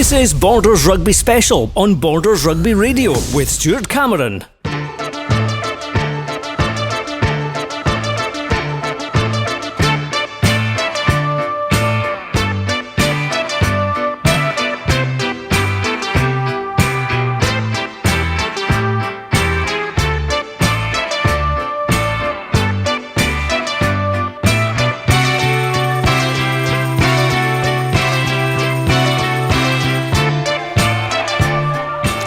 This is Borders Rugby Special on Borders Rugby Radio with Stuart Cameron.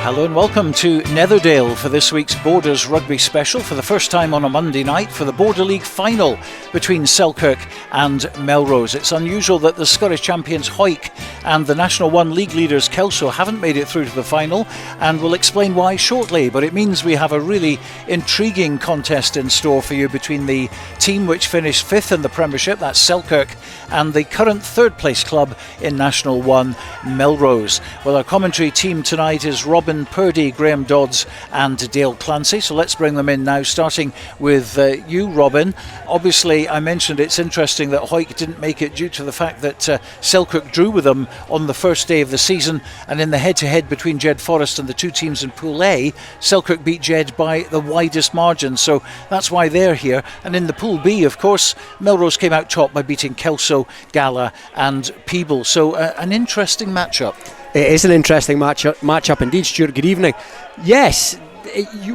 Hello and welcome to Netherdale for this week's Borders Rugby Special for the first time on a Monday night for the Border League final between Selkirk and Melrose. It's unusual that the Scottish champions Hawick and the National 1 League leaders Kelso haven't made it through to the final, and we'll explain why shortly, but it means we have a really intriguing contest in store for you between the team which finished 5th in the Premiership, that's Selkirk, and the current 3rd place club in National 1, Melrose. Well, our commentary team tonight is Purdie, Graeme Dodds and Dale Clancy. So let's bring them in now, starting with you, Robin. Obviously, I mentioned it's interesting that Hawick didn't make it due to the fact that Selkirk drew with them on the first day of the season, and in the head-to-head between Jed Forest and the two teams in Pool A, Selkirk beat Jed by the widest margin, so that's why they're here. And in the Pool B, of course, Melrose came out top by beating Kelso, Gala and Peeble. So an interesting matchup. It is an interesting matchup indeed, Stuart. Good evening. Yes,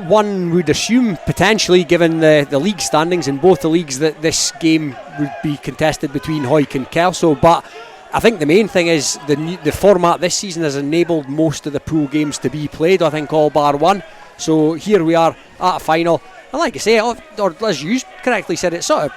one would assume potentially, given the league standings in both the leagues, that this game would be contested between Hawick and Kelso. But I think the main thing is the format this season has enabled most of the pool games to be played, I think all bar one. So here we are at a final. And like I say, or as you correctly said, it sort of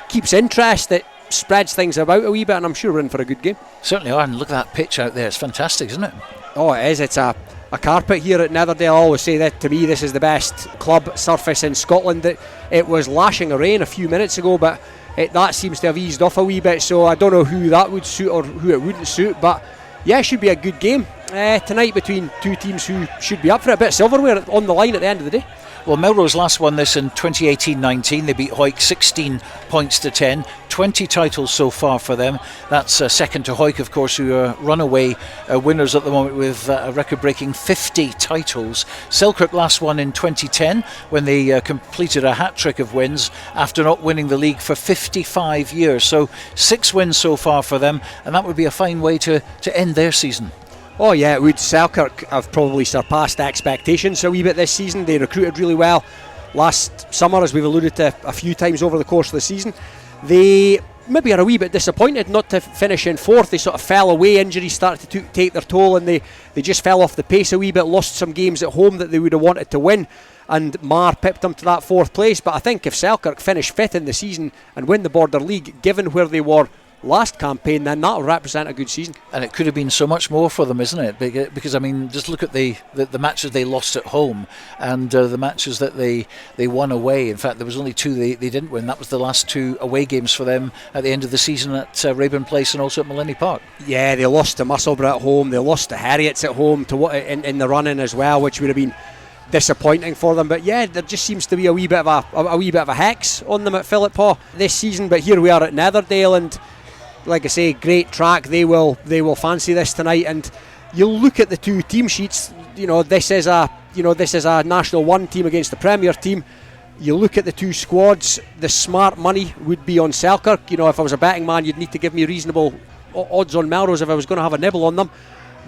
keeps interest. It spreads things about a wee bit, and I'm sure we're in for a good game. Certainly are, and look at that pitch out there. It's fantastic, isn't it? Oh, it is. It's a carpet here at Netherdale. I always say that to me this is the best club surface in Scotland. It was lashing a rain a few minutes ago, but that seems to have eased off a wee bit, so I don't know who that would suit or who it wouldn't suit, but yeah, it should be a good game tonight between two teams who should be up for it. A bit of silverware on the line at the end of the day. Well, Melrose last won this in 2018-19. They beat Hawick 16 points to 10. 20 titles so far for them. That's second to Hawick, of course, who are runaway winners at the moment with a record-breaking 50 titles. Selkirk last won in 2010 when they completed a hat-trick of wins after not winning the league for 55 years. So 6 wins so far for them, and that would be a fine way to end their season. Oh yeah, it would. Selkirk have probably surpassed expectations a wee bit this season. They recruited really well last summer, as we've alluded to a few times over the course of the season. They maybe are a wee bit disappointed not to finish in 4th. They sort of fell away, injuries started to take their toll, and they just fell off the pace a wee bit, lost some games at home that they would have wanted to win, and Mar pipped them to that 4th place. But I think if Selkirk finish 5th in the season and win the Border League, given where they were last campaign, then that'll represent a good season. And it could have been so much more for them, isn't it? Because I mean, just look at the matches they lost at home and the matches that they won away. In fact, there was only 2 they didn't win. That was the last 2 away games for them at the end of the season at Raeburn Place and also at Maleny Park. Yeah, they lost to Musselburgh at home, they lost to Heriots at home in the run-in as well, which would have been disappointing for them. But yeah, there just seems to be a wee bit of a hex on them at Philip Paw this season. But here we are at Netherdale, and like I say, great track. They will fancy this tonight, and you'll look at the two team sheets. This is a National 1 team against the Premier team. You look at the two squads. The smart money would be on Selkirk. If I was a betting man, you'd need to give me reasonable odds on Melrose if I was going to have a nibble on them.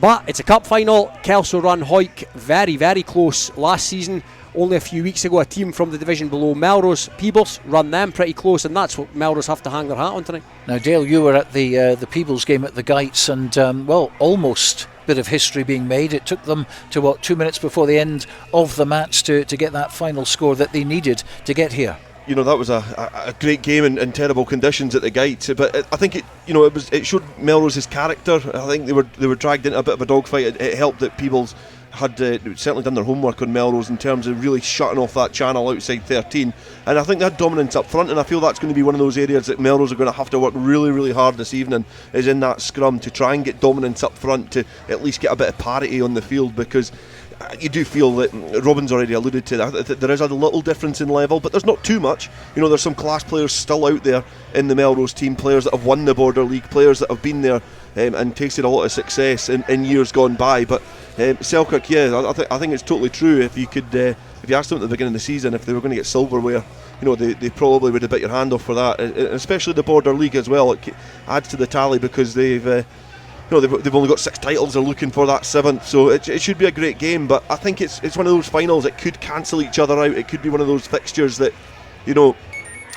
But it's a cup final. Kelso run Hawick very, very close last season. Only a few weeks ago, a team from the division below Melrose, Peebles, run them pretty close, and that's what Melrose have to hang their hat on tonight. Now, Dale, you were at the Peebles game at the Geights, and almost a bit of history being made. It took them to 2 minutes before the end of the match to get that final score that they needed to get here. That was a great game in terrible conditions at the Geights, but I think it showed Melrose's character. I think they were dragged into a bit of a dogfight. It helped that Peebles had certainly done their homework on Melrose in terms of really shutting off that channel outside 13, and I think they had dominance up front, and I feel that's going to be one of those areas that Melrose are going to have to work really, really hard this evening, is in that scrum to try and get dominance up front to at least get a bit of parity on the field, because you do feel that Robin's already alluded to that there is a little difference in level, but there's not too much. There's some class players still out there in the Melrose team, players that have won the Border League, players that have been there and tasted a lot of success in years gone by. But Selkirk, I think it's totally true. If you asked them at the beginning of the season if they were going to get silverware, they probably would have bit your hand off for that, especially the Border League as well. It adds to the tally because they've only got 6 titles. They're looking for that 7th, so it should be a great game. But I think it's one of those finals that could cancel each other out. It could be one of those fixtures that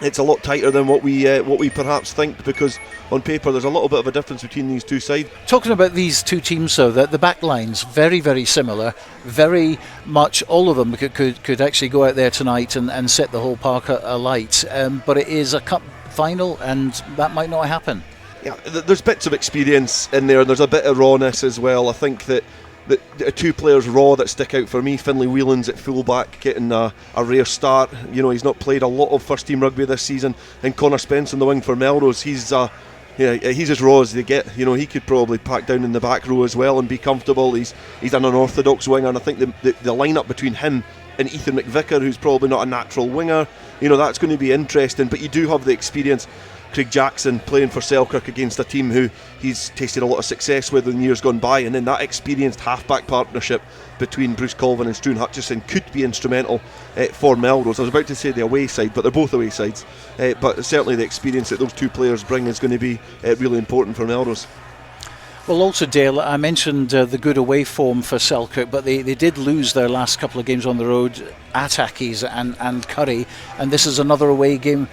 it's a lot tighter than what we perhaps think, because on paper there's a little bit of a difference between these two sides. Talking about these two teams, though, the back line's very, very similar. Very much all of them could actually go out there tonight and set the whole park alight. But it is a cup final, and that might not happen. Yeah, there's bits of experience in there, and there's a bit of rawness as well. I think that the 2 players raw that stick out for me, Finlay Whelan's at fullback getting a rare start. He's not played a lot of first team rugby this season, and Connor Spence on the wing for Melrose. He's as raw as they get. He could probably pack down in the back row as well and be comfortable. He's an unorthodox winger, and I think the line-up between him and Ethan McVicker, who's probably not a natural winger, that's going to be interesting. But you do have the experience. Craig Jackson playing for Selkirk against a team who he's tasted a lot of success with in years gone by, and then that experienced halfback partnership between Bruce Colvin and Struan Hutchison could be instrumental for Melrose. I was about to say the away side, but they're both away sides, but certainly the experience that those 2 players bring is going to be really important for Melrose. Well, also, Dale, I mentioned the good away form for Selkirk, but they did lose their last couple of games on the road at Accies and Curry, and this is another away game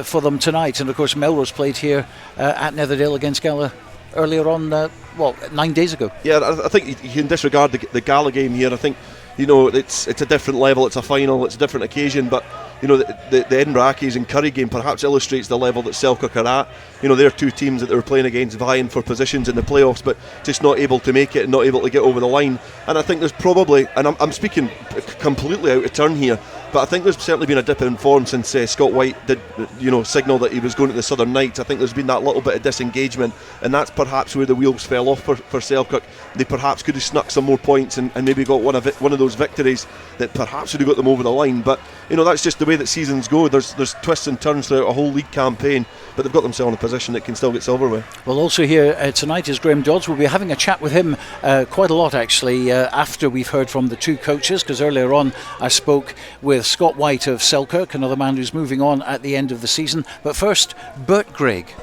for them tonight. And of course Melrose played here at Netherdale against Gala earlier on 9 days ago. Yeah, I think you can disregard the Gala game here. I think it's a different level, it's a final, it's a different occasion, but the Edinburgh Accies and Curry game perhaps illustrates the level that Selkirk are at. They're 2 teams that they were playing against, vying for positions in the playoffs, but just not able to make it and not able to get over the line. And I think there's probably, and I'm speaking completely out of turn here, but I think there's certainly been a dip in form since Scott White did signal that he was going to the Southern Knights. I think there's been that little bit of disengagement, and that's perhaps where the wheels fell off for Selkirk. They perhaps could have snuck some more points and maybe got one of those victories that perhaps would have got them over the line. But that's just the way that seasons go. There's twists and turns throughout a whole league campaign, but they've got themselves in a position that can still get silverware. Well, also here tonight is Graeme Dodds. We'll be having a chat with him quite a lot actually after we've heard from the 2 coaches, because earlier on I spoke with Scott White of Selkirk, another man who's moving on at the end of the season. But first, Bert Greig.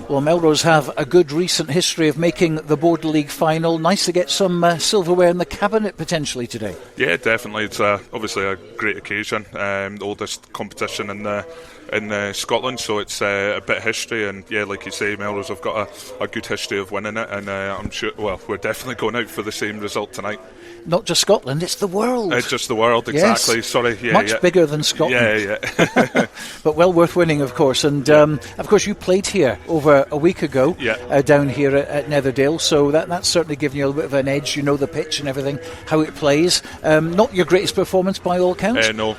Well, Melrose have a good recent history of making the Border League final. Nice to get some silverware in the cabinet potentially today. Yeah, definitely. It's obviously a great occasion. The oldest competition in Scotland, so it's a bit of history, and yeah, like you say, Melrose have got a good history of winning it, and I'm sure, we're definitely going out for the same result tonight. Not just Scotland, it's the world. It's just the world, exactly. Yes. Sorry, yeah, much bigger than Scotland. Yeah. But well worth winning, of course. And of course, you played here over a week ago, down here at Netherdale. So that's certainly given you a little bit of an edge. You know the pitch and everything, how it plays. Not your greatest performance by all counts. No,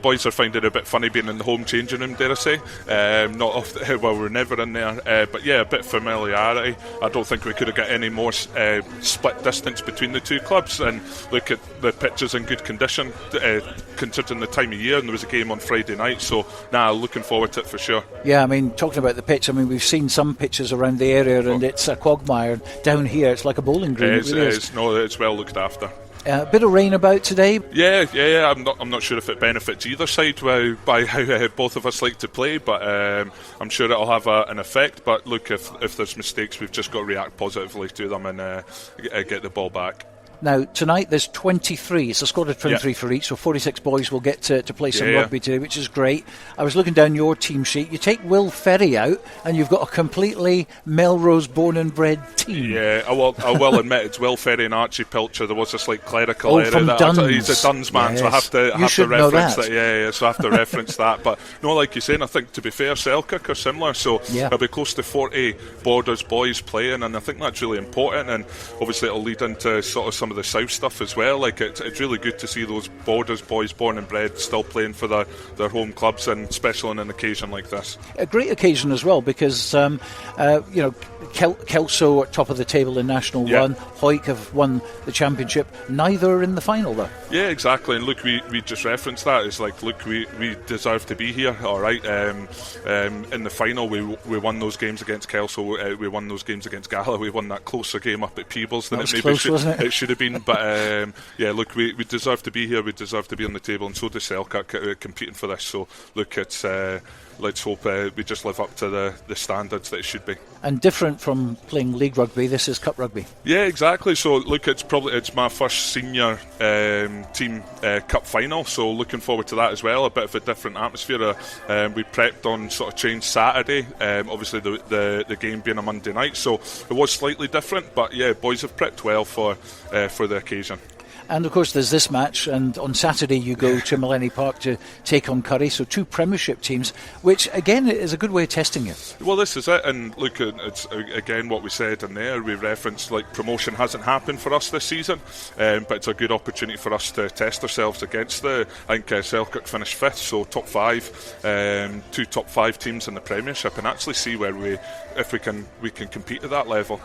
boys are finding it a bit funny being in the home changing room, dare I say. Not off we're never in there. But yeah, a bit of familiarity. I don't think we could have got any more split distance between the 2 clubs, and look at the pitches in good condition considering the time of year, and there was a game on Friday night, so looking forward to it for sure. Yeah, I mean, talking about the pitch, I mean, we've seen some pitches around the area and it's a quagmire. Down here it's like a bowling green. It is. No, it's well looked after. A bit of rain about today. Yeah. I'm not sure if it benefits either side by how both of us like to play, but I'm sure it'll have an effect. But look, if there's mistakes, we've just got to react positively to them and get the ball back. Now, tonight there's 23. It's a squad of 23 for each, so 46 boys will get to play some rugby today, which is great. I was looking down your team sheet. You take Will Ferry out, and you've got a completely Melrose born and bred team. Yeah, I will admit it's Will Ferry and Archie Pilcher. There was a slight clerical error. From Duns. He's a Duns man, so I have to reference that. Yeah, so I have to reference that. But no, like you're saying, I think to be fair, Selkirk are similar, so there'll be close to 40 Borders boys playing, and I think that's really important, and obviously it'll lead into sort of some some of the South stuff as well. Like it's really good to see those Borders boys born and bred still playing for their home clubs, and especially on an occasion like this. A great occasion as well, because Kelso at top of the table in National 1, Hawick have won the championship. Neither are in the final though. Yeah, exactly. And look, we just referenced that. It's like, look, we deserve to be here. All right. In the final, we won those games against Kelso. We won those games against Gala. We won that closer game up at Peebles than it should have been. But look, we deserve to be here. We deserve to be on the table, and so does Selkirk competing for this. So look, it's let's hope we just live up to the standards that it should be. And different from playing league rugby, this is cup rugby. Yeah, exactly. So look, it's my first senior team cup final, so looking forward to that as well. A bit of a different atmosphere. We prepped on sort of changed Saturday, obviously the game being a Monday night, so it was slightly different, but yeah, boys have prepped well for the occasion. And of course there's this match, and on Saturday you go to Millennium Park to take on Curry, so two Premiership teams, which again is a good way of testing you. Well, this is it, and look, it's again what we said in there, we referenced like promotion hasn't happened for us this season, but it's a good opportunity for us to test ourselves against I think Selkirk finished 5th, so top 5, 2 top 5 teams in the Premiership, and actually see where if we can compete at that level.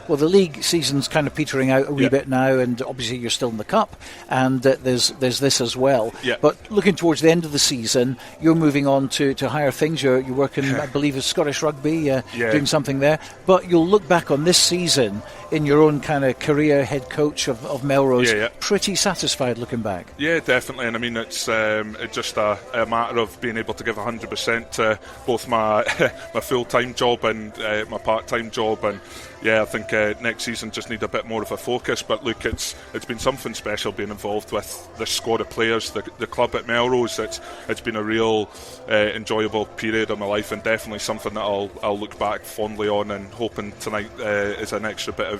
Well, the league season's kind of petering out a wee bit now, and obviously you're still in the cup, and there's this as well. Yep. But looking towards the end of the season, you're moving on to higher things. You're working, I believe, with Scottish Rugby, doing something there. But you'll look back on this season in your own kind of career head coach of Melrose, pretty satisfied looking back. Yeah, definitely. And I mean, it's just a matter of being able to give 100% to both my my full-time job and my part-time job, and I think next season just need a bit more of a focus. But look, it's been something special being involved with this squad of players, the club at Melrose. It's been a real enjoyable period of my life, and definitely something that I'll look back fondly on, and hoping tonight is an extra bit of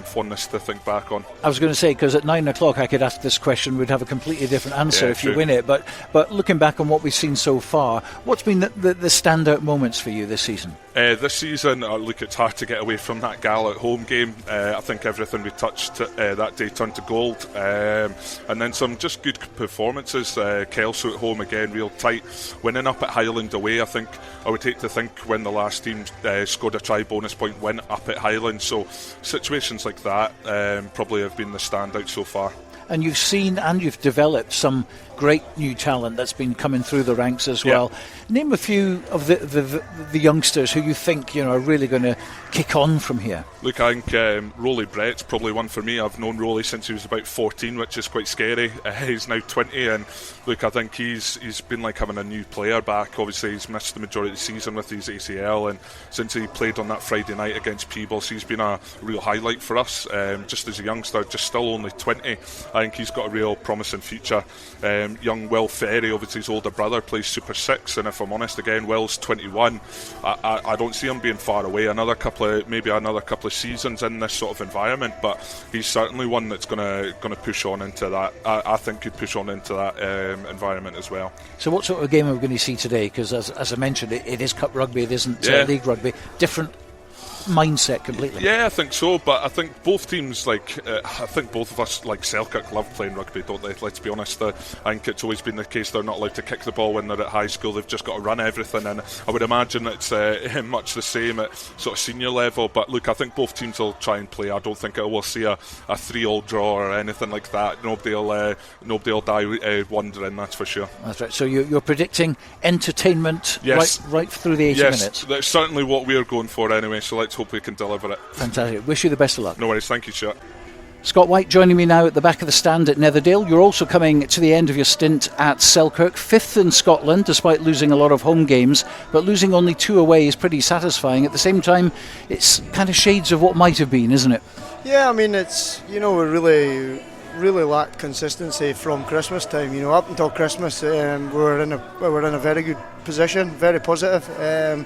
fondness to think back on. I was going to say, because at 9 o'clock I could ask this question, we'd have a completely different answer if you win it, but looking back on what we've seen so far, what's been the standout moments for you this season? This season, look, it's hard to get away from that Gala at home game. I think everything we touched that day turned to gold, and then some just good performances. Kelso at home again, real tight, winning up at Highland away. I would hate to think when the last team scored a try bonus point win up at Highland, so situations like that probably have been the standout so far. And you've seen and you've developed some great new talent that's been coming through the ranks as well. Name a few of the youngsters who you think are really going to kick on from here. Look, I think Rolly Brett's probably one for me. I've known Rolly since he was about 14, which is quite scary. He's now 20, and look, I think he's been like having a new player back. Obviously he's missed the majority of the season with his ACL, and since he played on that Friday night against Peebles, he's been a real highlight for us, just as a youngster, just still only 20. I think he's got a real promising future. Young Will Ferry, obviously his older brother, plays Super 6, and if I'm honest, again, Will's 21. I don't see him being far away. Maybe another couple of seasons in this sort of environment, but he's certainly one that's going to push on into that. I think could push on into that environment as well. So what sort of game are we going to see today? Because as I mentioned, it is cup rugby, it isn't league rugby. Different mindset completely. Yeah, I think so, but I think both teams, I think both of us, like Selkirk, love playing rugby, don't they? Let's be honest. I think it's always been the case they're not allowed to kick the ball when they're at high school. They've just got to run everything, and I would imagine it's much the same at sort of senior level. But look, I think both teams will try and play. I don't think we'll see a 3-all draw or anything like that. Nobody will die wondering, that's for sure. That's right. So you're predicting entertainment right through the 80 minutes? Yes, that's certainly what we're going for anyway, so let's hope we can deliver it. Fantastic. Wish you the best of luck. No worries. Thank you, Stuart. Scott White joining me now at the back of the stand at Netherdale. You're also coming to the end of your stint at Selkirk, 5th in Scotland, despite losing a lot of home games, but losing only 2 away is pretty satisfying. At the same time, it's kind of shades of what might have been, isn't it? Yeah, I mean, it's, we really lacked consistency from Christmas time. Up until Christmas, we were in a very good position, very positive. And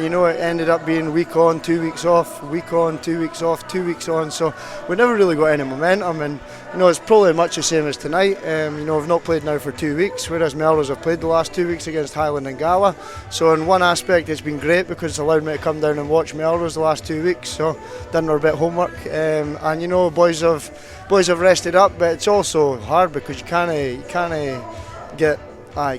you know, it ended up being week on, 2 weeks off, week on, 2 weeks off, 2 weeks on. So we never really got any momentum. And you know, it's probably much the same as tonight. You know, we've not played now for 2 weeks, whereas Melrose have played the last 2 weeks against Highland and Gala. So in one aspect, it's been great because it's allowed me to come down and watch Melrose the last 2 weeks. So done our bit of homework. And you know, boys have rested up, but it's also hard because you can't get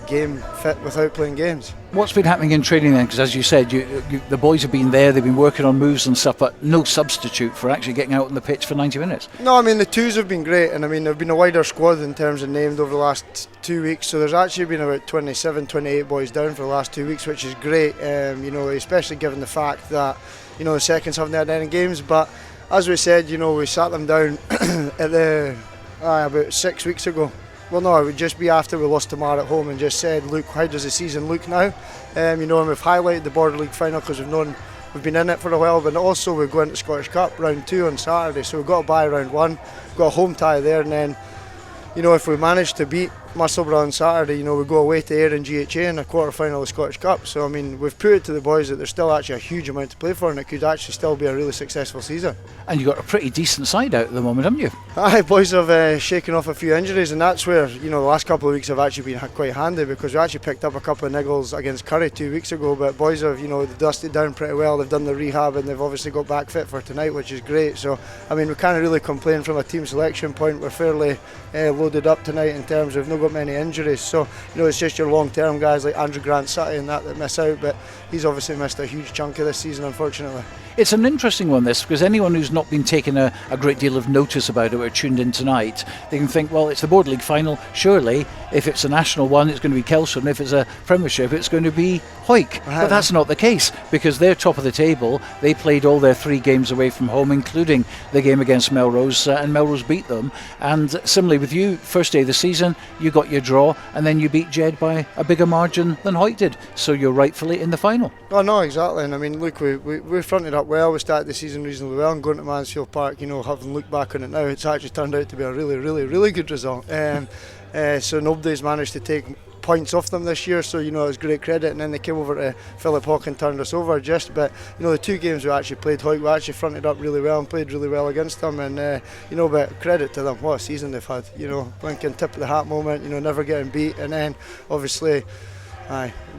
game fit without playing games. What's been happening in training then? Because as you said, the boys have been there, they've been working on moves and stuff, but no substitute for actually getting out on the pitch for 90 minutes. No, I mean, the twos have been great, and I mean, there've been a wider squad in terms of named over the last 2 weeks, so there's actually been about 27, 28 boys down for the last 2 weeks, which is great, you know, especially given the fact that, you know, the seconds haven't had any games. But as we said, you know, we sat them down at about 6 weeks ago. Well, no, it would just be after we lost to Mar at home and just said, look, how does the season look now? You know, and we've highlighted the Border League final because we've been in it for a while, but also we're going to Scottish Cup round 2 on Saturday, so we've got to buy round 1, we've got a home tie there, and then, you know, if we manage to beat Musselburgh on Saturday, you know, we go away to Ayr and GHA in a quarter final of the Scottish Cup. So I mean, we've put it to the boys that there's still actually a huge amount to play for, and it could actually still be a really successful season. And you've got a pretty decent side out at the moment, haven't you? Aye, boys have shaken off a few injuries, and that's where, you know, the last couple of weeks have actually been quite handy, because we actually picked up a couple of niggles against Curry 2 weeks ago, but boys have, you know, they've dusted down pretty well, they've done the rehab, and they've obviously got back fit for tonight, which is great. So I mean, we can't really complain from a team selection point. We're fairly loaded up tonight in terms of we've not got many injuries. So, you know, it's just your long-term guys like Andrew Grant Sutty and that miss out, but he's obviously missed a huge chunk of this season, unfortunately. It's an interesting one, this, because anyone who's not been taking a great deal of notice about it or tuned in tonight, they can think, well, it's the Border League final, surely if it's a national one it's going to be Kelso, and if it's a Premiership it's going to be Hawick. But that's not the case, because they're top of the table. They played all their 3 games away from home, including the game against Melrose, and Melrose beat them. And similarly with you, first day of the season you got your draw, and then you beat Jed by a bigger margin than Hawick did, so you're rightfully in the final. Oh no, exactly. And I mean, look, we fronted up well, we started the season reasonably well, and going to Mansfield Park, you know, having looked back on it now, it's actually turned out to be a really, really, really good result. So nobody's managed to take points off them this year, so you know, it's great credit. And then they came over to Philip Hawke and turned us over but you know, the 2 games we actually played Hawick, we actually fronted up really well and played really well against them, and you know, but credit to them, what a season they've had, you know, blinking tip of the hat moment, you know, never getting beat, and then obviously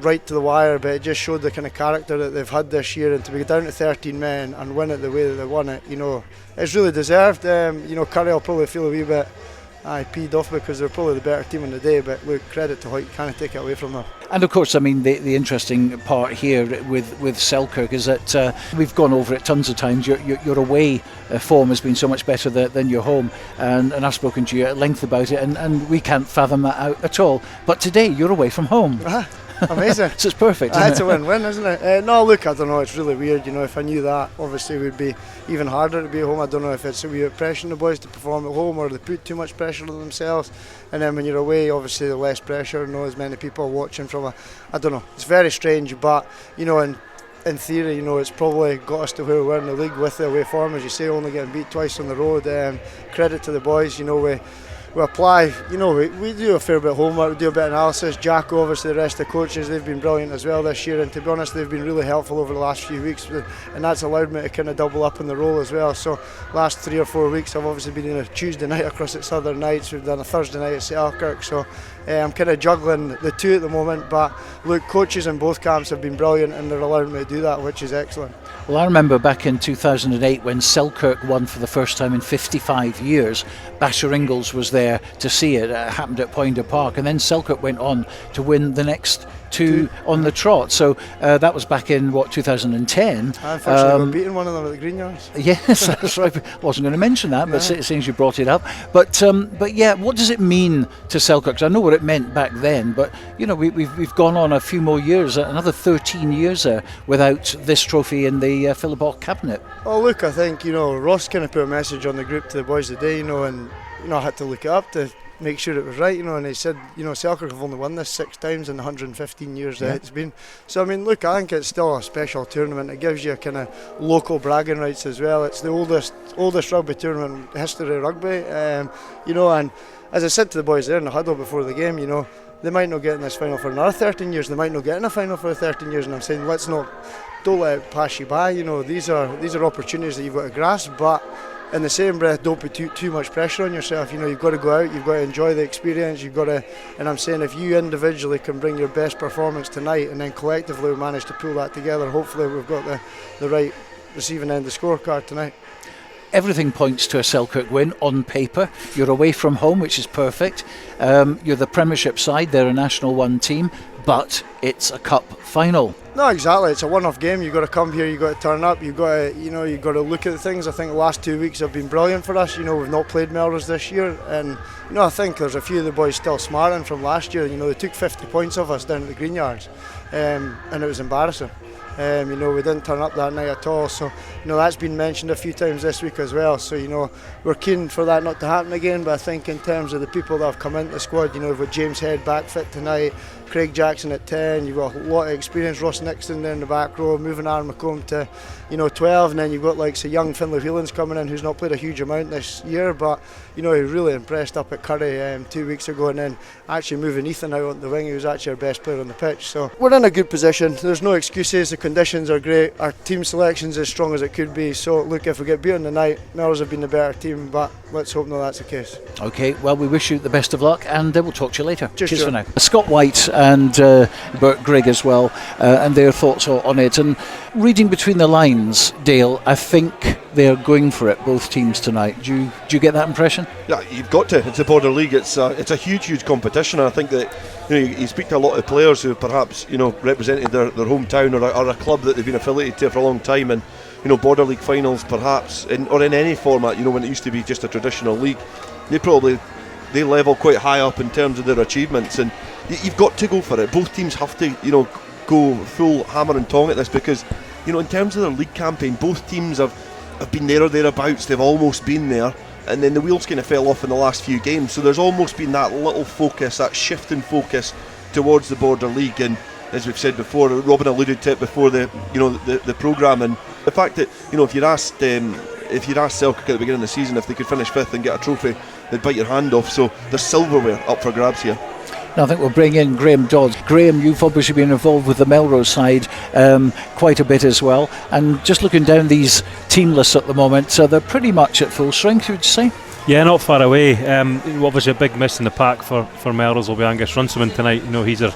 right to the wire, but it just showed the kind of character that they've had this year, and to be down to 13 men and win it the way that they won it, you know, it's really deserved. You know, Curry will probably feel a wee bit peed off because they're probably the better team in the day, but look, credit to Hawick, can't take it away from them. And of course, I mean, the interesting part here with Selkirk is that we've gone over it tons of times. Your away form has been so much better than your home, and I've spoken to you at length about it, and we can't fathom that out at all. But today you're away from home. Amazing. So it's perfect. It's a win-win, isn't it? No, look, I don't know, it's really weird, you know, if I knew that, obviously it would be even harder to be at home. I don't know if it's a wee bit pressure on the boys to perform at home, or they put too much pressure on themselves, and then when you're away, obviously the less pressure, not as many people watching from I don't know, it's very strange, but you know, in theory, you know, it's probably got us to where we're in the league with the away form, as you say, only getting beat twice on the road. Credit to the boys, you know, we apply, you know, we do a fair bit of homework, we do a bit of analysis. Jack, obviously the rest of the coaches, they've been brilliant as well this year, and to be honest, they've been really helpful over the last few weeks, and that's allowed me to kind of double up in the role as well. So last 3 or 4 weeks I've obviously been in a Tuesday night across at Southern Nights, we've done a Thursday night at Selkirk, so I'm kind of juggling the 2 at the moment, but look, coaches in both camps have been brilliant, and they're allowing me to do that, which is excellent. Well, I remember back in 2008 when Selkirk won for the first time in 55 years. Basher Ingalls was there to see it. It happened at Purdie Park, and then Selkirk went on to win the next 2 on the trot. So that was back in 2010. Unfortunately, got beaten one of them at the Green Yards. Yes, that's right. I wasn't going to mention that, but it seems you brought it up. But yeah, what does it mean to Selkirk? 'Cause I know what it meant back then, but you know, we've gone on a few more years, another 13 years without this trophy in the Philip Hawke cabinet. Oh look, I think, you know, Ross kind of put a message on the group to the boys today, you know, and you know, I had to look it up to make sure it was right, you know, and he said, you know, Selkirk have only won this 6 times in the 115 years that it's been. So I mean, look, I think it's still a special tournament. It gives you a kind of local bragging rights as well. It's the oldest rugby tournament in history of rugby, you know, and as I said to the boys there in the huddle before the game, you know, they might not get in this final for another 13 years. They might not get in a final for 13 years. And I'm saying, don't let it pass you by. You know, these are opportunities that you've got to grasp, but in the same breath, don't put too much pressure on yourself. You know, you've got to go out, you've got to enjoy the experience, you've got to, and I'm saying, if you individually can bring your best performance tonight and then collectively we manage to pull that together, hopefully we've got the right receiving end of the scorecard tonight. Everything points to a Selkirk win on paper. You're away from home, which is perfect. You're the Premiership side, they're a National 1 team, but it's a cup final. No, exactly. It's a one-off game. You've got to come here. You've got to turn up. You've got to look at the things. I think the last 2 weeks have been brilliant for us. You know, we've not played Melrose this year, and you know, I think there's a few of the boys still smarting from last year. You know, they took 50 points off us down at the Green Yards, and it was embarrassing. You know, we didn't turn up that night at all. So, you know, that's been mentioned a few times this week as well. So, you know, we're keen for that not to happen again. But I think in terms of the people that have come into the squad, you know, we've got James Head back fit tonight, Craig Jackson at 10, you've got a lot of experience, Ross Nixon there in the back row, moving Aaron McComb to, you know, 12, and then you've got like young Finlay Whelans coming in, who's not played a huge amount this year, but you know, he really impressed up at Curry 2 weeks ago, and then actually moving Ethan out on the wing, he was actually our best player on the pitch. So we're in a good position, there's no excuses, the conditions are great, our team selection's as strong as it could be. So look, if we get beaten tonight, Melrose have been the better team, but let's hope no that's the case. Okay, well, we wish you the best of luck, and we'll talk to you later. Cheers for now. Scott White and Bert Grigg as well, and their thoughts on it. And reading between the lines, Dale, I think they're going for it, both teams tonight. Do you get that impression? Yeah, you've got to. It's a border league. It's a huge competition. I think that, you know, you speak to a lot of players who perhaps, you know, represented their hometown or a club that they've been affiliated to for a long time, and you know, border league finals perhaps or in any format, you know, when it used to be just a traditional league, they level quite high up in terms of their achievements, and you've got to go for it. Both teams have to, you know, go full hammer and tong at this, because, you know, in terms of their league campaign, both teams have been there or thereabouts. They've almost been there, and then the wheels kind of fell off in the last few games. So there's almost been that little focus, that shift in focus towards the border league. And as we've said before, Robin alluded to it before the programme, and the fact that, you know, if you'd asked Selkirk at the beginning of the season if they could finish fifth and get a trophy, they'd bite your hand off. So there's silverware up for grabs here. Now I think we'll bring in Graeme Dodds. Graeme, you've obviously been involved with the Melrose side quite a bit as well, and just looking down these team lists at the moment, so they're pretty much at full strength, would you say? Yeah, not far away. Obviously a big miss in the pack for Melrose will be Angus Runciman tonight. You know, he's a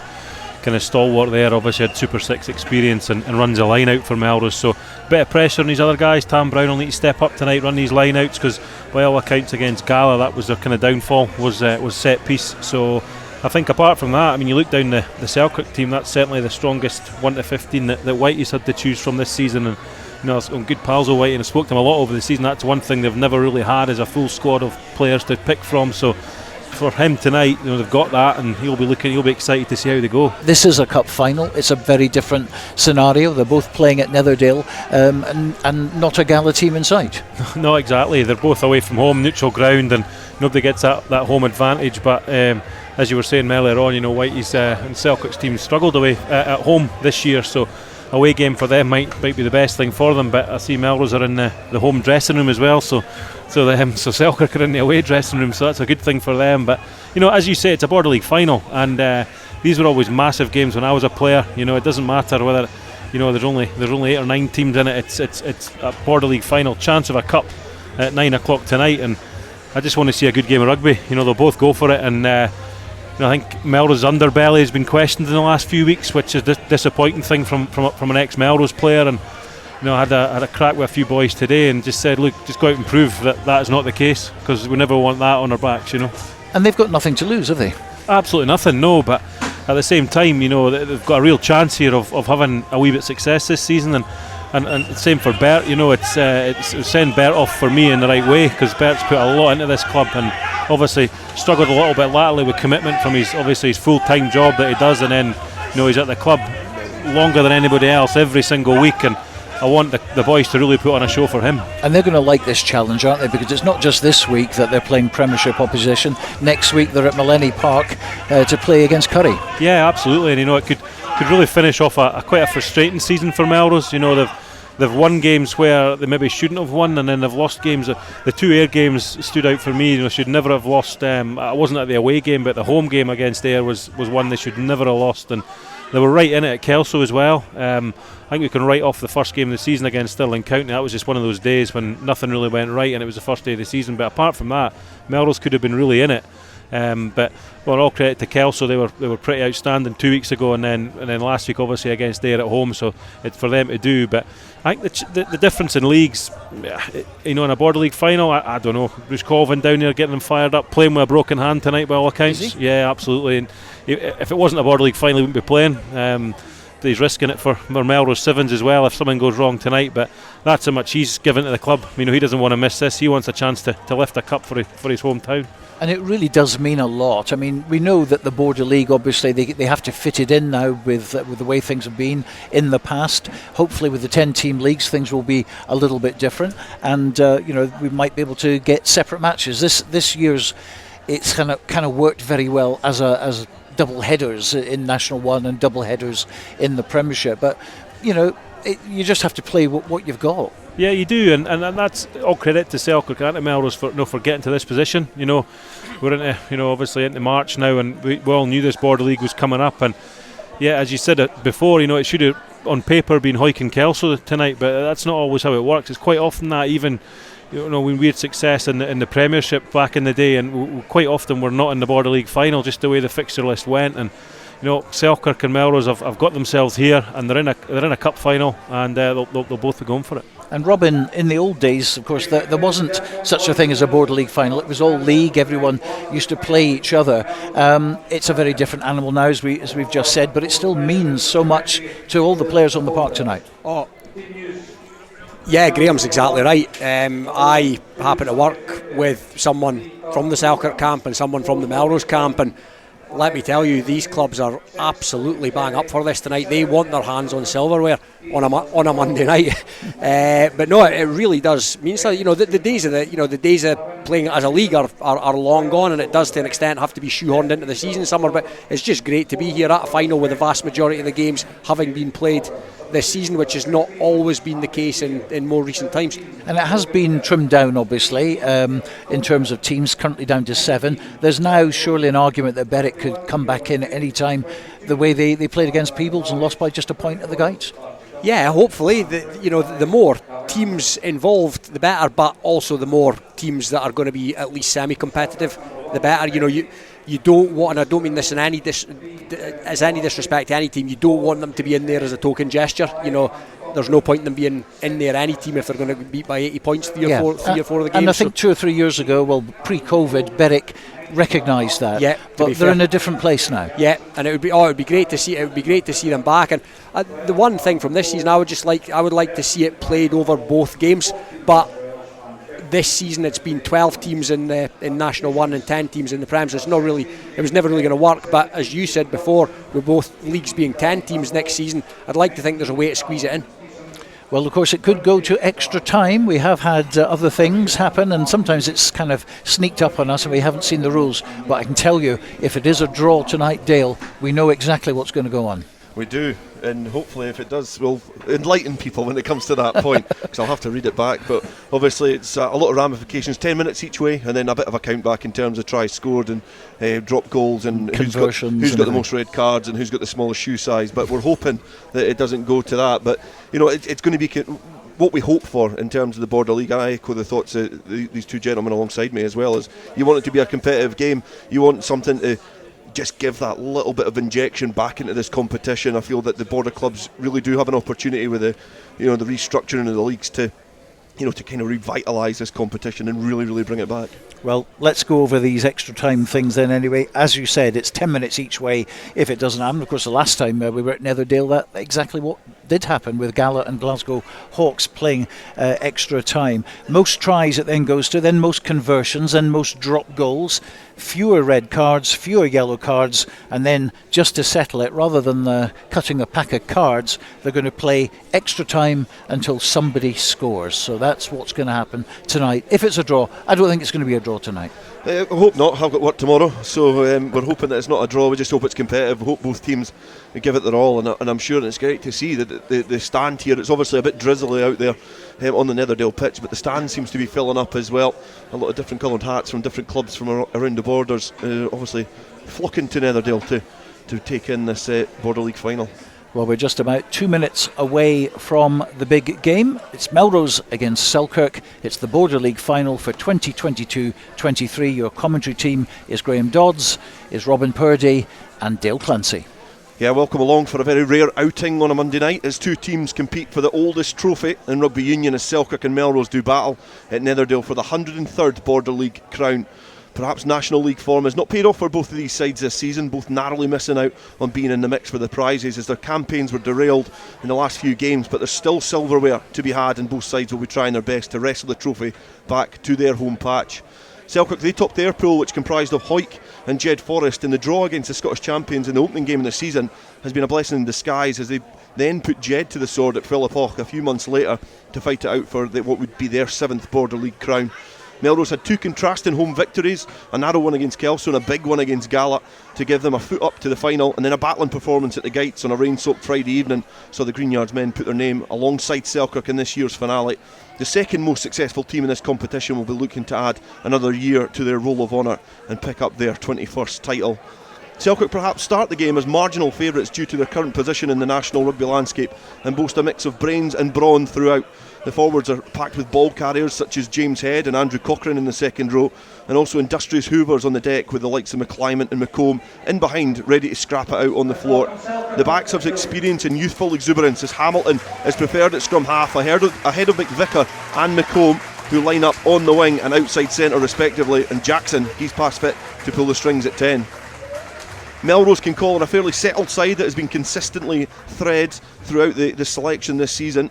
kind of stalwart there, obviously had Super 6 experience and runs a line out for Melrose, so a bit of pressure on these other guys. Tam Brown will need to step up tonight, run these line outs, because by all accounts against Gala, that was their kind of downfall, was set piece. So I think apart from that, I mean, you look down the Selkirk team, that's certainly the strongest 1 to 15 that Whitey's had to choose from this season. And you know, I'm good pals with Whitey and I spoke to him a lot over the season. That's one thing they've never really had, is a full squad of players to pick from. So for him tonight, you know, they've got that, and he'll be excited to see how they go. This is a cup final. It's a very different scenario. They're both playing at Netherdale, and not a Gala team inside. No, exactly. They're both away from home, neutral ground, and nobody gets that home advantage. But as you were saying earlier on, you know, Whitey's and Selkirk's team struggled away at home this year, so away game for them might be the best thing for them. But I see Melrose are in the home dressing room as well, so Selkirk are in the away dressing room, so that's a good thing for them. But you know, as you say, it's a border league final, and these were always massive games when I was a player. You know, it doesn't matter whether, you know, there's only 8 or 9 teams in it. It's a border league final, chance of a cup at 9 o'clock tonight, and I just want to see a good game of rugby. You know, they'll both go for it, and you know, I think Melrose's underbelly has been questioned in the last few weeks, which is a disappointing thing from an ex-Melrose player. And you know, I had a crack with a few boys today and just said, look, just go out and prove that is not the case, because we never want that on our backs, you know. And they've got nothing to lose, have they? Absolutely nothing, no. But at the same time, you know, they've got a real chance here of having a wee bit of success this season. And same for Bert, you know, it's send Bert off for me in the right way, because Bert's put a lot into this club and obviously struggled a little bit latterly with commitment from his full-time job that he does, and then, you know, he's at the club longer than anybody else every single week, and I want the boys to really put on a show for him. And they're going to like this challenge, aren't they? Because it's not just this week that they're playing Premiership opposition. Next week they're at Millennium Park to play against Curry. Yeah, absolutely. And you know, it could really finish off quite a frustrating season for Melrose. You know, they've won games where they maybe shouldn't have won, and then they've lost games. The two Ayr games stood out for me. Should never have lost. I wasn't at the away game, but the home game against Ayr was one they should never have lost, and they were right in it at Kelso as well. I think we can write off the first game of the season against Stirling County. That was just one of those days when nothing really went right, and it was the first day of the season. But apart from that, Melrose could have been really in it. But all credit to Kelso, they were pretty outstanding 2 weeks ago, and then last week obviously against Ayr at home. So it's for them to do. But I think the difference in leagues, in a Border League final, I don't know. Bruce Colvin down there getting them fired up, playing with a broken hand tonight by all accounts. Yeah, absolutely. And if it wasn't a Border League final, he wouldn't be playing. He's risking it for Melrose Sevens as well if something goes wrong tonight, but that's how much he's given to the club. He doesn't want to miss this. He wants a chance to lift a cup for his hometown. And it really does mean a lot. We know that the Border League, obviously, they have to fit it in now with the way things have been in the past. Hopefully with the 10-team leagues, things will be a little bit different. And, we might be able to get separate matches. This year's, it's kind of worked very well as double headers in National 1 and double headers in the Premiership. But, you just have to play what you've got. Yeah, you do, and that's all credit to Selkirk and to Melrose for getting to this position. We're into obviously into March now, and we all knew this Border League was coming up. And yeah, as you said it before, it should have on paper been Hawick and Kelso tonight, but that's not always how it works. It's quite often that even when we had success in the Premiership back in the day, and quite often we're not in the Border League final, just the way the fixture list went. And Selkirk and Melrose have got themselves here, and they're in a cup final, and they'll both be going for it. And Robin, in the old days, of course, there wasn't such a thing as a Border League final. It was all league. Everyone used to play each other. It's a very different animal now, as we've just said, but it still means so much to all the players on the park tonight. Oh, yeah, Graham's exactly right. I happen to work with someone from the Selkirk camp and someone from the Melrose camp, and let me tell you, these clubs are absolutely bang up for this tonight. They want their hands on silverware on a Monday night. But no, it really does mean so. The days of playing as a league are long gone, and it does to an extent have to be shoehorned into the season summer. But it's just great to be here at a final with the vast majority of the games having been played this season, which has not always been the case in more recent times. And it has been trimmed down, obviously, in terms of teams, currently down to 7. There's now surely an argument that Berwick could come back in at any time, the way they played against Peebles and lost by just a point at the Guides. Yeah, hopefully, the more teams involved, the better, but also the more teams that are going to be at least semi-competitive, the better. You don't want, and I don't mean this as any disrespect to any team, you don't want them to be in there as a token gesture. There's no point in them being in there, any team, if they're going to be beat by 80 points, three or four of the games. And I think 2 or 3 years ago, pre-COVID, Berwick recognised that. Yeah, but they're in a different place now. Yeah, and it would be great to see. It would be great to see them back. And the one thing from this season, I would like to see it played over both games, but this season it's been 12 teams in National 1 and 10 teams in the Prem, so it was never really going to work. But as you said before, with both leagues being 10 teams next season, I'd like to think there's a way to squeeze it in. Well, of course, it could go to extra time. We have had other things happen, and sometimes it's kind of sneaked up on us and we haven't seen the rules. But I can tell you, if it is a draw tonight, Dale, we know exactly what's going to go on. We do, and hopefully if it does, we'll enlighten people when it comes to that point, because I'll have to read it back. But obviously it's a lot of ramifications, 10 minutes each way, and then a bit of a count back in terms of tries scored and drop goals and who's got the most red cards and who's got the smallest shoe size. But we're hoping that it doesn't go to that. But it's going to be what we hope for in terms of the Border League. I echo the thoughts of these two gentlemen alongside me as well. As you want it to be a competitive game, you want something to just give that little bit of injection back into this competition. I feel that the border clubs really do have an opportunity with the restructuring of the leagues to kind of revitalise this competition and really bring it back. Well, let's go over these extra time things then anyway. As you said, it's 10 minutes each way if it doesn't happen. Of course, the last time we were at Netherdale, that exactly what did happen with Gala and Glasgow Hawks playing extra time. Most tries it then goes to, then most conversions, then most drop goals, fewer red cards, fewer yellow cards, and then just to settle it, rather than cutting a pack of cards, they're going to play extra time until somebody scores. So that's what's going to happen tonight. If it's a draw, I don't think it's going to be a draw tonight. I hope not. I've got work tomorrow, so we're hoping that it's not a draw. We just hope it's competitive. We hope both teams give it their all, and I'm sure it's great to see that the stand here. It's obviously a bit drizzly out there on the Netherdale pitch, but the stand seems to be filling up as well. A lot of different coloured hats from different clubs from around the borders, obviously flocking to Netherdale to take in this Border League final. Well, we're just about 2 minutes away from the big game. It's Melrose against Selkirk. It's the Border League final for 2022-23. Your commentary team is Graeme Dodds, is Robin Purdie and Dale Clancy. Yeah, welcome along for a very rare outing on a Monday night as two teams compete for the oldest trophy in rugby union as Selkirk and Melrose do battle at Netherdale for the 103rd Border League crown. Perhaps National League form has not paid off for both of these sides this season, both narrowly missing out on being in the mix for the prizes as their campaigns were derailed in the last few games, but there's still silverware to be had and both sides will be trying their best to wrestle the trophy back to their home patch. Selkirk, they topped their pool, which comprised of Hawick and Jed Forest, and the draw against the Scottish champions in the opening game of the season has been a blessing in disguise as they then put Jed to the sword at Philippoch a few months later to fight it out for what would be their 7th Border League crown. Melrose had two contrasting home victories, a narrow one against Kelso and a big one against Gala to give them a foot up to the final, and then a battling performance at the Gates on a rain-soaked Friday evening saw the Greenyards men put their name alongside Selkirk in this year's finale. The second most successful team in this competition will be looking to add another year to their roll of honour and pick up their 21st title. Selkirk perhaps start the game as marginal favourites due to their current position in the national rugby landscape and boast a mix of brains and brawn throughout. The forwards are packed with ball carriers such as James Head and Andrew Cochrane in the second row, and also industrious hoovers on the deck with the likes of McClymont and McComb in behind, ready to scrap it out on the floor. The backs have experience and youthful exuberance as Hamilton is preferred at scrum half ahead of McVicker and McComb, who line up on the wing and outside centre respectively, and Jackson, he's past fit to pull the strings at 10. Melrose can call on a fairly settled side that has been consistently thread throughout the selection this season.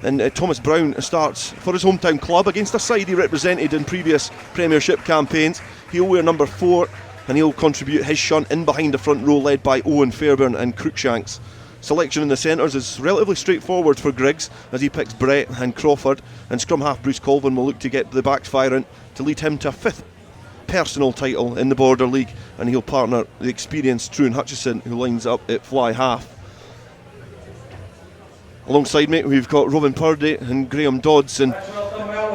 And Thomas Brown starts for his hometown club against a side he represented in previous Premiership campaigns. He'll wear number 4 and he'll contribute his shunt in behind the front row led by Owen Fairbairn and Cruikshanks. Selection in the centres is relatively straightforward for Griggs as he picks Brett and Crawford, and scrum half Bruce Colvin will look to get the backs firing to lead him to a 5th personal title in the Border League, and he'll partner the experienced Truan Hutchison who lines up at fly half. Alongside me we've got Robin Purdie and Graeme Dodds, and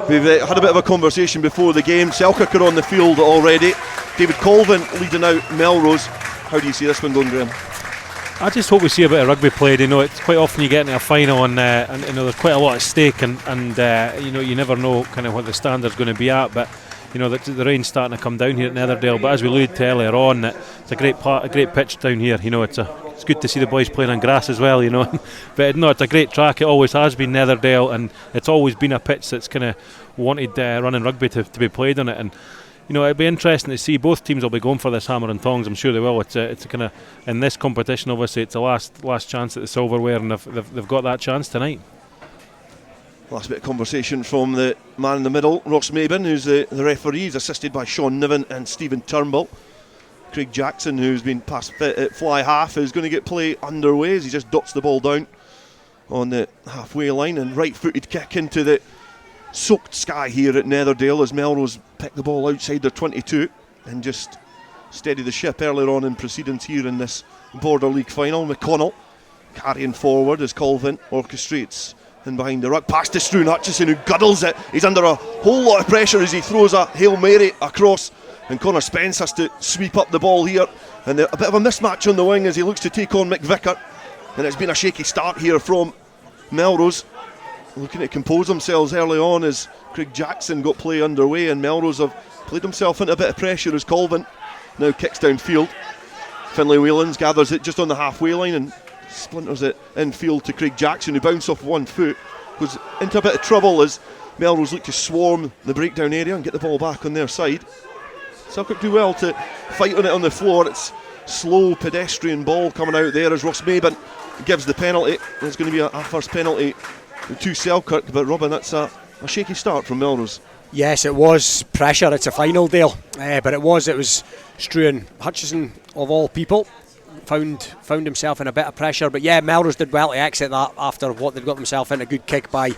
we've had a bit of a conversation before the game. Selkirk are on the field already. David Colvin leading out Melrose. How do you see this one going, Graeme? I just hope we see a bit of rugby played. You know, it's quite often you get into a final and you know, there's quite a lot at stake, and you know, you never know kind of what the standard's going to be at, but you know, the rain's starting to come down here at Netherdale, but as we alluded to earlier on, it's a great pitch down here. You know, it's good to see the boys playing on grass as well, you know. But no, it's a great track. It always has been, Netherdale, and it's always been a pitch that's kind of wanted running rugby to be played on it. And you know, it'll be interesting to see. Both teams will be going for this hammer and tongs. I'm sure they will. It's a kind of, in this competition, obviously, it's the last chance at the silverware, and they've got that chance tonight. Last bit of conversation from the man in the middle, Ross Maben, who's the referee. He's assisted by Sean Niven and Stephen Turnbull. Craig Jackson, who's been past fit at fly half, is going to get play underway as he just dots the ball down on the halfway line, and right-footed kick into the soaked sky here at Netherdale as Melrose pick the ball outside their 22 and just steady the ship earlier on in proceedings here in this Border League final. McConnell carrying forward as Colvin orchestrates in behind the ruck, pass to Struan Hutchison, who guddles it. He's under a whole lot of pressure as he throws a Hail Mary across, and Connor Spence has to sweep up the ball here, and a bit of a mismatch on the wing as he looks to take on McVicker, and it's been a shaky start here from Melrose, looking to compose themselves early on as Craig Jackson got play underway, and Melrose have played himself into a bit of pressure as Colvin now kicks downfield. Finlay Whelans gathers it just on the halfway line and splinters it infield to Craig Jackson, who bounced off one foot, goes into a bit of trouble as Melrose look to swarm the breakdown area and get the ball back on their side. Selkirk do well to fight on it on the floor. It's slow pedestrian ball coming out there as Ross Maben gives the penalty. It's going to be a first penalty to Selkirk, but Robin, that's a shaky start from Melrose. Yes, it was pressure. It's a final, Dale, but it was Struan Hutchison of all people found himself in a bit of pressure, but yeah, Melrose did well to exit that after what they'd got themselves in. A good kick by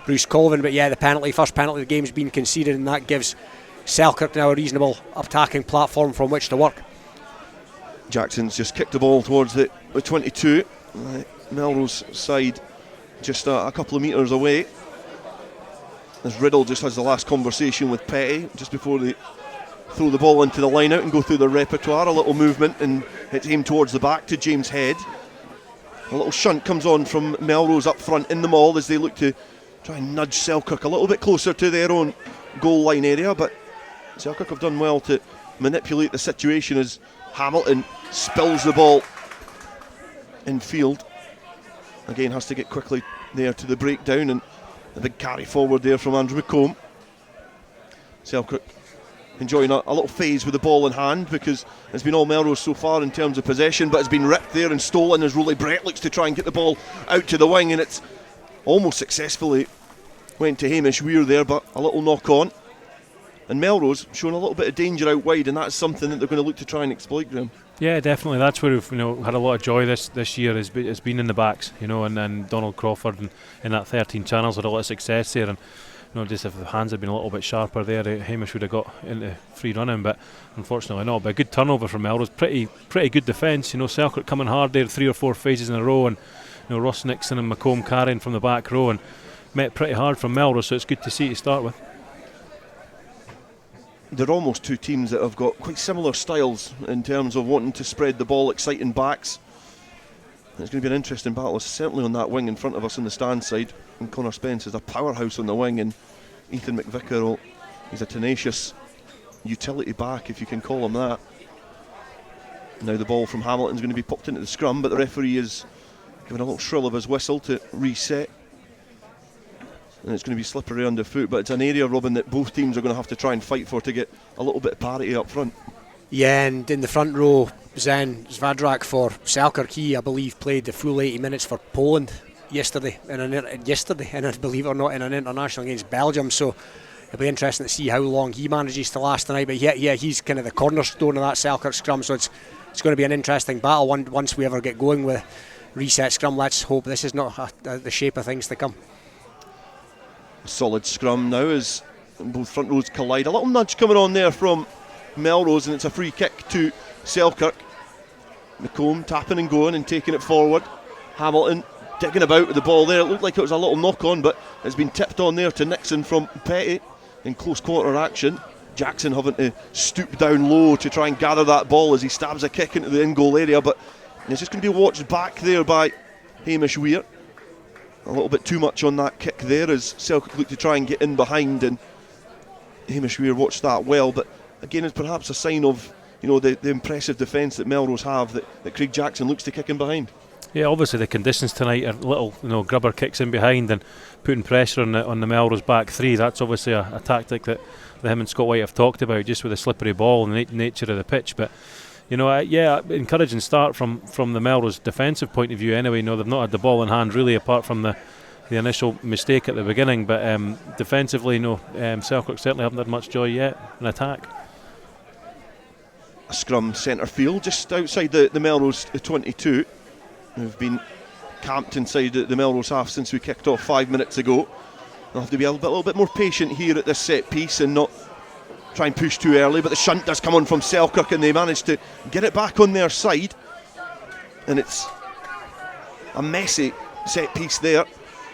Bruce Colvin, but yeah, the penalty, first penalty of the game's been conceded, and that gives Selkirk now a reasonable attacking platform from which to work. Jackson's just kicked the ball towards the 22. Melrose side just a couple of metres away. As Riddle just has the last conversation with Petty just before they throw the ball into the line out and go through their repertoire. A little movement and it's aimed towards the back to James Head. A little shunt comes on from Melrose up front in the maul as they look to try and nudge Selkirk a little bit closer to their own goal line area, but Selkirk have done well to manipulate the situation as Hamilton spills the ball in field. Again, has to get quickly there to the breakdown, and a big carry forward there from Andrew McComb. Selkirk enjoying a little phase with the ball in hand, because it's been all Melrose so far in terms of possession, but it's been ripped there and stolen as Rolly Brett looks to try and get the ball out to the wing, and it's almost successfully went to Hamish Weir there, but a little knock on. And Melrose showing a little bit of danger out wide, and that's something that they're going to look to try and exploit, Graham. Yeah, definitely. That's where we've had a lot of joy this year. It's been in the backs, and Donald Crawford and in that 13 channels had a lot of success there. And just if the hands had been a little bit sharper there, Hamish would have got into free running, but unfortunately not. But a good turnover from Melrose. Pretty good defence. Selkirk coming hard there 3 or 4 phases in a row, and Ross Nixon and McComb carrying from the back row, and met pretty hard from Melrose. So it's good to see to start with. They're almost two teams that have got quite similar styles in terms of wanting to spread the ball, exciting backs. It's going to be an interesting battle, certainly on that wing in front of us on the stand side. And Connor Spence is a powerhouse on the wing, and Ethan McVicker, he's a tenacious utility back, if you can call him that. Now the ball from Hamilton's going to be popped into the scrum, but the referee is giving a little shrill of his whistle to reset. And it's going to be slippery underfoot, but it's an area, Robin, that both teams are going to have to try and fight for to get a little bit of parity up front. Yeah, and in the front row, Zen Zvadrak for Selkirk, he, I believe, played the full 80 minutes for Poland yesterday, and believe it or not, in an international against Belgium. So it'll be interesting to see how long he manages to last tonight. But yeah, he's kind of the cornerstone of that Selkirk scrum, so it's going to be an interesting battle once we ever get going with reset scrum. Let's hope this is not the shape of things to come. Solid scrum now as both front rows collide. A little nudge coming on there from Melrose, and it's a free kick to Selkirk. McComb tapping and going and taking it forward. Hamilton digging about with the ball there. It looked like it was a little knock on, but it's been tipped on there to Nixon from Petty in close quarter action. Jackson having to stoop down low to try and gather that ball as he stabs a kick into the in goal area, but it's just going to be watched back there by Hamish Weir. A little bit too much on that kick there as Selkirk looked to try and get in behind, and Hamish Weir watched that well, but again it's perhaps a sign of the impressive defence that Melrose have, that Craig Jackson looks to kick in behind. Yeah, obviously the conditions tonight are little grubber kicks in behind and putting pressure on the Melrose back three. That's obviously a tactic that him and Scott White have talked about, just with a slippery ball and the nature of the pitch. But encouraging start from the Melrose defensive point of view anyway. They've not had the ball in hand really, apart from the initial mistake at the beginning, but defensively Selkirk certainly haven't had much joy yet in attack. A scrum centre field just outside the Melrose 22. We've been camped inside the Melrose half since we kicked off 5 minutes ago. They'll have to be a little bit more patient here at this set piece and not try and push too early, but the shunt does come on from Selkirk and they manage to get it back on their side, and it's a messy set piece there,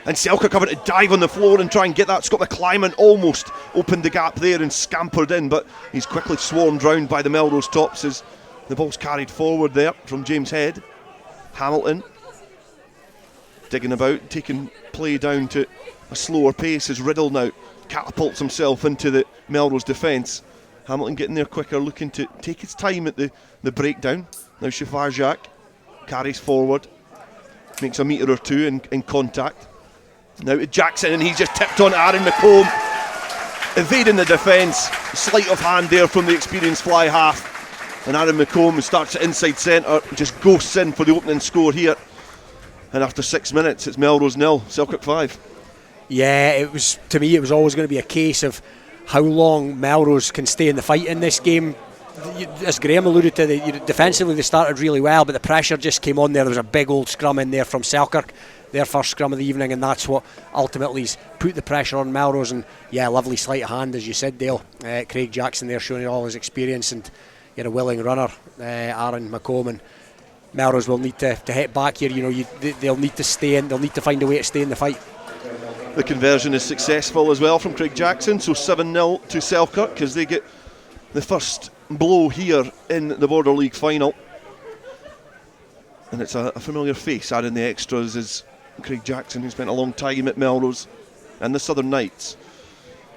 and Selkirk having to dive on the floor and try and get that. Scott McClyman almost opened the gap there and scampered in, but he's quickly swarmed round by the Melrose tops as the ball's carried forward there from James Head. Hamilton digging about, taking play down to a slower pace as Riddle now catapults himself into the Melrose defence. Hamilton getting there quicker, looking to take his time at the breakdown. Now Shafajak carries forward, makes a metre or two in contact. Now to Jackson, and he's just tipped on Aaron McComb, evading the defence. Sleight of hand there from the experienced fly half, and Aaron McComb starts at inside centre, just ghosts in for the opening score here. And after 6 minutes, it's Melrose 0, Selkirk 5. Yeah, to me it was always going to be a case of how long Melrose can stay in the fight in this game. as Graeme alluded to, defensively they started really well, but the pressure just came on there. There was a big old scrum in there from Selkirk, their first scrum of the evening, and that's what ultimately put the pressure on Melrose. And yeah, lovely sleight of hand, as you said, Dale. Craig Jackson there showing all his experience, and you're a willing runner, Aaron McComb, and Melrose will need to hit back here. They'll need to stay in. They'll need to find a way to stay in the fight. The conversion is successful as well from Craig Jackson, so 7-0 to Selkirk as they get the first blow here in the Border League final. And it's a familiar face adding the extras is Craig Jackson, who spent a long time at Melrose and the Southern Knights.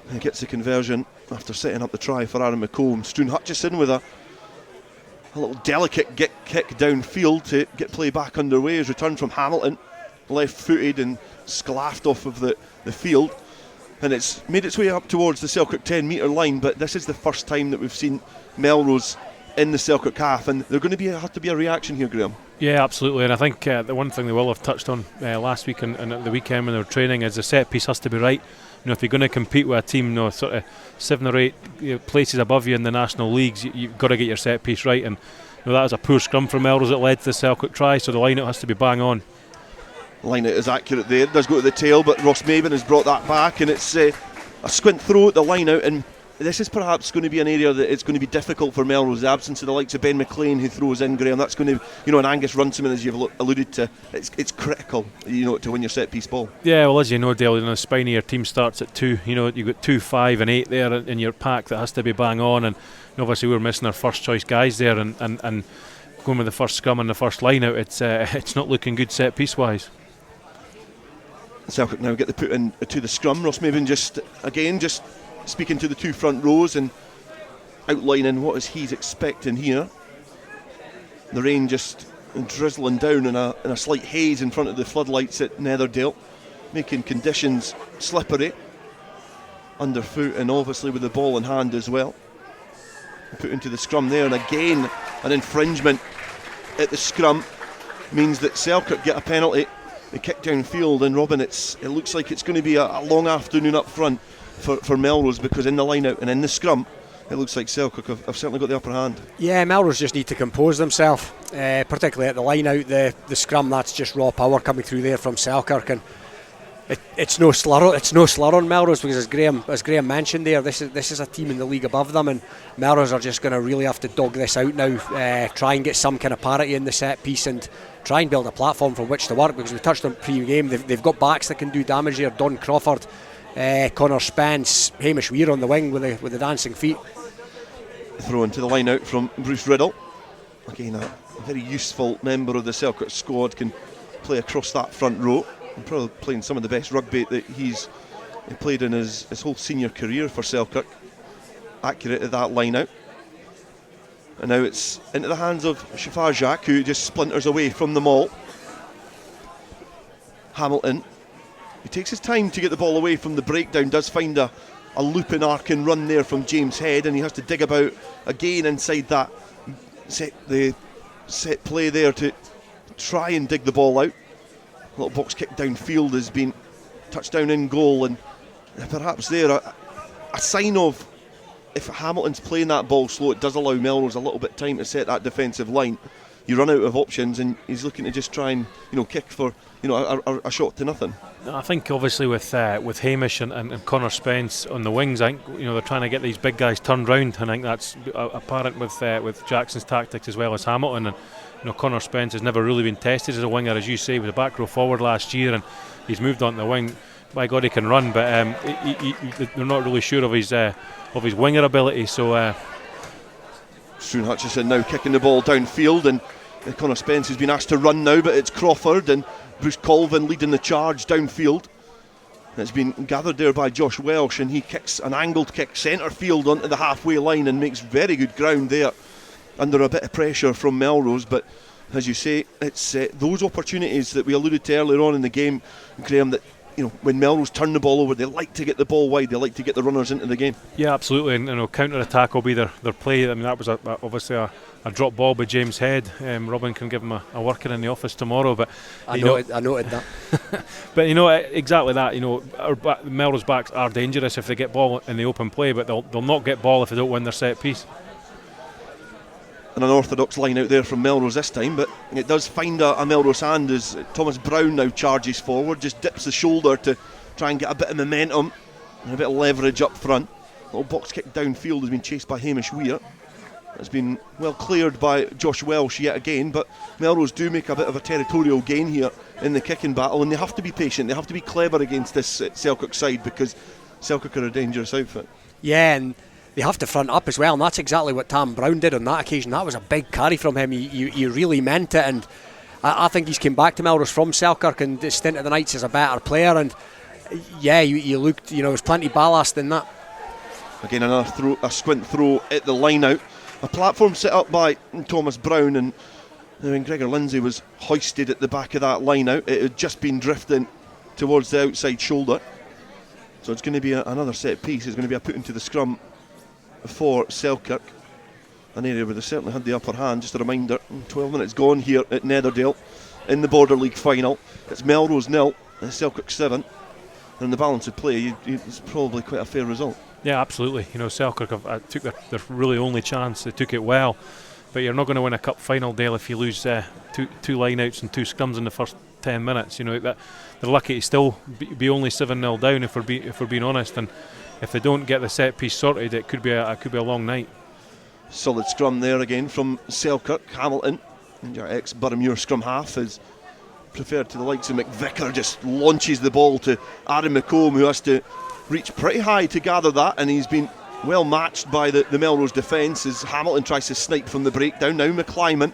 And he gets the conversion after setting up the try for Aaron McComb. Stuart Hutchison with a little delicate kick downfield to get play back underway. His return from Hamilton, left-footed and sclaffed off of the field, and it's made its way up towards the Selkirk 10 metre line. But this is the first time that we've seen Melrose in the Selkirk half, and there's going to have to be a reaction here, Graeme. Yeah, absolutely. And I think the one thing they will have touched on last week and at the weekend when they were training is the set piece has to be right. If you're going to compete with a team sort of 7 or 8 places above you in the national leagues, you've got to get your set piece right. And that was a poor scrum from Melrose that led to the Selkirk try, so the line-out has to be bang on. Line-out is accurate there. It does go to the tail, but Ross Maven has brought that back, and it's a squint throw at the line-out. And this is perhaps going to be an area that it's going to be difficult for Melrose. The absence of the likes of Ben McLean who throws in, Graeme, that's going to, and Angus Runciman, as you've alluded to, it's critical, to win your set-piece ball. Yeah, well, as you know, Dale, the spine of your team starts at 2. You've got 2, 5 and 8 there in your pack that has to be bang on, and obviously we're missing our first choice guys there, and going with the first scrum and the first line out, it's not looking good set-piece wise. Selkirk now get the put in to the scrum. Ross Maven just speaking to the 2 front rows and outlining what he's expecting here. The rain just drizzling down in a slight haze in front of the floodlights at Netherdale, making conditions slippery underfoot and obviously with the ball in hand as well. Put into the scrum there, and again an infringement at the scrum means that Selkirk get a penalty. They kick downfield, and Robin, it looks like it's going to be a long afternoon up front for Melrose, because in the line out and in the scrum it looks like Selkirk have certainly got the upper hand. Yeah, Melrose just need to compose themselves, particularly at the line out. The scrum, that's just raw power coming through there from Selkirk, and it's no slur on Melrose, because as Graeme mentioned there, this is a team in the league above them, and Melrose are just going to really have to dog this out now, try and get some kind of parity in the set piece and try and build a platform from which to work, because we touched on pre-game, they've got backs that can do damage here. Don Crawford, Connor Spence, Hamish Weir on the wing with the dancing feet. Throw into the line out from Bruce Riddle. Again, a very useful member of the Selkirk squad, can play across that front row, and probably playing some of the best rugby that he played in his whole senior career for Selkirk. Accurate at that line out. And now it's into the hands of Shafar Jacques, who just splinters away from them all. Hamilton, he takes his time to get the ball away from the breakdown, does find a looping arc and run there from James Head, and he has to dig about again inside that set play there to try and dig the ball out. A little box kick downfield has been touchdown in goal, and perhaps there a sign of, if Hamilton's playing that ball slow, it does allow Melrose a little bit of time to set that defensive line. You run out of options, and he's looking to just try and kick for a shot to nothing. I think obviously with Hamish and Connor Spence on the wings, I think they're trying to get these big guys turned round. I think that's apparent with Jackson's tactics as well as Hamilton. And Connor Spence has never really been tested as a winger, as you say, with a back row forward last year, and he's moved on to the wing. By God, he can run, but they're not really sure of his winger ability. So Stuart Hutchison now kicking the ball downfield, and Connor Spence has been asked to run now, but it's Crawford and Bruce Colvin leading the charge downfield. It's been gathered there by Josh Welsh, and he kicks an angled kick centre field onto the halfway line and makes very good ground there under a bit of pressure from Melrose. But as you say, it's those opportunities that we alluded to earlier on in the game, Graeme, that when Melrose turn the ball over, they like to get the ball wide, they like to get the runners into the game. Yeah, absolutely, and counter-attack will be their play. I mean, that was obviously a drop ball by James Head. Robin can give him a working in the office tomorrow, but I noted that. But exactly that. Our Melrose backs are dangerous if they get ball in the open play, but they'll not get ball if they don't win their set piece. an unorthodox line out there from Melrose this time, but it does find a Melrose hand as Thomas Brown now charges forward, just dips the shoulder to try and get a bit of momentum and a bit of leverage up front. Little box kick downfield has been chased by Hamish Weir. It's been well cleared by Josh Welsh yet again, but Melrose do make a bit of a territorial gain here in the kicking battle, and they have to be patient, they have to be clever against this Selkirk side, because Selkirk are a dangerous outfit. Yeah, and they have to front up as well, and that's exactly what Tam Brown did on that occasion. That was a big carry from him. He really meant it, and I think he's came back to Melrose from Selkirk and the stint of the Knights as a better player, and yeah, you looked, there was plenty of ballast in that. Again, a squint throw at the line out. A platform set up by Thomas Brown, and when Gregor Lindsay was hoisted at the back of that line out, it had just been drifting towards the outside shoulder. So it's going to be another set piece. It's going to be a put into the scrum for Selkirk, an area where they certainly had the upper hand. Just a reminder, 12 minutes gone here at Netherdale in the Border League final. It's Melrose 0 and Selkirk 7, and the balance of play, it's probably quite a fair result. Yeah, absolutely. Selkirk took their really only chance. They took it well, but you're not going to win a cup final, Dale, if you lose two line-outs and two scrums in the first 10 minutes. They're lucky to still be only 7-0 down, if we're being honest. And if they don't get the set piece sorted, it could be a long night. Solid scrum there again from Selkirk. Hamilton, your ex-Boroughmuir scrum half, is preferred to the likes of McVicker. Just launches the ball to Aaron McComb, who has to reach pretty high to gather that, and he's been well matched by the Melrose defence as Hamilton tries to snipe from the breakdown. Now McClyman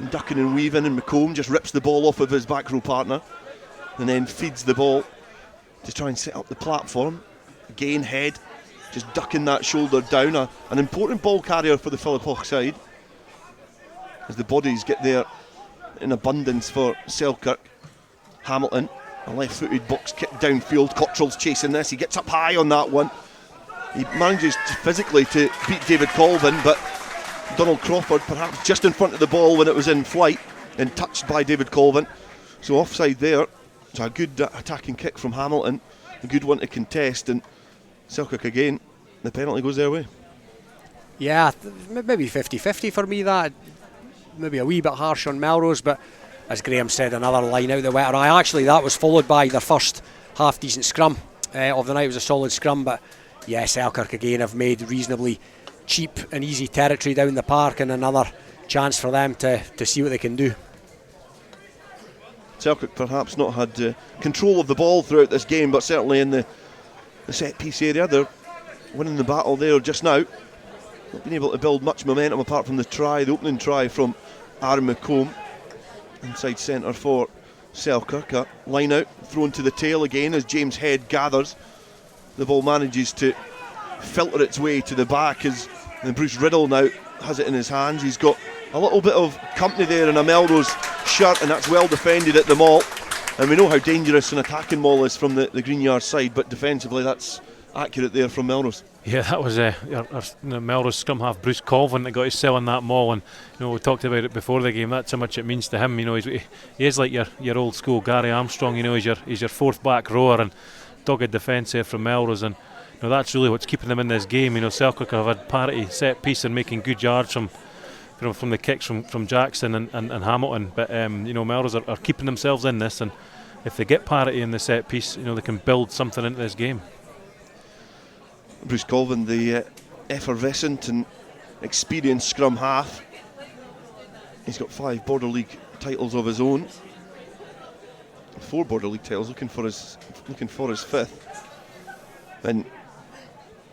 ducking and weaving, and McComb just rips the ball off of his back row partner and then feeds the ball to try and set up the platform. Again, Head just ducking that shoulder down, an important ball carrier for the Philippoch side as the bodies get there in abundance for Selkirk. Hamilton, a left-footed box kick downfield. Cottrell's chasing this. He gets up high on that one. He manages physically to beat David Colvin, but Donald Crawford perhaps just in front of the ball when it was in flight and touched by David Colvin. So offside there. It's a good attacking kick from Hamilton, a good one to contest, and Selkirk again, the penalty goes their way. Yeah, maybe 50-50 for me. That maybe a wee bit harsh on Melrose, but as Graham said, another line out the wetter eye. Actually, that was followed by their first half-decent scrum of the night. It was a solid scrum, but yeah, Selkirk again have made reasonably cheap and easy territory down the park, and another chance for them to see what they can do. Selkirk perhaps not had control of the ball throughout this game, but certainly in the set-piece area, they're winning the battle there just now. Not been able to build much momentum apart from the opening try from Aaron McComb. Inside centre for Selkirk, a line out thrown to the tail again as James Head gathers. The ball manages to filter its way to the back as Bruce Riddle now has it in his hands. He's got a little bit of company there in a Melrose shirt, and that's well defended at the maul. And we know how dangerous an attacking maul is from the Greenyard side, but defensively that's accurate there from Melrose. Yeah, that was our Melrose scrum half Bruce Colvin that got his sell in that maul, and we talked about it before the game. That's how much it means to him. He is like your old school Gary Armstrong. He's your fourth back rower and dogged defence there from Melrose, and that's really what's keeping them in this game. Selkirk have had parity set piece and making good yards from the kicks from Jackson and Hamilton, but Melrose are keeping themselves in this, and if they get parity in the set piece, they can build something into this game. Bruce Colvin, the effervescent and experienced scrum half. He's got 5 Border League titles of his own, 4 Border League titles, looking for his 5th, and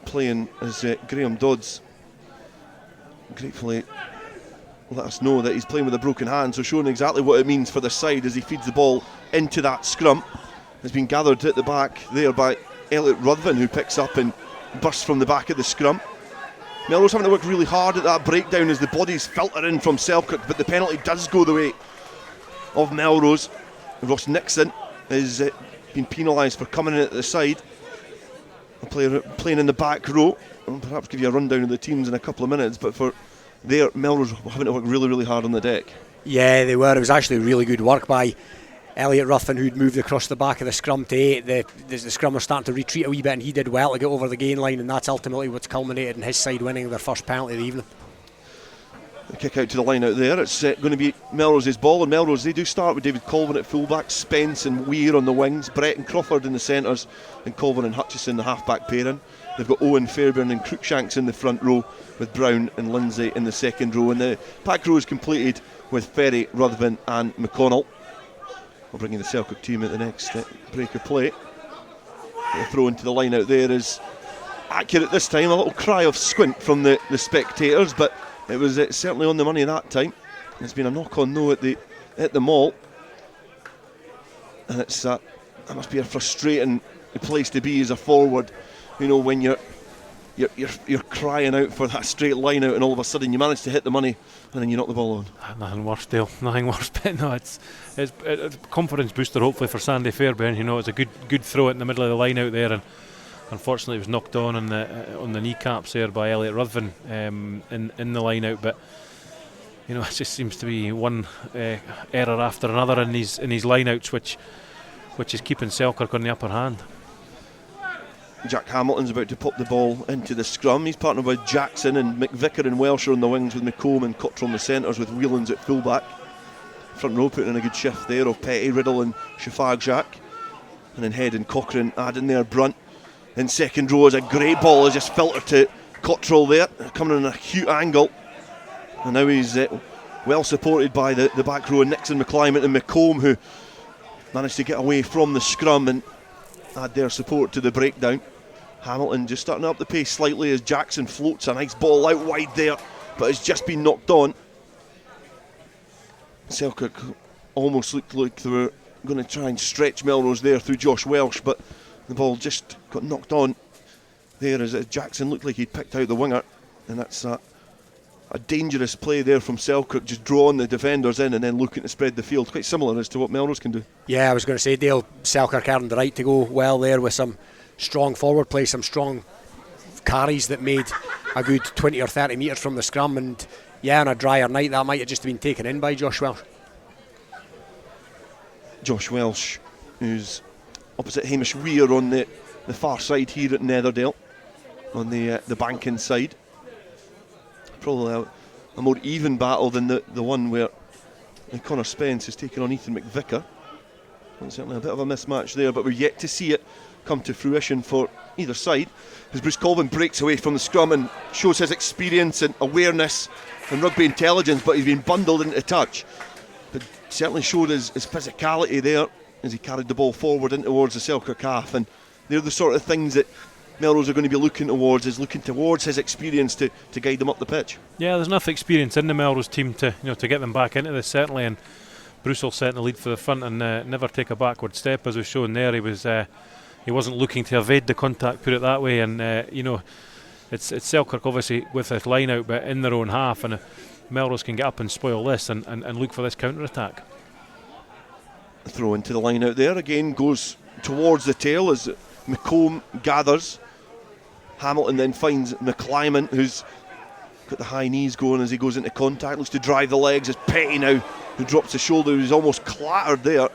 playing as Graeme Dodds gratefully let us know that he's playing with a broken hand, so showing exactly what it means for the side as he feeds the ball into that scrum. Has been gathered at the back there by Elliot Ruthven, who picks up and bursts from the back of the scrum. Melrose having to work really hard at that breakdown as the bodies filter in from Selkirk, but the penalty does go the way of Melrose. Ross Nixon has been penalised for coming in at the side. A player playing in the back row. I'll perhaps give you a rundown of the teams in a couple of minutes, but for there, Melrose having to work really, really hard on the deck. Yeah, they were. It was actually really good work by Elliot Ruthven, who'd moved across the back of the scrum to 8. The scrum was starting to retreat a wee bit, and he did well to get over the gain line, and that's ultimately what's culminated in his side winning their first penalty of the evening. The kick out to the line out there. It's going to be Melrose's ball, and Melrose, they do start with David Colvin at fullback, Spence and Weir on the wings, Brett and Crawford in the centres, and Colvin and Hutchison the half-back pairing. They've got Owen, Fairbairn and Cruikshanks in the front row, with Brown and Lindsay in the second row, and the back row is completed with Ferry, Ruthven and McConnell. We'll bring in the Selkirk team at the next break of play. The throw into the line out there is accurate this time. A little cry of squint from the spectators, but it was certainly on the money that time. There's been a knock-on though at the Mall, and it's that must be a frustrating place to be as a forward. You know, when you're crying out for that straight line out, and all of a sudden you manage to hit the money, and then you knock the ball on. Nothing worse, Dale. Nothing worse. But no, it's a confidence booster hopefully for Sandy Fairbairn. You know, it's a good throw in the middle of the line out there, and unfortunately it was knocked on the kneecaps there by Elliot Ruthven in the line out. But you know, it just seems to be one error after another in his line outs, which is keeping Selkirk on the upper hand. Jack Hamilton's about to pop the ball into the scrum. He's partnered with Jackson, and McVicker and Welsh are on the wings, with McComb and Cottrell on the centres, with Whelans at fullback. Front row putting in a good shift there of Petty, Riddle and Shafag, and then Head and Cochrane adding their brunt. In second row is a great ball, is just filtered to Cottrell there, coming in a acute angle, and now he's well supported by the back row, Nixon, McClymont and McComb, who managed to get away from the scrum and add their support to the breakdown. Hamilton just starting up the pace slightly as Jackson floats a nice ball out wide there, but it's just been knocked on. Selkirk almost looked like they were going to try and stretch Melrose there through Josh Welsh, but the ball just got knocked on there as Jackson looked like he'd picked out the winger, and that's a dangerous play there from Selkirk, just drawing the defenders in and then looking to spread the field, quite similar as to what Melrose can do. Yeah, I was going to say, Dale, Selkirk earned the right to go well there with some strong forward play, some strong carries that made a good 20 or 30 metres from the scrum, and yeah, on a drier night that might have just been taken in by Josh Welsh. Josh Welsh, who's opposite Hamish Weir on the far side here at Netherdale, on the banking side. Probably a more even battle than the one where Connor Spence has taken on Ethan McVicker. And certainly a bit of a mismatch there, but we're yet to see it come to fruition for either side, as Bruce Colvin breaks away from the scrum and shows his experience and awareness and rugby intelligence, but he's been bundled into touch. But certainly showed his physicality there as he carried the ball forward in towards the Selkirk half, and they're the sort of things that Melrose are going to be looking towards his experience to guide them up the pitch. Yeah, there's enough experience in the Melrose team to get them back into this, certainly, and Bruce will set the lead for the front and never take a backward step, as was shown there. He wasn't looking to evade the contact, put it that way, and it's Selkirk obviously with this line out but in their own half, and Melrose can get up and spoil this and look for this counter attack. Throw into the line out there again, goes towards the tail as McComb gathers. Hamilton then finds McClymont, who's got the high knees going as he goes into contact, looks to drive the legs as Petty now, who drops the shoulder, who's almost clattered there,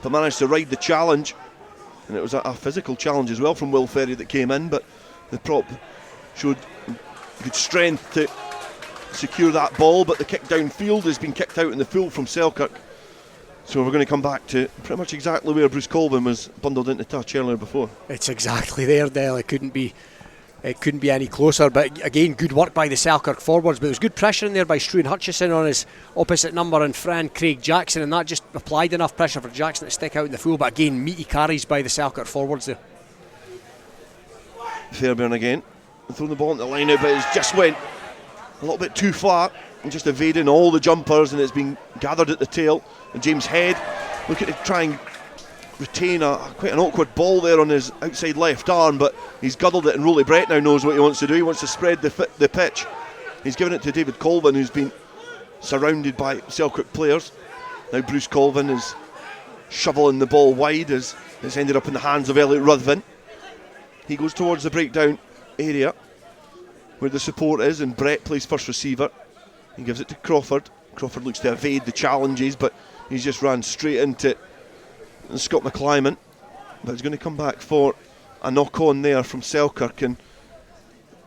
but managed to ride the challenge. And it was a physical challenge as well from Will Ferry that came in, but the prop showed good strength to secure that ball, but the kick downfield has been kicked out in the full from Selkirk. So we're going to come back to pretty much exactly where Bruce Colvin was bundled into touch earlier before. It's exactly there, Dale. It couldn't be any closer, but again, good work by the Selkirk forwards, but there was good pressure in there by Struan Hutchison on his opposite number and Fran Craig Jackson, and that just applied enough pressure for Jackson to stick out in the full, but again, meaty carries by the Selkirk forwards there. Fairbairn again, throwing the ball into the line out, but it's just went a little bit too far and just evading all the jumpers, and it's been gathered at the tail, and James Head looking to try and retain quite an awkward ball there on his outside left arm, but he's guddled it, and Rolly Brett now knows what he wants to do. He wants to spread the pitch. He's given it to David Colvin, who's been surrounded by Selkirk players. Now Bruce Colvin is shoveling the ball wide as it's ended up in the hands of Elliot Ruthven. He goes towards the breakdown area where the support is, and Brett plays first receiver. He gives it to Crawford. Crawford looks to evade the challenges, but he's just ran straight into Scott McClymont, but he's going to come back for a knock on there from Selkirk, and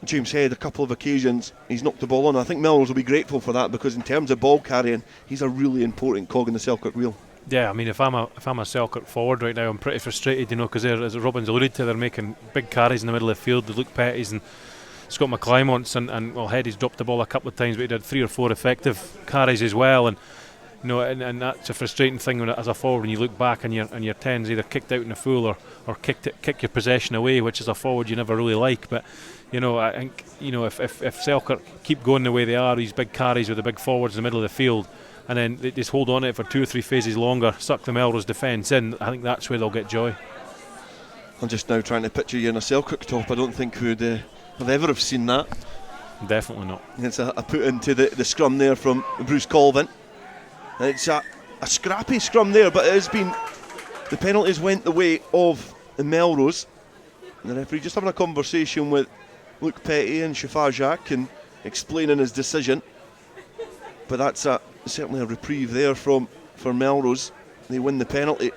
James Head a couple of occasions he's knocked the ball on. I think Melrose will be grateful for that, because in terms of ball carrying, he's a really important cog in the Selkirk wheel. Yeah, I mean, if I'm a Selkirk forward right now, I'm pretty frustrated, because as Robin's alluded to, they're making big carries in the middle of the field. The Luke Petties and Scott McClymonts and Heady's dropped the ball a couple of times, but he did 3 or 4 effective carries as well. And and that's a frustrating thing as a forward when you look back and your 10's either kicked out in the full or kick your possession away, which as a forward you never really like. But I think if Selkirk keep going the way they are, these big carries with the big forwards in the middle of the field, and then they just hold on to it for 2 or 3 phases longer, suck the Melrose defence in, I think that's where they'll get joy. I'm just now trying to picture you in a Selkirk top. I don't think we'd have ever have seen that. Definitely not. It's a put into the scrum there from Bruce Colvin. It's a scrappy scrum there, but it has been, the penalties went the way of the Melrose. And the referee just having a conversation with Luke Petty and Shafar Jacques and explaining his decision. But that's certainly a reprieve there for Melrose. They win the penalty.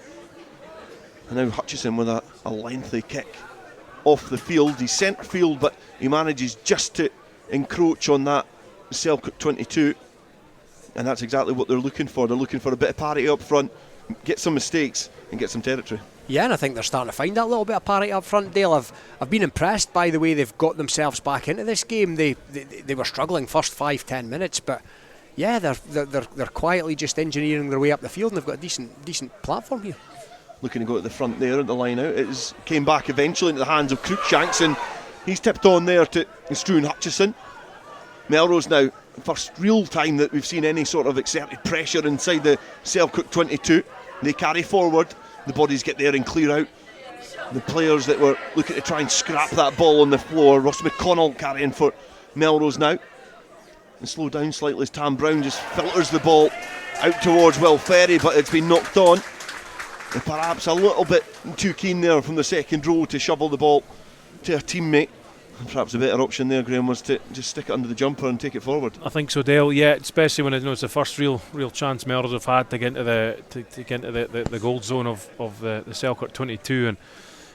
And now Hutchison with a lengthy kick off the field. He's centre field, but he manages just to encroach on that Selkirk 22. And that's exactly what they're looking for. They're looking for a bit of parity up front, get some mistakes and get some territory. Yeah, and I think they're starting to find that little bit of parity up front, Dale. I've been impressed by the way they've got themselves back into this game. They were struggling first 5-10 minutes, but yeah, they're quietly just engineering their way up the field, and they've got a decent platform here. Looking to go at the front there at the line out. It came back eventually into the hands of Cruikshanks, and he's tipped on there to Struan Hutchison. Melrose now, first real time that we've seen any sort of exerted pressure inside the Selkirk 22. They carry forward, the bodies get there and clear out. The players that were looking to try and scrap that ball on the floor. Ross McConnell carrying for Melrose now. And slow down slightly as Tam Brown just filters the ball out towards Will Ferry, but it's been knocked on. And perhaps a little bit too keen there from the second row to shovel the ball to a teammate. Perhaps a better option there, Graham, was to just stick it under the jumper and take it forward. I think so, Dale. Yeah, especially when it's the first real chance Melrose have had to get into the gold zone of the Selkirk 22,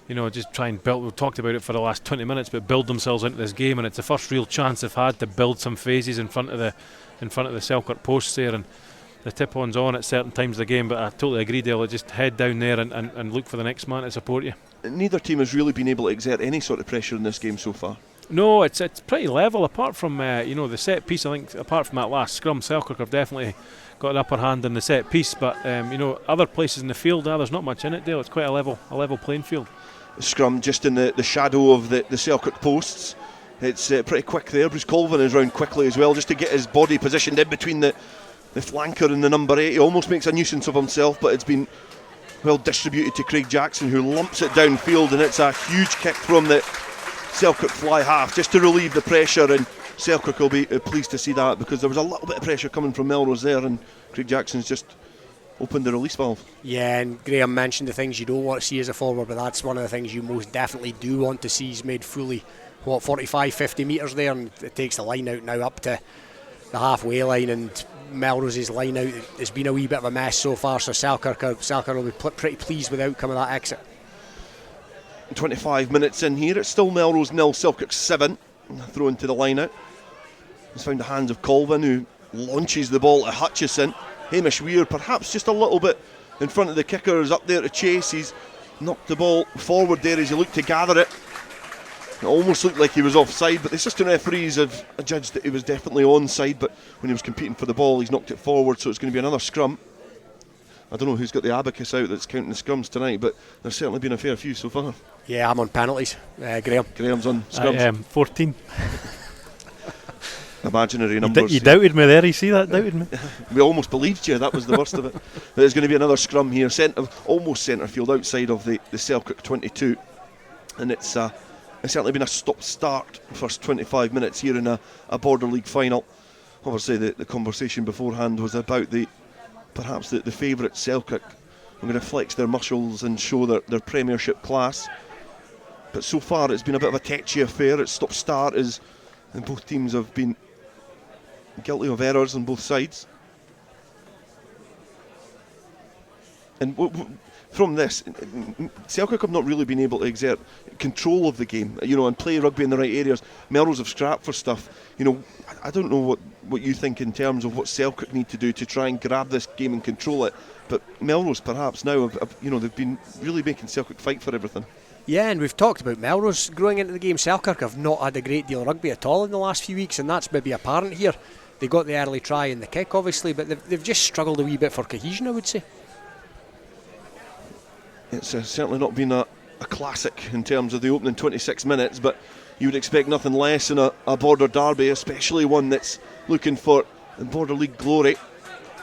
and just try and build. We've talked about it for the last 20 minutes, but build themselves into this game, and it's the first real chance they've had to build some phases in front of the Selkirk posts there, and the tip-on's on at certain times of the game. But I totally agree, Dale. Just head down there and look for the next man to support you. Neither team has really been able to exert any sort of pressure in this game so far. No, it's pretty level. Apart from the set piece, I think apart from that last scrum, Selkirk have definitely got an upper hand in the set piece. But other places in the field, there's not much in it, Dale. It's quite a level playing field. The scrum just in the shadow of the Selkirk posts. It's pretty quick there. Bruce Colvin is round quickly as well, just to get his body positioned in between the flanker and the number 8. He almost makes a nuisance of himself, but it's been well distributed to Craig Jackson, who lumps it downfield, and it's a huge kick from the Selkirk fly half just to relieve the pressure, and Selkirk will be pleased to see that, because there was a little bit of pressure coming from Melrose there, and Craig Jackson's just opened the release valve. Yeah, and Graham mentioned the things you don't want to see as a forward, but that's one of the things you most definitely do want to see. He's made fully 45-50 metres there, and it takes the line out now up to the halfway line, and Melrose's line out has been a wee bit of a mess so far, so Selkirk will be pretty pleased with the outcome of that exit. 25 minutes in here, it's still Melrose 0, Selkirk 7. Throw into the line out. It's found the hands of Colvin, who launches the ball to Hutchison. Hamish Weir perhaps just a little bit in front of the kicker, is up there to chase. He's knocked the ball forward there as he looked to gather it. It almost looked like he was offside, but the assistant referees have judged that he was definitely onside, but when he was competing for the ball, he's knocked it forward, so it's going to be another scrum. I don't know who's got the abacus out that's counting the scrums tonight, but there's certainly been a fair few so far. Yeah, I'm on penalties. Graham. Graham's on scrums. I am 14. Imaginary numbers. You doubted me there, you see that? Doubted me. We almost believed you, that was the worst of it. But there's going to be another scrum here, almost centre field outside of the Selkirk 22. And it's certainly been a stop-start first 25 minutes here in a Border League final. Obviously the conversation beforehand was about perhaps the favourite Selkirk. I'm going to flex their muscles and show their premiership class. But so far it's been a bit of a tetchy affair. It's stop-start, and both teams have been guilty of errors on both sides. And from this, Selkirk have not really been able to exert control of the game, and play rugby in the right areas. Melrose have scrapped for stuff. I don't know what you think in terms of what Selkirk need to do to try and grab this game and control it. But Melrose perhaps now, they've been really making Selkirk fight for everything. Yeah, and we've talked about Melrose growing into the game. Selkirk have not had a great deal of rugby at all in the last few weeks, and that's maybe apparent here. They got the early try and the kick, obviously, but they've just struggled a wee bit for cohesion, I would say. It's certainly not been a classic in terms of the opening 26 minutes, but you would expect nothing less in a Border derby, especially one that's looking for Border League glory,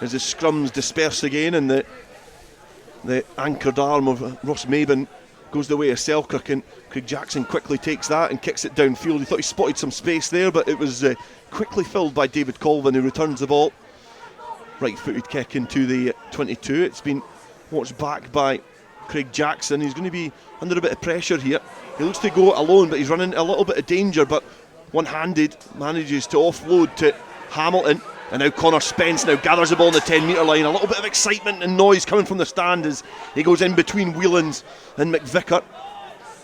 as the scrums disperse again and the anchored arm of Ross Maben goes the way of Selkirk, and Craig Jackson quickly takes that and kicks it downfield. He thought he spotted some space there, but it was quickly filled by David Colvin, who returns the ball. Right-footed kick into the 22. It's been watched back by Craig Jackson. He's going to be under a bit of pressure here. He looks to go alone, but he's running a little bit of danger, but one-handed manages to offload to Hamilton, and now Connor Spence now gathers the ball on the 10-metre line. A little bit of excitement and noise coming from the stand as he goes in between Whelans and McVicker.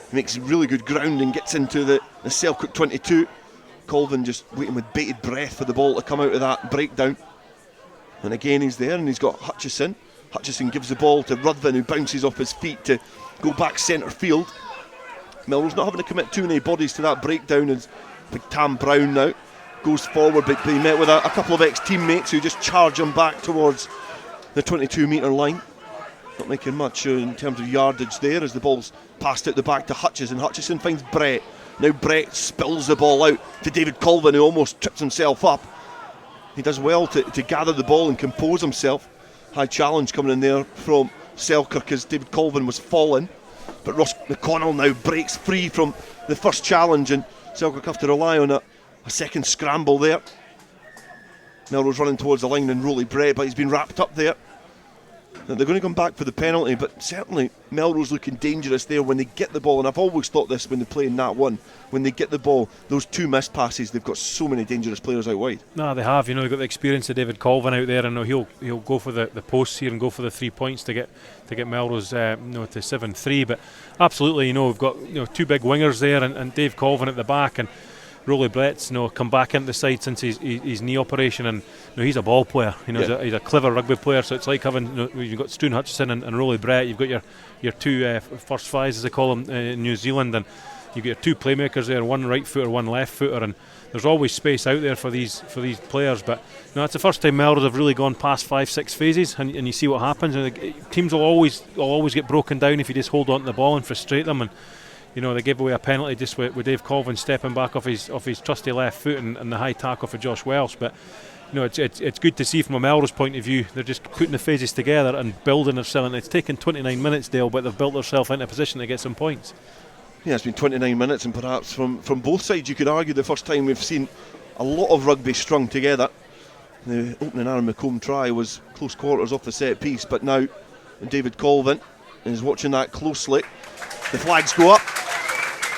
He makes really good ground and gets into the Selkirk 22. Colvin just waiting with bated breath for the ball to come out of that breakdown, and again he's there, and he's got Hutchison. Hutchison gives the ball to Ruthven, who bounces off his feet to go back centre field. Melrose not having to commit too many bodies to that breakdown, as big Tam Brown now goes forward, but he met with a couple of ex-teammates who just charge him back towards the 22-metre line. Not making much in terms of yardage there, as the ball's passed out the back to Hutchison. Hutchison finds Brett. Now Brett spills the ball out to David Colvin, who almost trips himself up. He does well to gather the ball and compose himself. High challenge coming in there from Selkirk as David Colvin was falling, but Ross McConnell now breaks free from the first challenge, and Selkirk have to rely on a second scramble there. Melrose running towards the line and Rolly Brett, but he's been wrapped up there. Now they're going to come back for the penalty, but certainly Melrose looking dangerous there when they get the ball, and I've always thought this when they play in Nat 1, when they get the ball, those two missed passes, they've got so many dangerous players out wide. No, they have. They've got the experience of David Colvin out there, and he'll go for the posts here and go for the 3 points to get Melrose to 7-3. But absolutely, we've got two big wingers there, and Dave Colvin at the back, and Rolly Brett's come back into the side since his knee operation, and he's a ball player. He's a clever rugby player. So it's like having you've got Stuart Hutchison and Rolly Brett. You've got your two first fives, as they call them, in New Zealand, and you've got your two playmakers there, one right footer, one left footer, and there's always space out there for these players. But it's the first time Melrose have really gone past 5-6 phases, and you see what happens. And teams will always get broken down if you just hold on to the ball and frustrate them. And they gave away a penalty just with Dave Colvin stepping back off his trusty left foot and the high tackle for Josh Welsh. But it's good to see from a Melrose point of view. They're just putting the phases together and building themselves. And it's taken 29 minutes, Dale, but they've built themselves into a position to get some points. Yeah, it's been 29 minutes, and perhaps from both sides you could argue the first time we've seen a lot of rugby strung together. The opening Aaron McComb try was close quarters off the set piece, but now David Colvin is watching that closely. The flags go up.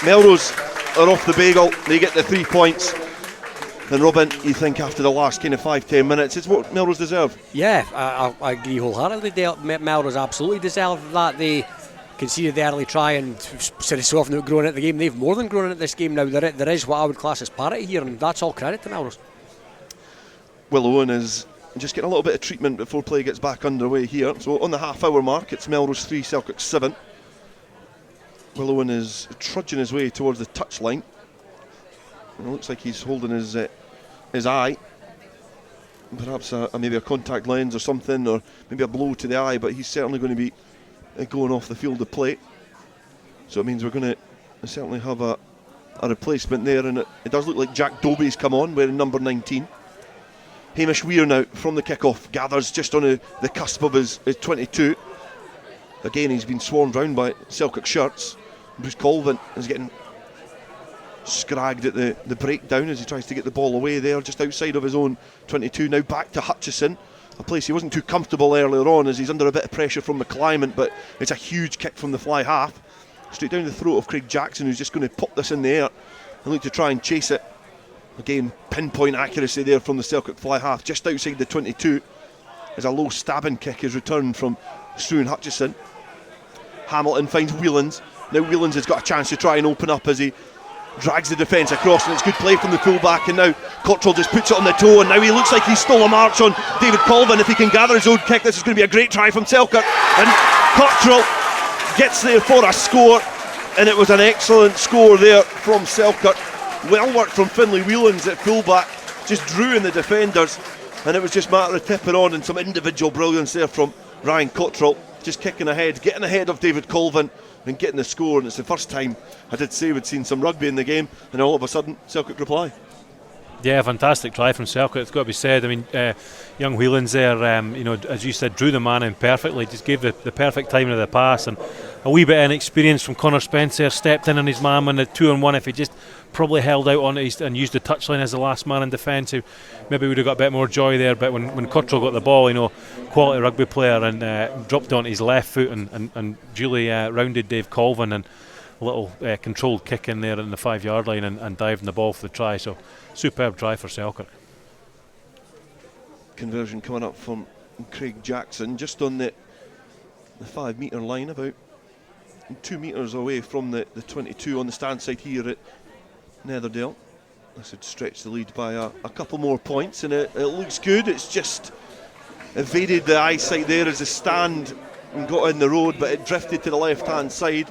Melrose are off the bagel. They get the 3 points. And Robin, you think after the last kind of 5-10 minutes, it's what Melrose deserve? Yeah, I agree wholeheartedly. Melrose absolutely deserve that. They conceded the early try and said so often about growing into the game. They've more than grown into this game now. There is what I would class as parity here, and that's all credit to Melrose. Will Owen is just getting a little bit of treatment before play gets back underway here. So on the half-hour mark, it's Melrose 3, Selkirk 7. Will Owen is trudging his way towards the touchline. It looks like he's holding his eye. Perhaps maybe a contact lens or something, or maybe a blow to the eye, but he's certainly going to be going off the field of play. So it means we're going to certainly have a replacement there, and it does look like Jack Dobie's come on, wearing number 19. Hamish Weir now from the kick-off gathers just on the cusp of his 22. Again, he's been swarmed round by Selkirk shirts. Bruce Colvin is getting scragged at the breakdown as he tries to get the ball away there just outside of his own 22. Now back to Hutchison, a place he wasn't too comfortable earlier on as he's under a bit of pressure from McClymondt, but it's a huge kick from the fly half straight down the throat of Craig Jackson, who's just going to pop this in the air and look to try and chase it. Again, pinpoint accuracy there from the Selkirk fly half just outside the 22 as a low stabbing kick is returned from Struan Hutchison. Hamilton finds Whelans. Now Whelans has got a chance to try and open up as he drags the defence across, and it's good play from the full-back, and now Cottrell just puts it on the toe, and now he looks like he's stole a march on David Colvin. If he can gather his own kick, this is going to be a great try from Selkirk, and Cottrell gets there for a score, and it was an excellent score there from Selkirk. Well worked from Finlay Whelans at full-back, just drew in the defenders, and it was just a matter of tipping on, and some individual brilliance there from Ryan Cottrell, just kicking ahead, getting ahead of David Colvin and getting the score. And it's the first time, I did say we'd seen some rugby in the game, and all of a sudden Selkirk reply. Yeah, fantastic try from Selkirk, it's got to be said. I mean, young Whelans there, as you said, drew the man in perfectly, just gave the perfect timing of the pass, and a wee bit of inexperience from Connor Spencer, stepped in on his man on the 2-on-1. If he just probably held out on it and used the touchline as the last man in defence, he maybe would have got a bit more joy there. But when Cottrell got the ball, quality rugby player, and dropped onto his left foot and duly rounded Dave Colvin, and a little controlled kick in there in the 5-yard line, and diving the ball for the try. So superb try for Selkirk. Conversion coming up from Craig Jackson, just on the 5 metre line, about 2 metres away from the 22 on the stand side here at Netherdale. This would stretch the lead by a couple more points, and it looks good. It's just evaded the eyesight there as the stand and got in the road, but it drifted to the left hand side.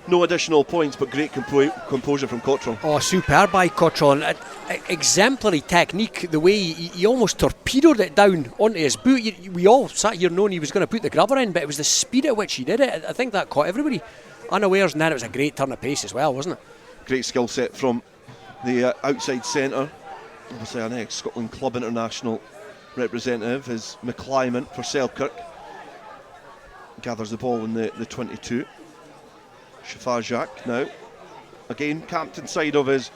No additional points, but great composure from Cottrell. Oh, superb by Cottrell, and exemplary technique, the way he almost torpedoed it down onto his boot. We all sat here knowing he was going to put the grubber in, but it was the speed at which he did it. I think that caught everybody unawares, and then it was a great turn of pace as well, wasn't it? Great skill set from the outside centre. Obviously an ex-Scotland Club International representative is McClyman for Selkirk. Gathers the ball in the 22. Shafar now, again captain side of his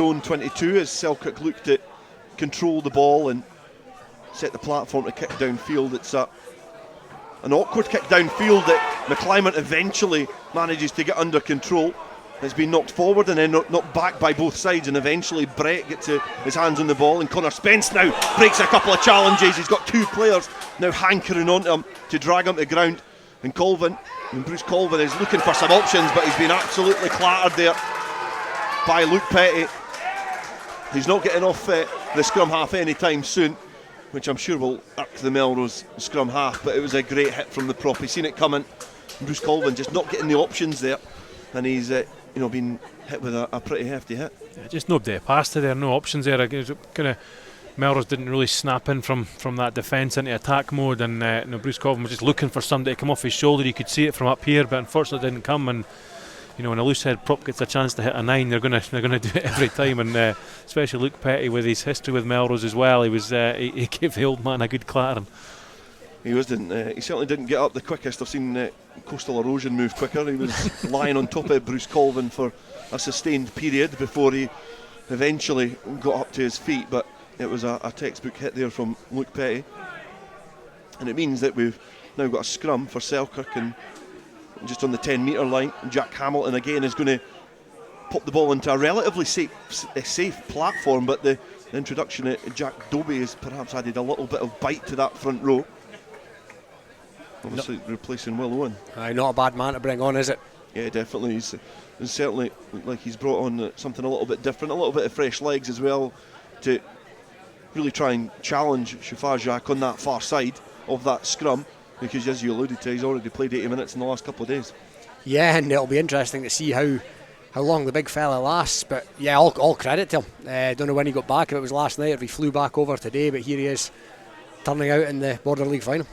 own 22, as Selkirk looked to control the ball and set the platform to kick downfield. It's an awkward kick downfield that McClyman eventually manages to get under control. It's been knocked forward and then knocked back by both sides, and eventually Brett gets his hands on the ball, and Connor Spence now breaks a couple of challenges. He's got 2 players now hankering onto him to drag him to the ground, and Bruce Colvin is looking for some options, but he's been absolutely clattered there by Luke Petty. He's not getting off the scrum half anytime soon, which I'm sure will irk the Melrose scrum half, but it was a great hit from the prop. He's seen it coming. Bruce Colvin just not getting the options there, and he's been hit with a pretty hefty hit. Yeah, just nobody passed to there, no options there. Melrose didn't really snap in from that defence into attack mode, and Bruce Colvin was just looking for somebody to come off his shoulder. You could see it from up here, but unfortunately it didn't come. And when a loose head prop gets a chance to hit a 9, they're going to do it every time. And especially Luke Petty, with his history with Melrose as well, he gave the old man a good clattering. He certainly didn't get up the quickest. I've seen Coastal Erosion move quicker. He was lying on top of Bruce Colvin for a sustained period before he eventually got up to his feet, but it was a textbook hit there from Luke Petty, and it means that we've now got a scrum for Selkirk, and just on the 10 metre line, Jack Hamilton again is going to pop the ball into a relatively safe platform, but the introduction of Jack Dobie has perhaps added a little bit of bite to that front row. Obviously replacing Will Owen. Not a bad man to bring on, is it? Yeah, definitely. He's certainly looked like he's brought on something a little bit different, a little bit of fresh legs as well, to really try and challenge Shafar on that far side of that scrum, because as you alluded to, he's already played 80 minutes in the last couple of days. Yeah, and it'll be interesting to see how long the big fella lasts, but yeah, all credit to him. Don't know when he got back, if it was last night or if he flew back over today, but here he is turning out in the Border League final.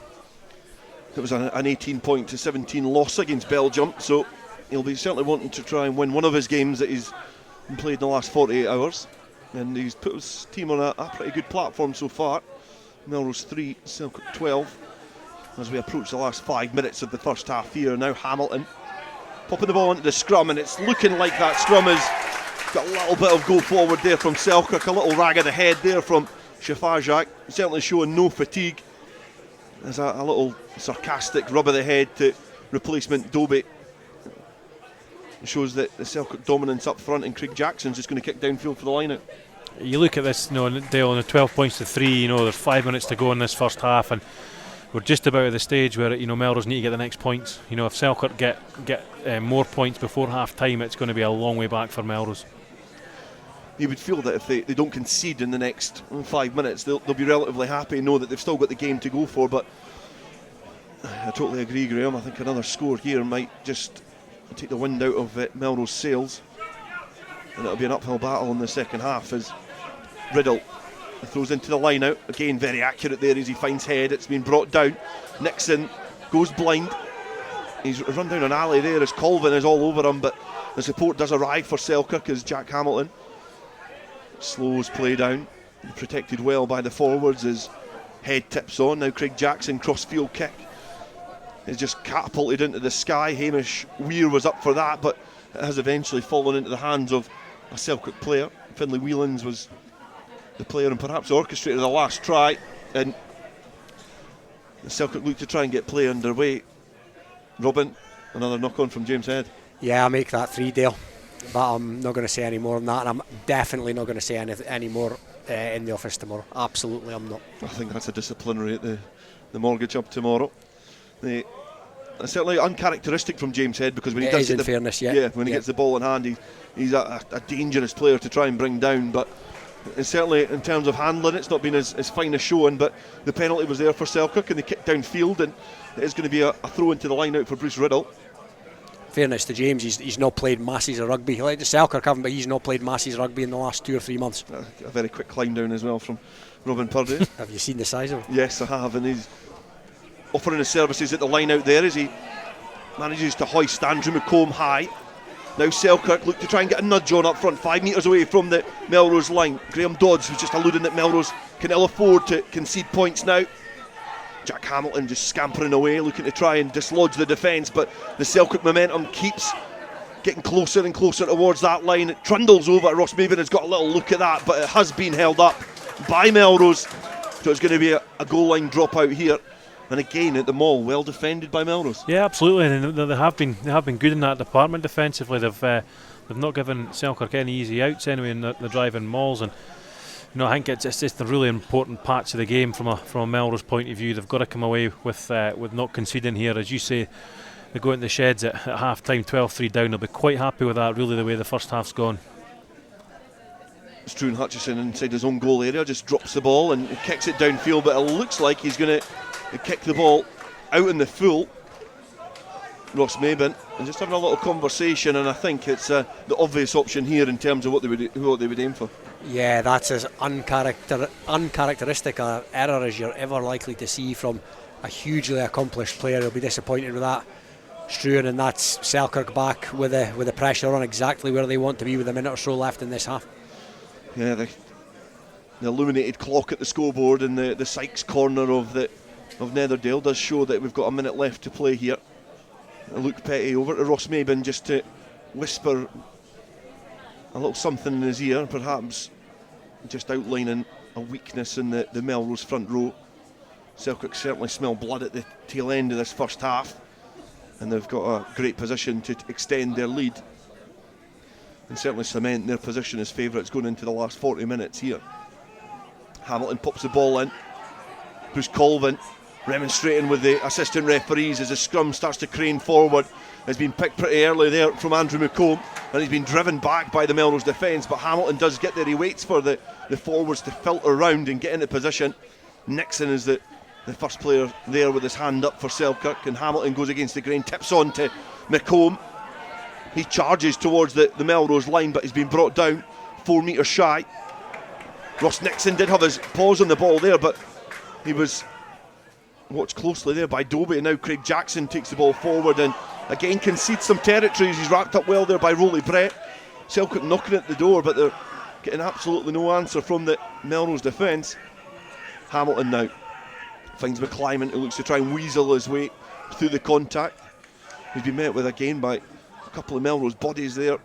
It was an 18 to 17 loss against Belgium, so he'll be certainly wanting to try and win one of his games that he's played in the last 48 hours. And he's put his team on a pretty good platform so far. Melrose 3, Selkirk 12. As we approach the last 5 minutes of the first half here, now Hamilton popping the ball into the scrum, and it's looking like that scrum has got a little bit of go forward there from Selkirk, a little rag of the head there from Shafar, certainly showing no fatigue. There's a little sarcastic rub of the head to replacement Dobie. It shows that the Selkirk dominance up front, and Craig Jackson's just going to kick downfield for the line out. You look at this, Dale, on the 12 points to 3, there's 5 minutes to go in this first half, and we're just about at the stage where Melrose need to get the next points. If Selkirk get more points before half time, it's going to be a long way back for Melrose. You would feel that if they don't concede in the next 5 minutes, they'll be relatively happy, know that they've still got the game to go for. But I totally agree, Graham. I think another score here might just take the wind out of Melrose sails, and it'll be an uphill battle in the second half as Riddle throws into the line out. Again, very accurate there as he finds head. It's been brought down. Nixon goes blind. He's run down an alley there as Colvin is all over him, but the support does arrive for Selkirk as Jack Hamilton slows play down. Protected well by the forwards as head tips on. Now Craig Jackson, cross-field kick, is just catapulted into the sky. Hamish Weir was up for that, but it has eventually fallen into the hands of a Selkirk player. Finlay Whelans was the player and perhaps orchestrated the last try, and the Celtic look to try and get play underway. Robin, another knock on from James Head. Yeah, I make that 3, Dale, but I'm not going to say any more than that, and I'm definitely not going to say any more in the office tomorrow. Absolutely, I'm not. I think that's a disciplinary at the mortgage up tomorrow. It's certainly uncharacteristic from James Head, because when he does get when he gets the ball in hand, he's a dangerous player to try and bring down. But it's certainly, in terms of handling, it's not been as fine as shown. But the penalty was there for Selkirk, and they kicked downfield, and it is going to be a throw into the line out for Bruce Riddle. Fairness to James, he's not played masses of rugby. Like the Selkirk haven't, but he's not played masses of rugby in the last 2 or 3 months. A very quick climb down as well from Robin Purdie. Have you seen the size of him? Yes, I have, and he's offering his services at the line out there as he manages to hoist Andrew McComb high. Now Selkirk look to try and get a nudge on up front, 5 metres away from the Melrose line. Graeme Dodds, who's just alluding that Melrose can ill afford to concede points now. Jack Hamilton just scampering away, looking to try and dislodge the defence, but the Selkirk momentum keeps getting closer and closer towards that line. It trundles over. Ross Maven has got a little look at that, but it has been held up by Melrose, so it's going to be a goal line dropout here. And again at the Mall, well defended by Melrose. Yeah, absolutely. And they have been good in that department defensively. They've not given Selkirk any easy outs anyway in the driving mauls. And I think it's just a really important patch of the game from a Melrose point of view. They've got to come away with not conceding here. As you say, they go into the sheds at half time, 12-3 down. They'll be quite happy with that, really, the way the first half's gone. Struan Hutchison inside his own goal area just drops the ball and kicks it downfield, but it looks like he's going to kick the ball out in the full. Ross Maben and just having a little conversation, and I think it's the obvious option here in terms of what they would aim for. Yeah, that's as uncharacteristic an error as you're ever likely to see from a hugely accomplished player. He'll be disappointed with that, Struan, and that's Selkirk back with the pressure on exactly where they want to be with a minute or so left in this half. Yeah, the illuminated clock at the scoreboard in the Sykes corner of Netherdale does show that we've got a minute left to play here. Luke Petty over to Ross Maben just to whisper a little something in his ear, perhaps just outlining a weakness in the Melrose front row. Selkirk certainly smell blood at the tail end of this first half, and they've got a great position to extend their lead and certainly cement their position as favourites going into the last 40 minutes here. Hamilton pops the ball in. Bruce Colvin remonstrating with the assistant referees as the scrum starts to crane forward. Has been picked pretty early there from Andrew McComb, and he's been driven back by the Melrose defence, but Hamilton does get there. He waits for the forwards to filter around and get into position. Nixon is the first player there with his hand up for Selkirk, and Hamilton goes against the grain, tips on to McComb. He charges towards the Melrose line, but he's been brought down 4 metres shy. Ross Nixon did have his paws on the ball there, but he was watched closely there by Dobie, and now Craig Jackson takes the ball forward and again concedes some territories. He's wrapped up well there by Rolly Brett. Selkirk knocking at the door, but they're getting absolutely no answer from the Melrose defence. Hamilton now finds McClyman, who looks to try and weasel his way through the contact. He's been met with again by a couple of Melrose bodies there,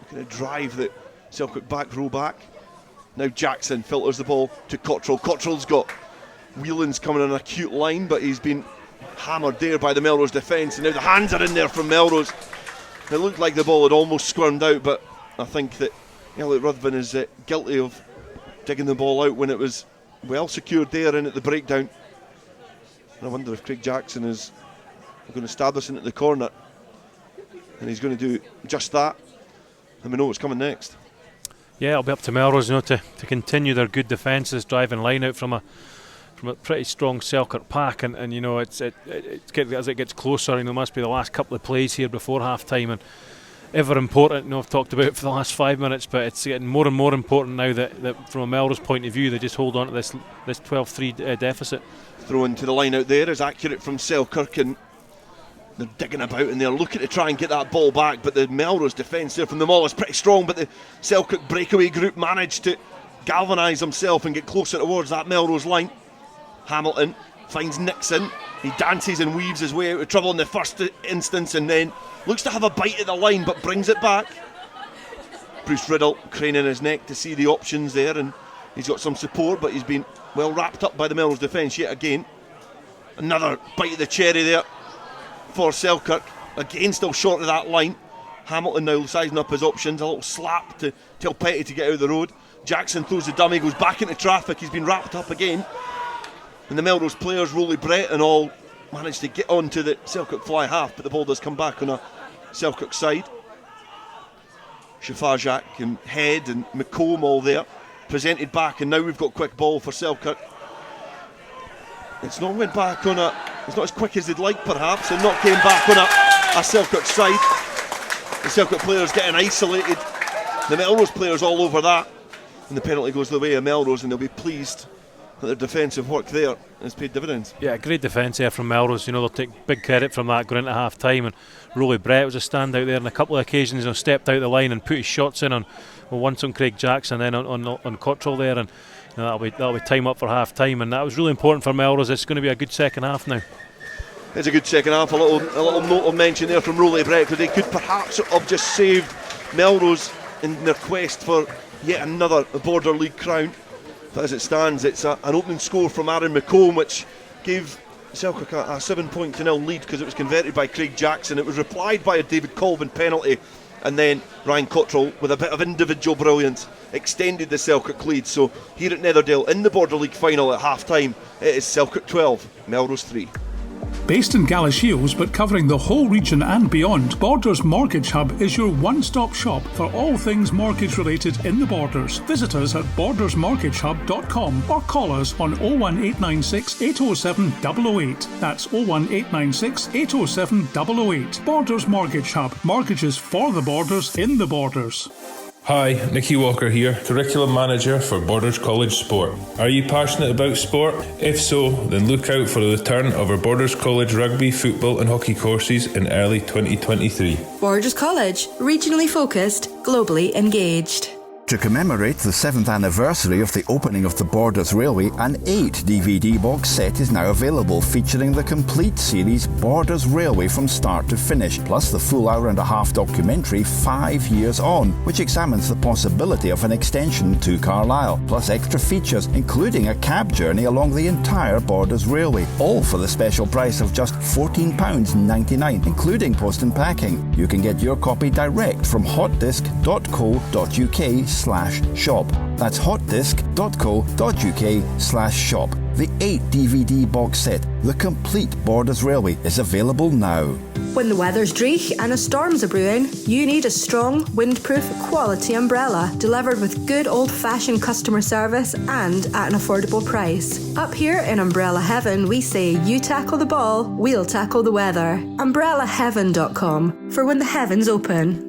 looking to drive the Selkirk back row back. Now Jackson filters the ball to Cottrell. Cottrell's got Whelan's coming on an acute line, but he's been hammered there by the Melrose defence, and now the hands are in there from Melrose. It looked like the ball had almost squirmed out, but I think that Elliot Ruthven is guilty of digging the ball out when it was well secured there in at the breakdown. And I wonder if Craig Jackson is going to stab us into the corner, and he's going to do just that, and we know what's coming next. Yeah, it'll be up to Melrose, to continue their good defences, driving line out from a pretty strong Selkirk pack, and as it gets closer, must be the last couple of plays here before half time, and ever important. I've talked about it for the last 5 minutes, but it's getting more and more important now that from a Melrose point of view, they just hold on to this 12-3 deficit. Throw into the line out there is accurate from Selkirk, and they're digging about and they're looking to try and get that ball back, but the Melrose defence there from the Maul is pretty strong, but the Selkirk breakaway group managed to galvanise himself and get closer towards that Melrose line. Hamilton finds Nixon, he dances and weaves his way out of trouble in the first instance, and then looks to have a bite at the line but brings it back. Bruce Riddle craning his neck to see the options there, and he's got some support, but he's been well wrapped up by the Melrose defence yet again. Another bite of the cherry there for Selkirk, again still short of that line. Hamilton now sizing up his options, a little slap to tell Petty to get out of the road. Jackson throws the dummy, goes back into traffic, he's been wrapped up again, and the Melrose players, Rolly Brett and all, managed to get onto the Selkirk fly half, but the ball does come back on a Selkirk side. Shafajak and Head and McComb all there, presented back, and now we've got quick ball for Selkirk. It's not went back on it's not as quick as they'd like perhaps, and not came back on a Selkirk side. The Selkirk players getting isolated, the Melrose players all over that, and the penalty goes the way of Melrose, and they'll be pleased that their defensive work there has paid dividends. Yeah, great defence there from Melrose. They'll take big credit from that going into half time, and Rolly Brett was a standout there on a couple of occasions, stepped out the line and put his shots in once on Craig Jackson, then on Cottrell there, and that'll be time up for half time, and that was really important for Melrose. It's going to be a good second half now. It's a good second half. A little note of mention there from Rolly Brett, because they could perhaps have just saved Melrose in their quest for yet another Border League crown. But as it stands, it's an opening score from Aaron McComb, which gave Selkirk a 7-0 lead because it was converted by Craig Jackson. It was replied by a David Colvin penalty, and then Ryan Cottrell, with a bit of individual brilliance, extended the Selkirk lead. So here at Netherdale, in the Border League final at half time, it is Selkirk 12, Melrose 3. Based in Galashiels but covering the whole region and beyond, Borders Mortgage Hub is your one-stop shop for all things mortgage related in the Borders. Visit us at bordersmortgagehub.com or call us on 01896 807 008. That's 01896 807 008. Borders Mortgage Hub. Mortgages for the Borders in the Borders. Hi, Nicky Walker here, Curriculum Manager for Borders College Sport. Are you passionate about sport? If so, then look out for the return of our Borders College rugby, football and hockey courses in early 2023. Borders College, regionally focused, globally engaged. To commemorate the 7th anniversary of the opening of the Borders Railway, an 8 DVD box set is now available, featuring the complete series Borders Railway from start to finish, plus the full hour-and-a-half documentary 5 Years On, which examines the possibility of an extension to Carlisle, plus extra features, including a cab journey along the entire Borders Railway, all for the special price of just £14.99, including post and packing. You can get your copy direct from hotdisc.co.uk/shop. That's hotdisc.co.uk/shop. The 8 DVD box set, The Complete Borders Railway, is available now. When the weather's dreich and a storm's a brewing, you need a strong, windproof, quality umbrella delivered with good old-fashioned customer service and at an affordable price. Up here in Umbrella Heaven, we say you tackle the ball, we'll tackle the weather. UmbrellaHeaven.com for when the heavens open.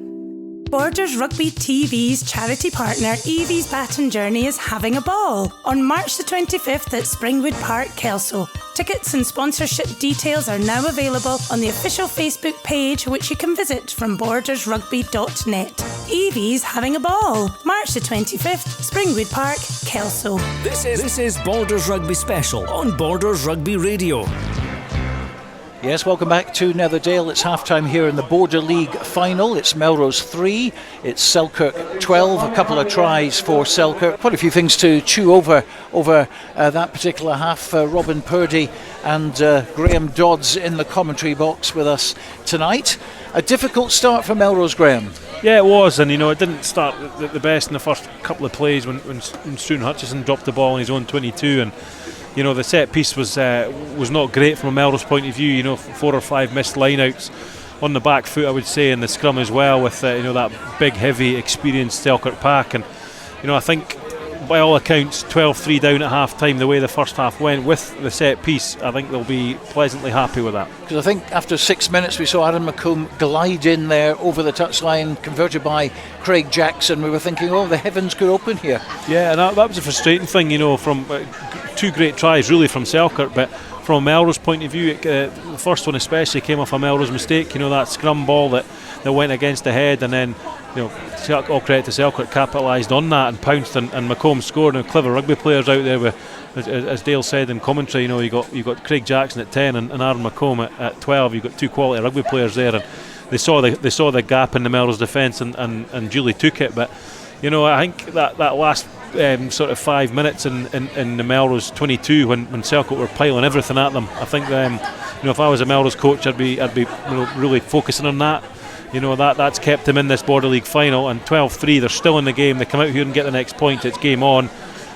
Borders Rugby TV's charity partner Evie's Baton Journey is having a ball on March the 25th at Springwood Park, Kelso. Tickets and sponsorship details are now available on the official Facebook page, which you can visit from bordersrugby.net. Evie's having a ball, March the 25th, Springwood Park, Kelso. This is Borders Rugby Special on Borders Rugby Radio. Yes, welcome back to Netherdale. It's half-time here in the Border League final. It's Melrose 3, it's Selkirk 12, a couple of tries for Selkirk. Quite a few things to chew over that particular half. Robin Purdie and Graeme Dodds in the commentary box with us tonight. A difficult start for Melrose, Graeme. Yeah, it was, and it didn't start the best in the first couple of plays when Stuart Hutchison dropped the ball on his own 22, and the set piece was not great from a Melrose point of view. 4 or 5 missed lineouts on the back foot, I would say, in the scrum as well, with that big, heavy, experienced Selkirk pack. And I think, by all accounts, 12-3 down at half time, the way the first half went with the set piece, I think they'll be pleasantly happy with that. Because I think after 6 minutes we saw Aaron McComb glide in there over the touchline, converted by Craig Jackson. We were thinking, oh, the heavens could open here. Yeah, and that was a frustrating thing, from 2 great tries really from Selkirk, but from a Melrose point of view, the first one especially came off a Melrose mistake, that scrum ball that went against the head, and then all credit to Selkirk, capitalised on that and pounced, and McComb scored. And clever rugby players out there, with, as Dale said in commentary, you got Craig Jackson at 10 and Aaron McComb at 12. You've got 2 quality rugby players there, and they saw the gap in the Melrose defence and duly took it. But I think that last sort of 5 minutes in the Melrose 22, when Selkirk were piling everything at them, I think if I was a Melrose coach, I'd be really focusing on that. That's kept them in this Border League final, and 12-3, they're still in the game. They come out here and get the next point, it's game on.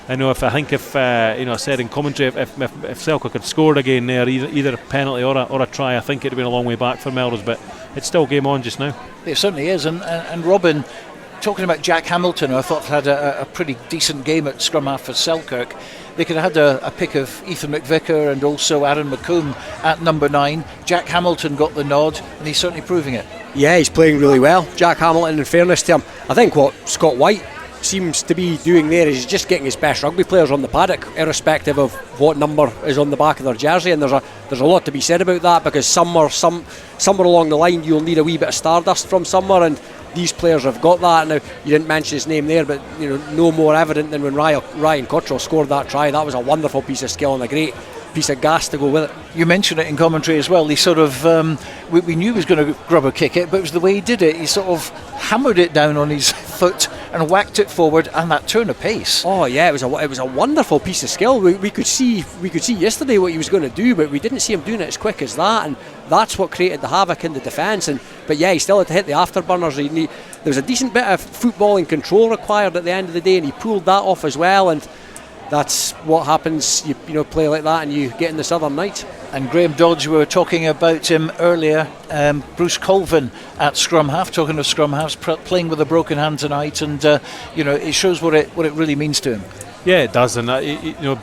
I said in commentary, if Selkirk had scored again there, either a penalty or a try, I think it'd have been a long way back for Melrose, but it's still game on just now. It certainly is, and Robin, talking about Jack Hamilton, who I thought had a pretty decent game at scrum half for Selkirk. They could have had a pick of Ethan McVicker and also Aaron McComb at number 9. Jack Hamilton got the nod, and he's certainly proving it. Yeah, he's playing really well, Jack Hamilton, in fairness to him. I think what Scott White seems to be doing there is he's just getting his best rugby players on the paddock, irrespective of what number is on the back of their jersey, and there's a lot to be said about that, because somewhere along the line you'll need a wee bit of stardust from somewhere, and these players have got that. Now, you didn't mention his name there, but no more evident than when Ryan Cottrell scored that try. That was a wonderful piece of skill and a great piece of gas to go with it. You mentioned it in commentary as well. He sort of we knew he was going to grubber kick it, but it was the way he did it. He sort of hammered it down on his foot and whacked it forward, and that turn of pace. Oh yeah, it was a wonderful piece of skill. We could see yesterday what he was going to do, but we didn't see him doing it as quick as that, and that's what created the havoc in the defence. But yeah, he still had to hit the afterburners. There was a decent bit of footballing control required at the end of the day, and he pulled that off as well. And that's what happens. You play like that, and you get in the Southern Night. And Graeme Dodds, we were talking about him earlier. Bruce Colvin at scrum half. Talking of scrum halves, playing with a broken hand tonight, and it shows what it really means to him. Yeah, it does. And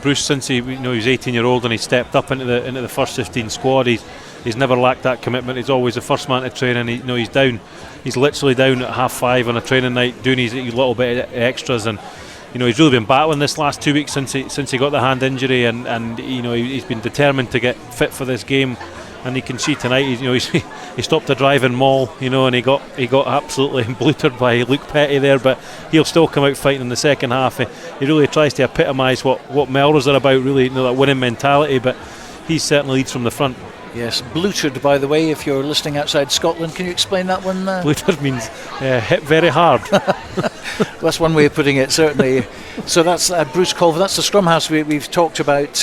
Bruce, since he was 18-year-old and he stepped up into the first 15 squad, he's never lacked that commitment. He's always the first man to train, and he's down. He's literally down at 5:30 on a training night, doing his little bit of extras, and he's really been battling this last 2 weeks since he got the hand injury, and he's been determined to get fit for this game. And you can see tonight, he stopped a driving maul, and he got absolutely blutered by Luke Petty there, but he'll still come out fighting in the second half. He really tries to epitomise what Melrose are about, really, that winning mentality, but he certainly leads from the front. Yes, blutered, by the way, if you're listening outside Scotland. Can you explain that one? Blutered means hit very hard. That's one way of putting it, certainly. So that's Bruce Colvin. That's the scrum house we've talked about.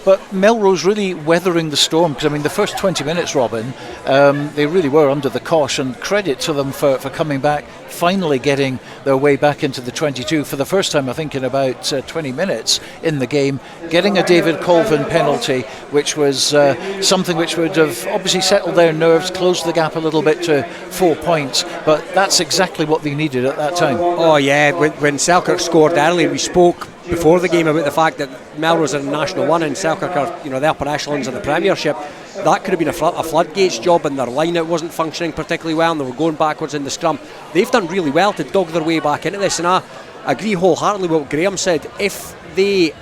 But Melrose really weathering the storm, because the first 20 minutes, Robin, they really were under the cosh, and credit to them for coming back, finally getting their way back into the 22 for the first time, I think, in about 20 minutes in the game, getting a David Colvin penalty, which was something which would have obviously settled their nerves, closed the gap a little bit to 4 points, but that's exactly what they needed at that time. Oh yeah, when Selkirk scored early, we spoke before the game about the fact that Melrose are in National 1 and Selkirk are the upper echelons of the Premiership. That could have been a floodgates job, and their line-out wasn't functioning particularly well, and they were going backwards in the scrum. They've done really well to dog their way back into this, and I agree wholeheartedly with what Graeme said. If they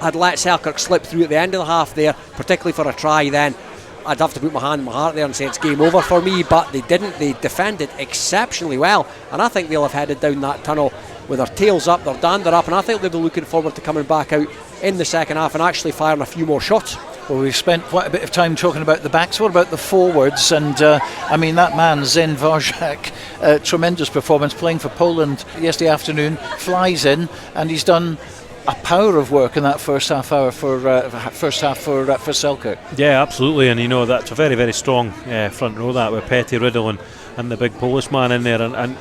had let Selkirk slip through at the end of the half there, particularly for a try, then I'd have to put my hand on my heart there and say it's game over for me, but they didn't. They defended exceptionally well, and I think they'll have headed down that tunnel with their tails up, their dander up, and I think they'll be looking forward to coming back out in the second half and actually firing a few more shots. Well, we've spent quite a bit of time talking about the backs. What about the forwards? And that man, Zen Varjak, tremendous performance, playing for Poland yesterday afternoon, flies in, and he's done a power of work in that first half hour for Selkirk. Yeah, absolutely, and that's a very, very strong front row, that, with Petty, Riddle and the big Polish man in there, and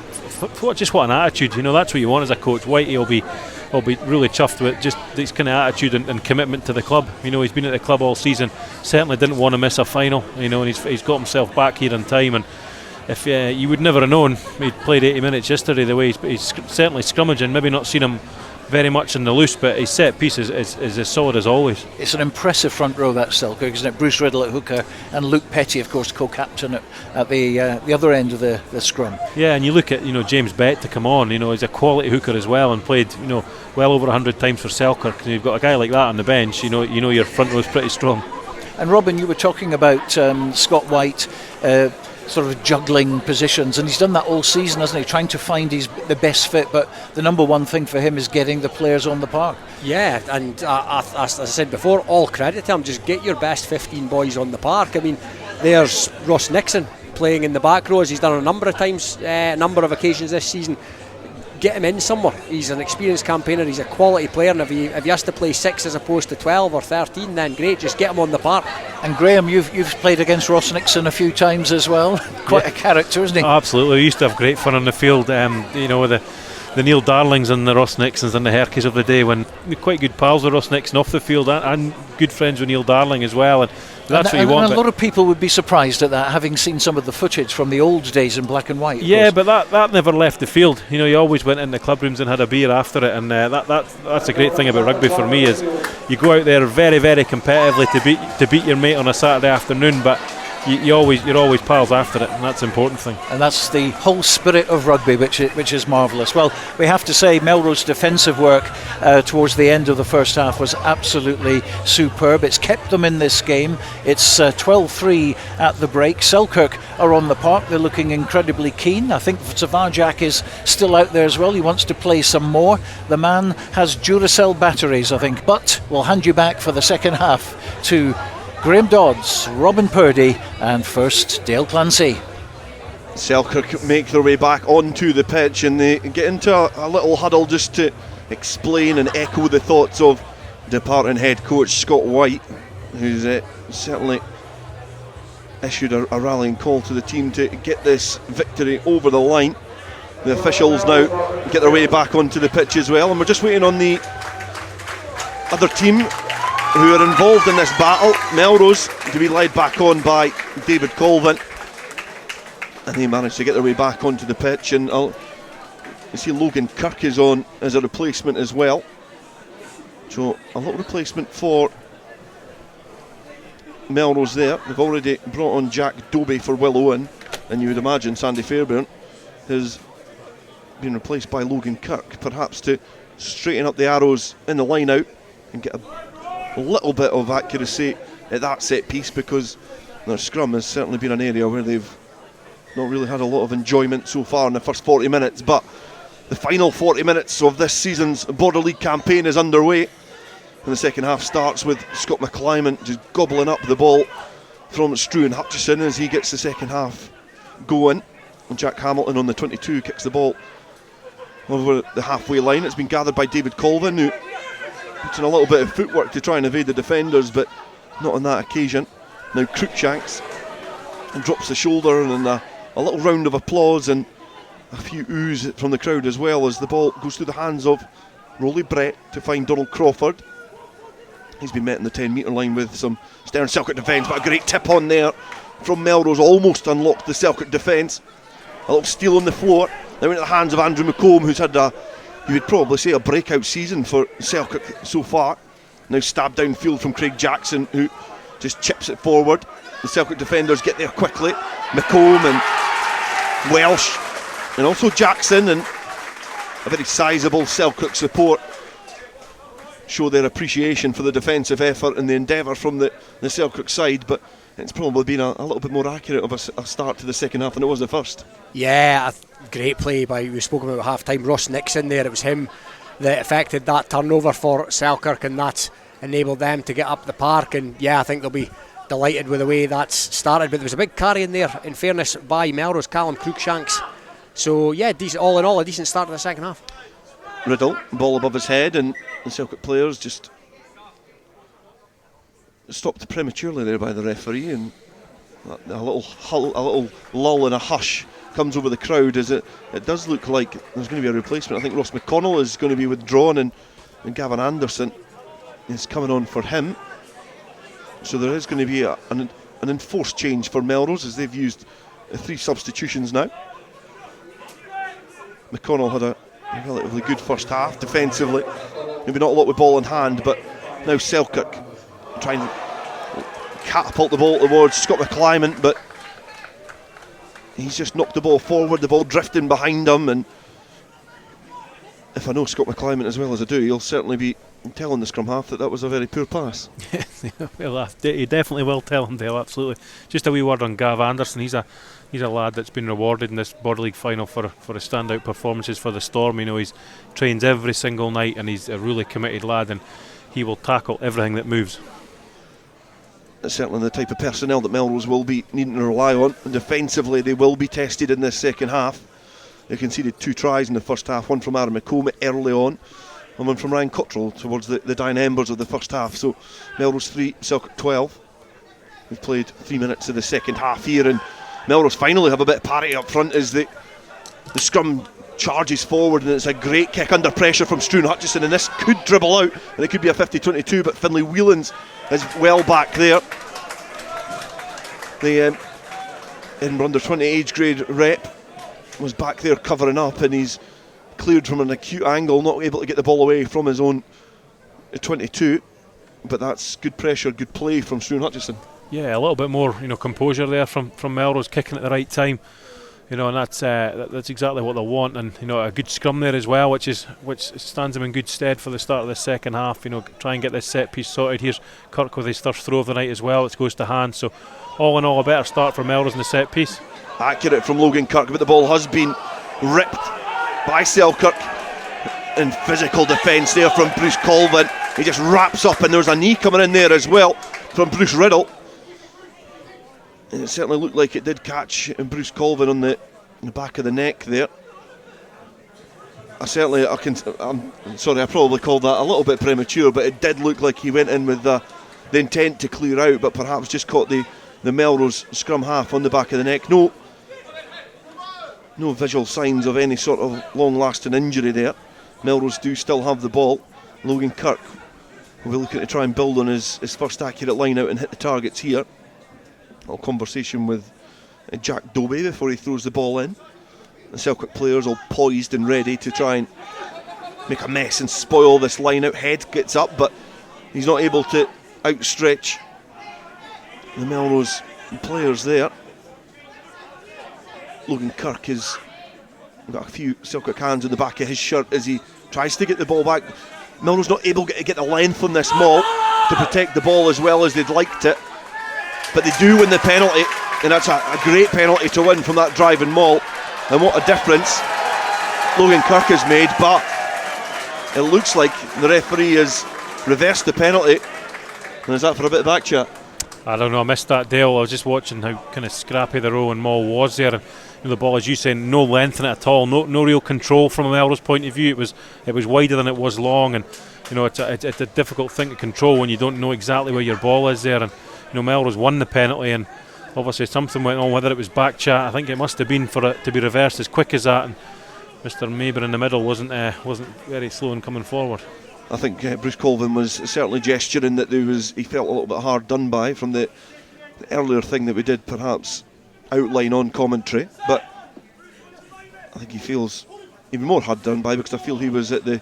just what an attitude. That's what you want as a coach. Whitey will be I'll be really chuffed with just this kind of attitude and commitment to the club. You know, he's been at the club all season, certainly didn't want to miss a final, you know, and he's got himself back here in time. And if you would never have known he'd played 80 minutes yesterday the way he's certainly scrummaging, maybe not seen him very much in the loose, but his set piece is as solid as always. It's an impressive front row, that Selkirk, isn't it? Bruce Riddle at hooker and Luke Petty, of course, co-captain at the other end of the scrum. Yeah, and you look at, you know, James Bett to come on, you know, he's a quality hooker as well and played, you know, well over 100 times for Selkirk, and you've got a guy like that on the bench, you know your front row is pretty strong. And Robin, you were talking about Scott White sort of juggling positions, and he's done that all season, hasn't he, trying to find the best fit, but the number one thing for him is getting the players on the park. Yeah, and as I said before, all credit to him, just get your best 15 boys on the park. I mean, there's Ross Nixon playing in the back rows, he's done it a number of times, a number of occasions this season. Get him in somewhere. He's an experienced campaigner, he's a quality player, and if he has to play 6 as opposed to 12 or 13, then great, just get him on the park. And Graham, you've played against Ross Nixon a few times as well. Quite a character, isn't he? Absolutely, we used to have great fun on the field, you know, with the Neil Darlings and the Ross Nixons and the Herkies of the day, when we're quite good pals with Ross Nixon off the field, and good friends with Neil Darling as well, and that's what you want. And a lot of people would be surprised at that, having seen some of the footage from the old days in black and white. Yeah, but that never left the field. You know, you always went in the club rooms and had a beer after it, and that's a great thing about rugby for me, is you go out there very, very competitively to beat your mate on a Saturday afternoon, but you're always pals after it, and that's the important thing. And that's the whole spirit of rugby, which is marvellous. Well, we have to say Melrose defensive work towards the end of the first half was absolutely superb. It's kept them in this game. It's 12-3 at the break. Selkirk are on the park. They're looking incredibly keen. I think Savajak is still out there as well. He wants to play some more. The man has Duracell batteries, I think. But we'll hand you back for the second half to Graeme Dodds, Robin Purdie, and first Dale Clancy. Selkirk make their way back onto the pitch, and they get into a little huddle just to explain and echo the thoughts of departing head coach Scott White, who's certainly issued a rallying call to the team to get this victory over the line. The officials now get their way back onto the pitch as well, and we're just waiting on the other team who are involved in this battle, Melrose, to be led back on by David Colvin, and they managed to get their way back onto the pitch. And you see Logan Kirk is on as a replacement as well, so a little replacement for Melrose there. They've already brought on Jack Dobie for Will Owen, and you would imagine Sandy Fairbairn has been replaced by Logan Kirk, perhaps to straighten up the arrows in the line out and get a little bit of accuracy at that set piece, because their scrum has certainly been an area where they've not really had a lot of enjoyment so far in the first 40 minutes. But the final 40 minutes of this season's Border League campaign is underway, and the second half starts with Scott McClyman just gobbling up the ball from Struan Hutchison as he gets the second half going, and Jack Hamilton on the 22 kicks the ball over the halfway line. It's been gathered by David Colvin, who puts in a little bit of footwork to try and evade the defenders, but not on that occasion. Now Cruikshanks drops the shoulder, and then a little round of applause and a few oohs from the crowd as well as the ball goes through the hands of Rolly Brett to find Donald Crawford. He's been met in the 10-metre line with some stern Selkirk defence, but a great tip on there from Melrose almost unlocked the Selkirk defence. A little steal on the floor, now into the hands of Andrew McComb, who's had you would probably say a breakout season for Selkirk so far. Now stabbed downfield from Craig Jackson, who just chips it forward. The Selkirk defenders get there quickly. McComb and Welsh, and also Jackson, and a very sizable Selkirk support show their appreciation for the defensive effort and the endeavour from the Selkirk side, but it's probably been a little bit more accurate of a start to the second half than it was the first. Yeah, great play by, we spoke about half time, Ross Nixon there. It was him that affected that turnover for Selkirk, and that enabled them to get up the park. And yeah, I think they'll be delighted with the way that's started. But there was a big carry in there, in fairness, by Melrose, Callum Cruikshanks. So yeah, all in all, a decent start to the second half. Riddle, ball above his head, and the Selkirk players just stopped prematurely there by the referee, and a little lull and a hush comes over the crowd is it does look like there's going to be a replacement. I think Ross McConnell is going to be withdrawn, and Gavin Anderson is coming on for him. So there is going to be an enforced change for Melrose, as they've used 3 substitutions now. McConnell had a relatively good first half defensively, maybe not a lot with ball in hand, but now Selkirk trying to catapult the ball towards Scott McClymont, but he's just knocked the ball forward, the ball drifting behind him. And if I know Scott McClymont as well as I do, he'll certainly be telling the scrum half that was a very poor pass. Well, he definitely will tell him, Dale, absolutely. Just a wee word on Gav Anderson. He's a lad that's been rewarded in this Border League final for his standout performances for the Storm. You know, he's trains every single night, and he's a really committed lad, and he will tackle everything that moves. That's certainly the type of personnel that Melrose will be needing to rely on, and defensively they will be tested in this second half. They conceded 2 tries in the first half, one from Aaron McComb early on, and one from Ryan Cottrell towards the dying embers of the first half. So Melrose 3, Selkirk 12. We've played 3 minutes of the second half here, and Melrose finally have a bit of parity up front as the scrum charges forward, and it's a great kick under pressure from Struan Hutchison, and this could dribble out and it could be a 50-22, but Finlay Whelans is well back there. The under 20 age grade rep was back there covering up, and he's cleared from an acute angle, not able to get the ball away from his own 22, but that's good pressure, good play from Struan Hutchison. Yeah, a little bit more, composure there from Melrose, kicking at the right time, and that's exactly what they want, and a good scrum there as well, which stands them in good stead for the start of the second half. Try and get this set piece sorted. Here's Kirk with his first throw of the night as well. It goes to hand, so all in all a better start for Melrose in the set piece. Accurate from Logan Kirk, but the ball has been ripped by Selkirk, and physical defence there from Bruce Colvin. He just wraps up, and there's a knee coming in there as well from Bruce Riddle. And it certainly looked like it did catch Bruce Colvin on the back of the neck there. I'm sorry, I probably called that a little bit premature, but it did look like he went in with the intent to clear out, but perhaps just caught the Melrose scrum half on the back of the neck. No visual signs of any sort of long-lasting injury there. Melrose do still have the ball. Logan Kirk will be looking to try and build on his first accurate line out and hit the targets here. A little conversation with Jack Dobie before he throws the ball in. The Selkirk players all poised and ready to try and make a mess and spoil this line out. Head gets up, but he's not able to outstretch the Melrose players there. Logan Kirk has got a few Selkirk hands on the back of his shirt as he tries to get the ball back. Melrose not able to get the length on this maul to protect the ball as well as they'd liked it, but they do win the penalty, and that's a great penalty to win from that driving maul. And what a difference Logan Kirk has made, but it looks like the referee has reversed the penalty. And is that for a bit of back chat? I don't know, I missed that, Dale. I was just watching how kind of scrappy the row and maul was there, and the ball, as you say, no length in it at all, no real control from a Melrose point of view. It was wider than it was long, and it's a difficult thing to control when you don't know exactly where your ball is there. And Melrose won the penalty, and obviously something went on, whether it was back chat. I think it must have been for it to be reversed as quick as that, and Mr. Maber in the middle wasn't very slow in coming forward. I think Bruce Colvin was certainly gesturing that he felt a little bit hard done by from the earlier thing that we did perhaps outline on commentary, but I think he feels even more hard done by because I feel he was at the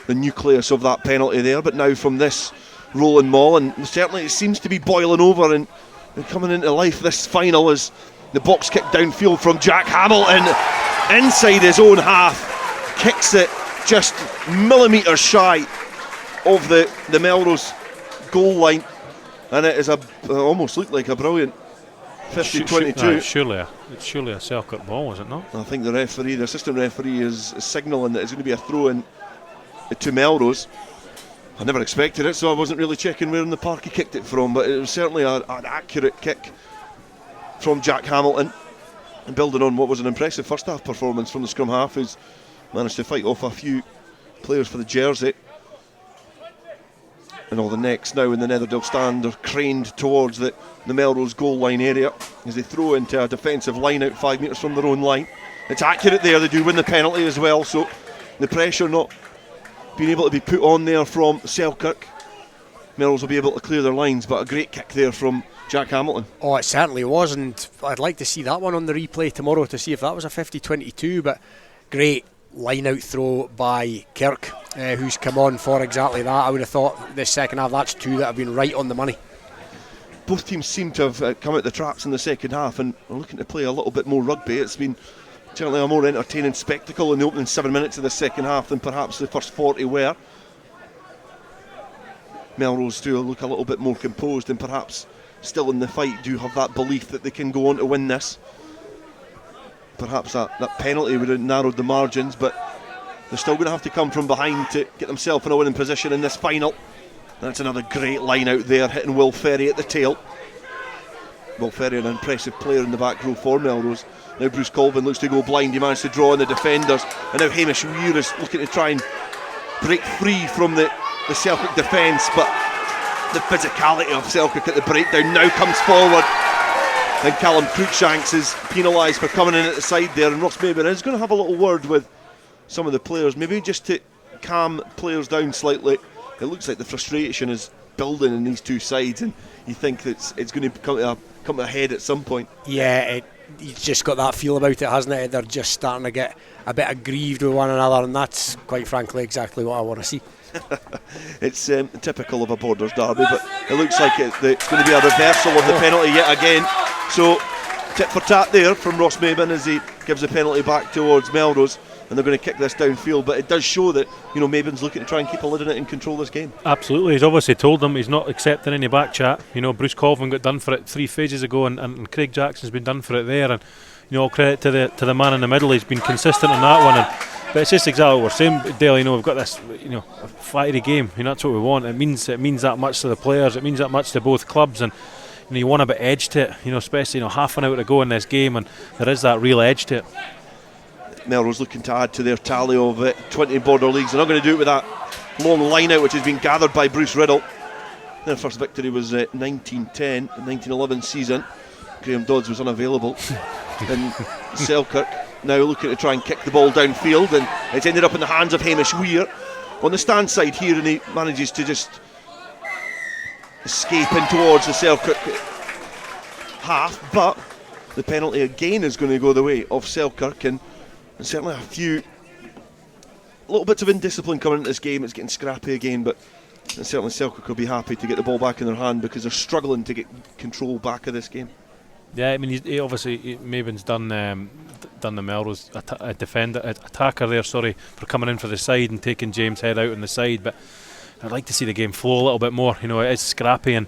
nucleus of that penalty there. But now from this rolling maul, and certainly it seems to be boiling over and coming into life, this final, is the box kick downfield from Jack Hamilton inside his own half, kicks it just millimetres shy of the Melrose goal line, and it is almost looked like a brilliant 50-22. It's surely a Selkirk ball, is it not? I think the assistant referee is signalling that it's going to be a throw in to Melrose. I never expected it, so I wasn't really checking where in the park he kicked it from, but it was certainly an accurate kick from Jack Hamilton, and building on what was an impressive first half performance from the scrum half, who's managed to fight off a few players for the jersey. And all the necks now in the Netherdale stand are craned towards the Melrose goal line area as they throw into a defensive line out 5 metres from their own line. It's accurate there, they do win the penalty as well, so the pressure not being able to be put on there from Selkirk. Melrose will be able to clear their lines, but a great kick there from Jack Hamilton. Oh, it certainly was, and I'd like to see that one on the replay tomorrow to see if that was a 50-22, but great line-out throw by Kirk, who's come on for exactly that. I would have thought this second half, that's two that have been right on the money. Both teams seem to have come out the traps in the second half and are looking to play a little bit more rugby. It's been certainly a more entertaining spectacle in the opening 7 minutes of the second half than perhaps the first 40 were. Melrose do look a little bit more composed and perhaps still in the fight do have that belief that they can go on to win this. Perhaps that penalty would have narrowed the margins, but they're still going to have to come from behind to get themselves in a winning position in this final. That's another great line out there, hitting Will Ferry at the tail. Will Ferry, an impressive player in the back row for Melrose. Now Bruce Colvin looks to go blind, he managed to draw in the defenders, and now Hamish Weir is looking to try and break free from the Selkirk defence, but the physicality of Selkirk at the breakdown now comes forward. And Callum Cruikshanks is penalised for coming in at the side there, and Ross Mayburn is going to have a little word with some of the players, maybe just to calm players down slightly. It looks like the frustration is building in these two sides, and you think that it's going to come to a head at some point. Yeah, you've just got that feel about it, hasn't it? They're just starting to get a bit aggrieved with one another, and that's quite frankly exactly what I want to see. It's typical of a Borders derby, but it looks like it's going to be a reversal of the penalty yet again. So tit for tat there from Ross Mayburn as he gives the penalty back towards Melrose, and they're going to kick this downfield. But it does show that Mayburn's looking to try and keep a lid on it and control this game. Absolutely, he's obviously told them he's not accepting any back chat. Bruce Colvin got done for it 3 phases ago, and Craig Jackson's been done for it there. And all credit to the man in the middle. He's been consistent on that one. But it's just exactly what we're saying, Dale. We've got this, a fiery game. That's what we want. It means that much to the players. It means that much to both clubs, and you want a bit edge to it. Especially half an hour to go in this game, and there is that real edge to it. Melrose looking to add to their tally of 20 border leagues. They're not going to do it with that long line out which has been gathered by Bruce Riddle. Their first victory was 1910, 1911 season. Graeme Dodds was unavailable. And Selkirk now looking to try and kick the ball downfield, and it's ended up in the hands of Hamish Weir on the stand side here, and he manages to just escape in towards the Selkirk half, but the penalty again is going to go the way of Selkirk, and certainly a little bits of indiscipline coming into this game. It's getting scrappy again, but certainly Selkirk will be happy to get the ball back in their hand because they're struggling to get control back of this game. Yeah, he obviously Mabon's done the Melrose attacker there, for coming in for the side and taking James Head out on the side. But I'd like to see the game flow a little bit more. It is scrappy, and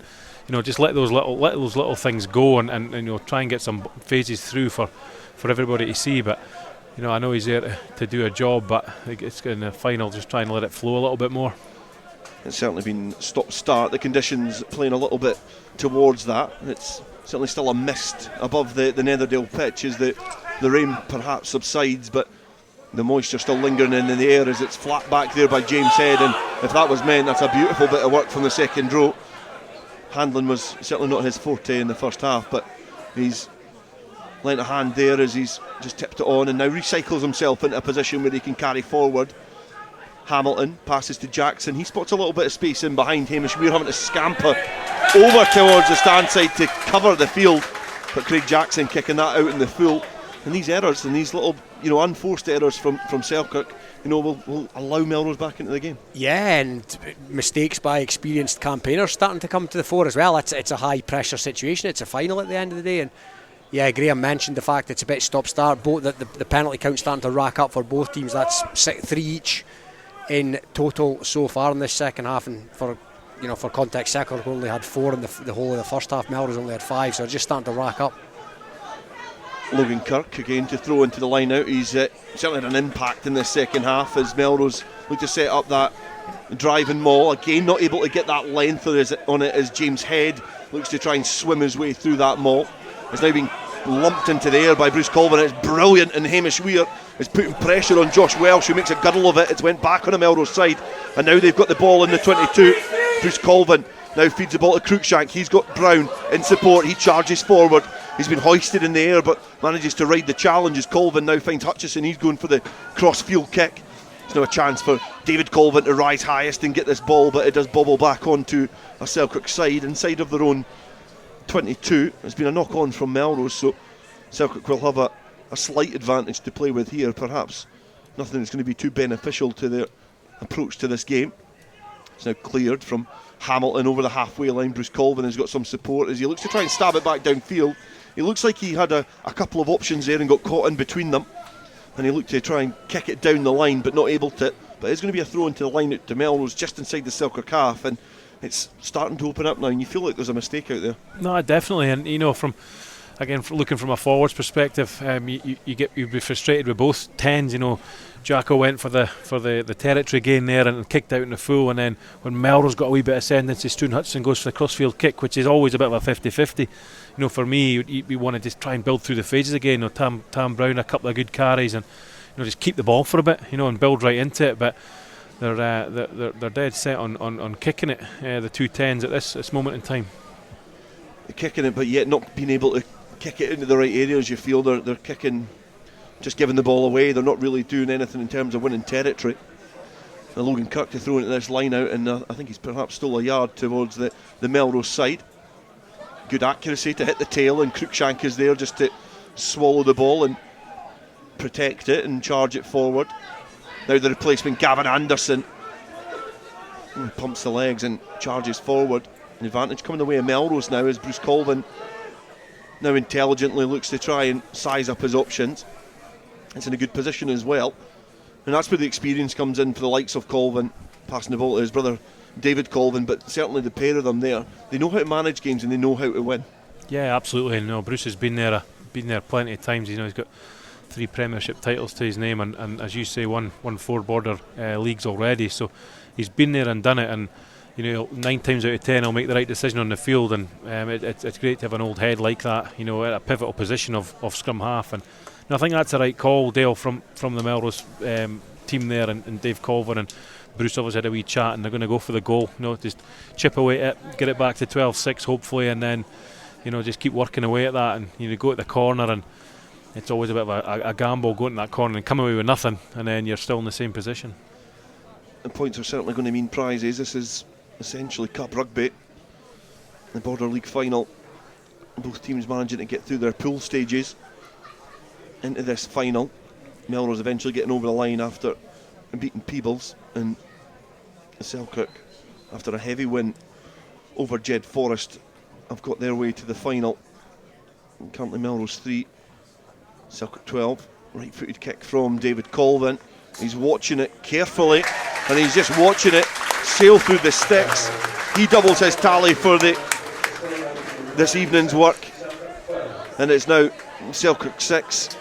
just let those little things go, and try and get some phases through for everybody to see. But I know he's there to do a job, but it's in the final just trying to let it flow a little bit more. It's certainly been stop-start. The conditions playing a little bit towards that. It's certainly still a mist above the Netherdale pitch as the rain perhaps subsides, but the moisture still lingering in the air as it's flat back there by James Head, and if that was meant, that's a beautiful bit of work from the second row. Handling was certainly not his forte in the first half, but he's lent a hand there as he's just tipped it on and now recycles himself into a position where he can carry forward. Hamilton passes to Jackson. He spots a little bit of space in behind Hamish Weir, having to scamper over towards the stand side to cover the field, but Craig Jackson kicking that out in the full. And these errors and these little unforced errors from Selkirk will allow Melrose back into the game. Yeah, and mistakes by experienced campaigners starting to come to the fore as well. It's a high pressure situation. It's a final at the end of the day, and yeah, Graham mentioned the fact it's a bit stop-start. Both the penalty count starting to rack up for both teams. That's 3 each in total so far in this second half, and for context, Selkirk only had 4 in the whole of the first half. Melrose only had 5, so just starting to rack up. Logan Kirk again to throw into the line out. He's certainly had an impact in this second half as Melrose look to set up that driving maul. Again, not able to get that length on it as James Head looks to try and swim his way through that maul. It's now being lumped into the air by Bruce Colvin. It's brilliant, and Hamish Weir is putting pressure on Josh Welsh, who makes a girdle of it. It's went back on the Melrose side, and now they've got the ball in the 22. Bruce Colvin now feeds the ball to Cruikshank. He's got Brown in support. He charges forward. He's been hoisted in the air but manages to ride the challenge as Colvin now finds Hutchison. He's going for the cross-field kick. There's now a chance for David Colvin to rise highest and get this ball, but it does bobble back onto a Selkirk side inside of their own 22. There's been a knock-on from Melrose, so Selkirk will have a slight advantage to play with here. Perhaps nothing that's going to be too beneficial to their approach to this game. It's now cleared from Hamilton over the halfway line. Bruce Colvin has got some support as he looks to try and stab it back downfield. He looks like he had a couple of options there and got caught in between them, and he looked to try and kick it down the line but not able to. But it's going to be a throw into the line out to Melrose just inside the Selkirk half, and it's starting to open up now and you feel like there's a mistake out there. No, definitely. And from looking from a forwards perspective, you'd be frustrated with both 10s. Jacko went for the territory gain there and kicked out in the full, and then when Melrose got a wee bit of ascendancy, Stuart Hutchison goes for the crossfield kick, which is always a bit of a 50-50. For me, you want to just try and build through the phases again. Tam Brown, a couple of good carries, and just keep the ball for a bit, and build right into it. But they're dead set on kicking it, the two 10s at this moment in time. They're kicking it, but yet not being able to kick it into the right areas. You feel they're kicking, just giving the ball away. They're not really doing anything in terms of winning territory. And Logan Kirk to throw into this line out, and I think he's perhaps still a yard towards the Melrose side. Good accuracy to hit the tail, and Cruikshank is there just to swallow the ball and protect it and charge it forward. Now the replacement, Gavin Anderson, pumps the legs and charges forward. An advantage coming the way of Melrose now as Bruce Colvin now intelligently looks to try and size up his options. It's in a good position as well, and that's where the experience comes in for the likes of Colvin, passing the ball to his brother David Colvin. But certainly the pair of them there, they know how to manage games and they know how to win. Yeah, absolutely. Bruce has been there plenty of times. He's got 3 premiership titles to his name, and as you say, won 4 border leagues already, so he's been there and done it, and 9 times out of 10 he'll make the right decision on the field, and it's great to have an old head like that, at a pivotal position of scrum half. And I think that's the right call, Dale, from the Melrose team there, and Dave Colvin and Bruce obviously had a wee chat, and they're going to go for the goal, just chip away at it, get it back to 12-6 hopefully, and then just keep working away at that, and go at the corner, and it's always a bit of a gamble going to that corner and come away with nothing, and then you're still in the same position. And points are certainly going to mean prizes. This is essentially Cup Rugby, the Border League final. Both teams managing to get through their pool stages into this final. Melrose eventually getting over the line after beating Peebles, and Selkirk, after a heavy win over Jed Forest, have got their way to the final. And currently Melrose 3, Selkirk 12. Right footed kick from David Colvin. He's watching it carefully, and he's just watching it sail through the sticks. He doubles his tally for this evening's work, and it's now Selkirk 6,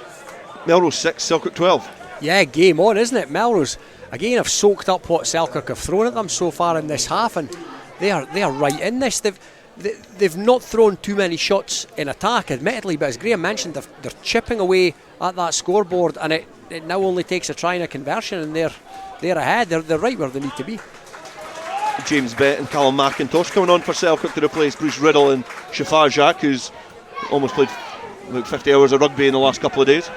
Melrose 6, Selkirk 12. Yeah, game on, isn't it? Melrose again have soaked up what Selkirk have thrown at them so far in this half, and they are right in this. They've not thrown too many shots in attack, admittedly, but as Graeme mentioned, they're chipping away at that scoreboard, and it now only takes a try and a conversion, and they're ahead. They're right where they need to be. James Bett and Callum McIntosh coming on for Selkirk to replace Bruce Riddle and Shafar Jacques, who's almost played about 50 hours of rugby in the last couple of days,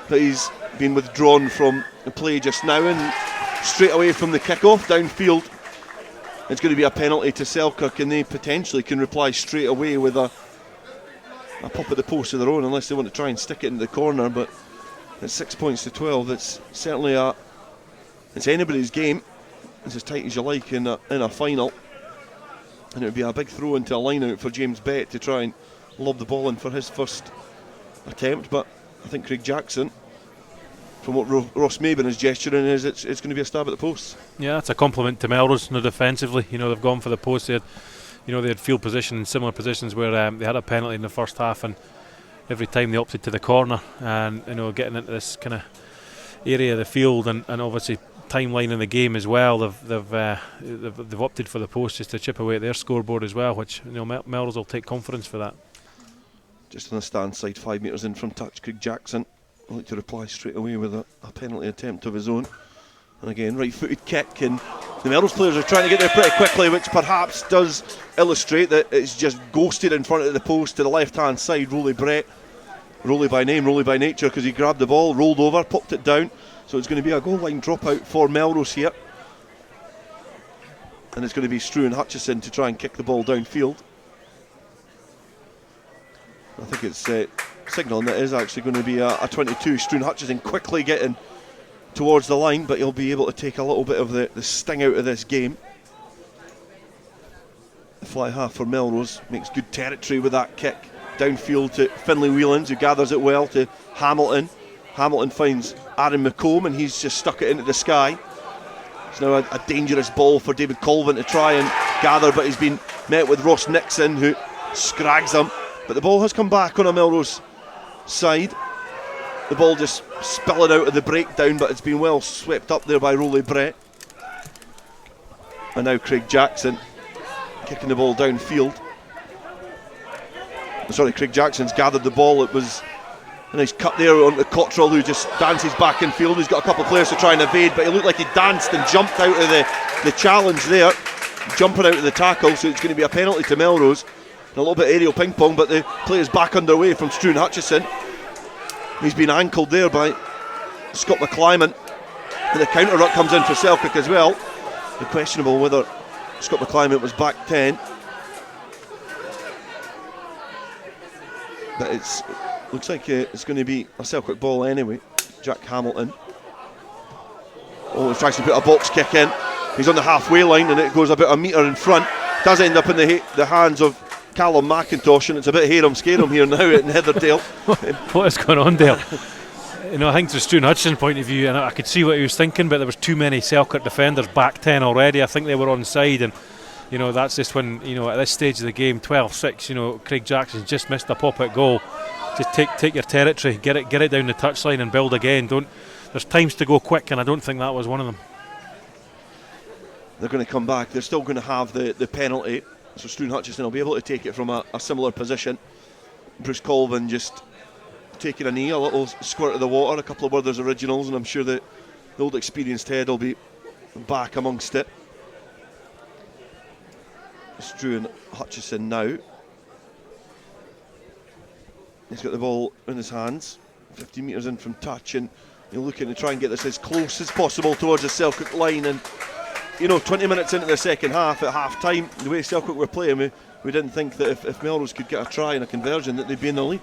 but he's been withdrawn from the play just now, and straight away from the kick-off downfield it's going to be a penalty to Selkirk, and they potentially can reply straight away with a pop at the post of their own, unless they want to try and stick it into the corner. But it's 6 points to 12. It's certainly it's anybody's game. It's as tight as you like in a final, and it would be a big throw into a line out for James Bett to try and lob the ball in for his first attempt. But I think Craig Jackson, from what Ross Maben is gesturing, is it's going to be a stab at the post. Yeah, that's a compliment to Melrose. Defensively, they've gone for the post. They had field position in similar positions where they had a penalty in the first half, and every time they opted to the corner, and getting into this kind of area of the field, and obviously timeline in the game as well. They've opted for the post just to chip away at their scoreboard as well, which Melrose will take confidence for that. Just on the stand side, 5 metres in from touch, Craig Jackson would like to reply straight away with a penalty attempt of his own. And again, right-footed kick, and the Melrose players are trying to get there pretty quickly, which perhaps does illustrate that it's just ghosted in front of the post to the left-hand side. Rolly Brett, Rolly by name, Rolly by nature, because he grabbed the ball, rolled over, popped it down. So it's going to be a goal line dropout for Melrose here. And it's going to be Struan Hutchison to try and kick the ball downfield. I think it's signalling that it is actually going to be a 22. Struan Hutchison quickly getting towards the line, but he'll be able to take a little bit of the sting out of this game. The fly half for Melrose makes good territory with that kick downfield to Finlay Whelans, who gathers it well to Hamilton. Hamilton finds Aaron McComb, and he's just stuck it into the sky. It's now a dangerous ball for David Colvin to try and gather, but he's been met with Ross Nixon, who scrags him. But the ball has come back on a Melrose side. The ball just spilling out of the breakdown, but it's been well swept up there by Rolly Brett. And now Craig Jackson kicking the ball downfield. Sorry, Craig Jackson's gathered the ball. It was a nice cut there onto Cottrell, who just dances back in field. He's got a couple of players to try and evade, but he looked like he danced and jumped out of the challenge there, jumping out of the tackle, so it's going to be a penalty to Melrose. And a little bit aerial ping pong, but the play is back underway from Struan Hutchison. He's been ankled there by Scott McClyman, and the counter ruck comes in for Selkirk as well. It's questionable whether Scott McClyman was back 10, but it looks like it's going to be a Selkirk ball anyway. Jack Hamilton. Oh, he tries to put a box kick in. He's on the halfway line, and it goes about a metre in front. Does end up in the hands of Callum McIntosh, and it's a bit harum-scarum here now at Netherdale. What is going on, Dale? I think from Struan Hutchison's point of view, and I could see what he was thinking, but there was too many Selkirk defenders back 10 already. I think they were on side, and that's just when, at this stage of the game, 12-6, Craig Jackson's just missed a pop-out goal. Just take your territory, get it down the touchline and build again. There's times to go quick, and I don't think that was one of them. They're going to come back. They're still going to have the penalty. So Struan Hutchison will be able to take it from a similar position. Bruce Colvin just taking a knee, a little squirt of the water, a couple of Werther's originals, and I'm sure that the old experienced head will be back amongst it. Struan Hutchison now. He's got the ball in his hands, 50 metres in from touch, and he'll looking to try and get this as close as possible towards the Selkirk line. And 20 minutes into the second half, at half time, the way Selkirk were playing, we didn't think that if Melrose could get a try and a conversion, that they'd be in the lead.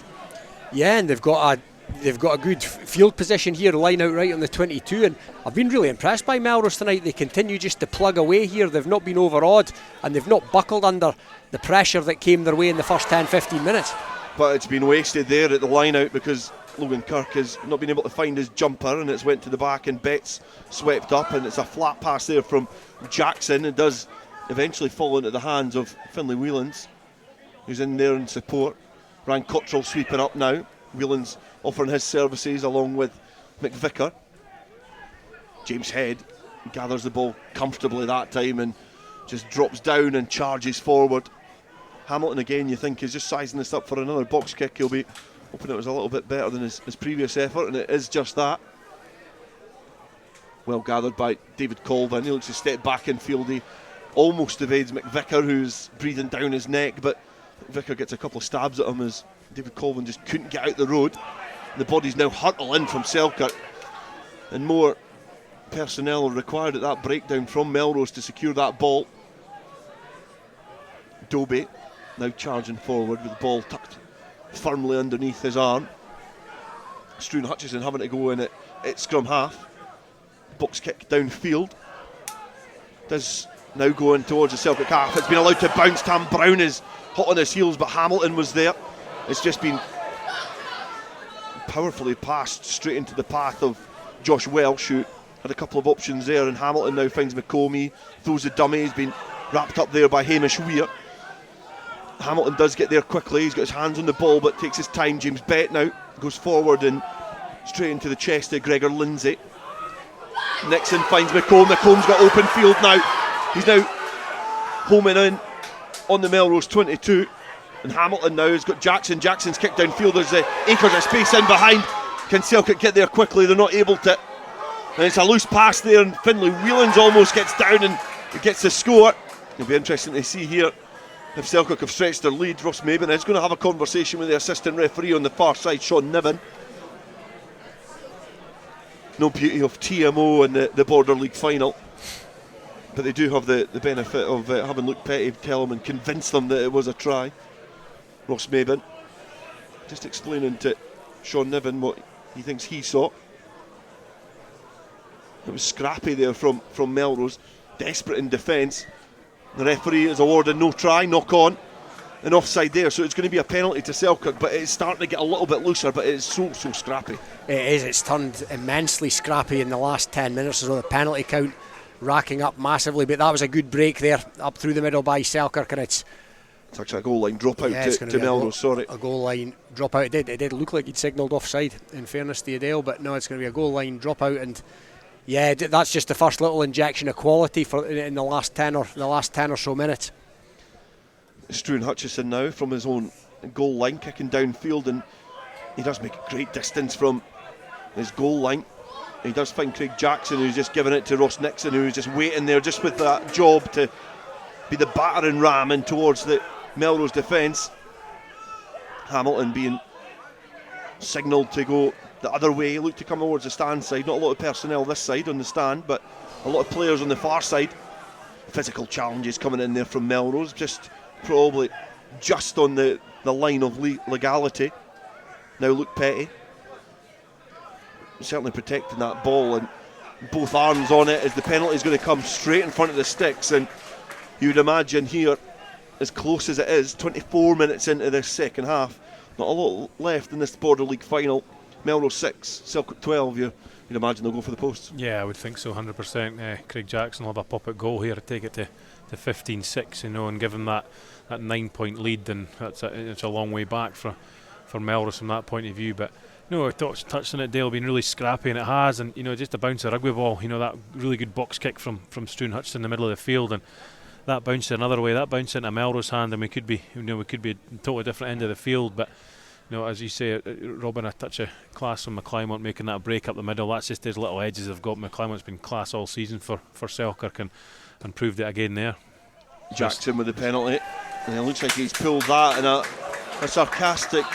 Yeah, and they've got a good field position here, line out right on the 22, and I've been really impressed by Melrose tonight. They continue just to plug away here. They've not been overawed, and they've not buckled under the pressure that came their way in the first 10-15 minutes. But it's been wasted there at the line out because Logan Kirk has not been able to find his jumper, and it's went to the back, and Betts swept up, and it's a flat pass there from Jackson. It does eventually fall into the hands of Finlay Whelans, who's in there in support. Ryan Cottrell sweeping up now. Whelans offering his services along with McVicker. James Head gathers the ball comfortably that time and just drops down and charges forward. Hamilton again, you think, is just sizing this up for another box kick. He'll be hoping it was a little bit better than his previous effort, and it is just that. Well gathered by David Colvin. He looks to step back in field. He almost evades McVicker, who's breathing down his neck, but McVicker gets a couple of stabs at him as David Colvin just couldn't get out the road. The bodies now hurtle in from Selkirk, and more personnel are required at that breakdown from Melrose to secure that ball. Dobie now charging forward with the ball tucked firmly underneath his arm. Struan Hutchison having to go in at scrum half. Box kick downfield. Does now go in towards the Celtic half. It's been allowed to bounce. Tam Brown is hot on his heels, but Hamilton was there. It's just been powerfully passed straight into the path of Josh Welsh, who had a couple of options there, and Hamilton now finds McComey, throws the dummy. He's been wrapped up there by Hamish Weir. Hamilton does get there quickly. He's got his hands on the ball but takes his time. James Bett now goes forward and straight into the chest of Gregor Lindsay. Nixon finds McComb. McComb's got open field now. He's now homing in on the Melrose 22, and Hamilton now has got Jackson. Jackson's kicked downfield. There's acres of space in behind. Can Celtic get there quickly? They're not able to. And it's a loose pass there, and Finlay Whelans almost gets down and gets the score. It'll be interesting to see here if Selkirk have stretched their lead. Ross Mabin is going to have a conversation with the assistant referee on the far side, Sean Niven. No beauty of TMO in the Border League final, but they do have the benefit of having Luke Petty tell them and convince them that it was a try. Ross Mabin just explaining to Sean Niven what he thinks he saw. It was scrappy there from Melrose, desperate in defence. The referee has awarded no try, knock on, and offside there, so it's going to be a penalty to Selkirk, but it's starting to get a little bit looser, but it's so scrappy. It is, it's turned immensely scrappy in the last 10 minutes or so. The penalty count racking up massively, but that was a good break there, up through the middle by Selkirk, and it's actually a goal line dropout to Melrose, a goal line dropout. It did look like he'd signalled offside, in fairness to Dale, but no, it's going to be a goal line dropout, and yeah, that's just the first little injection of quality in the last 10 or so minutes. Struan Hutchison now from his own goal line, kicking downfield, and he does make a great distance from his goal line. He does find Craig Jackson, who's just giving it to Ross Nixon, who's just waiting there just with that job to be the battering ram in towards the Melrose defence. Hamilton being signalled to go the other way, look to come towards the stand side. Not a lot of personnel this side on the stand, but a lot of players on the far side. Physical challenges coming in there from Melrose, probably just on the line of legality. Now Luke Petty certainly protecting that ball, and both arms on it as the penalty is going to come straight in front of the sticks. And you would imagine here, as close as it is, 24 minutes into this second half, not a lot left in this Border League final. Melrose 6, Selkirk 12, you'd imagine they'll go for the posts. Yeah, I would think so, 100%. Craig Jackson will have a pop at goal here to take it to 15-6, and give him that 9-point lead, and it's a long way back for Melrose from that point of view. But I touched on it, Dale, being really scrappy, and it has, and just a bounce of rugby ball, that really good box kick from Struan Hutchison in the middle of the field, and that bounced another way, that bounced into Melrose hand, and we could be a totally different end of the field. But as you say, Robin, a touch of class from McClymont making that break up the middle. That's just his little edges they've got. McClymont's been class all season for Selkirk, and proved it again there. Jackson with the penalty, and it looks like he's pulled that, and a sarcastic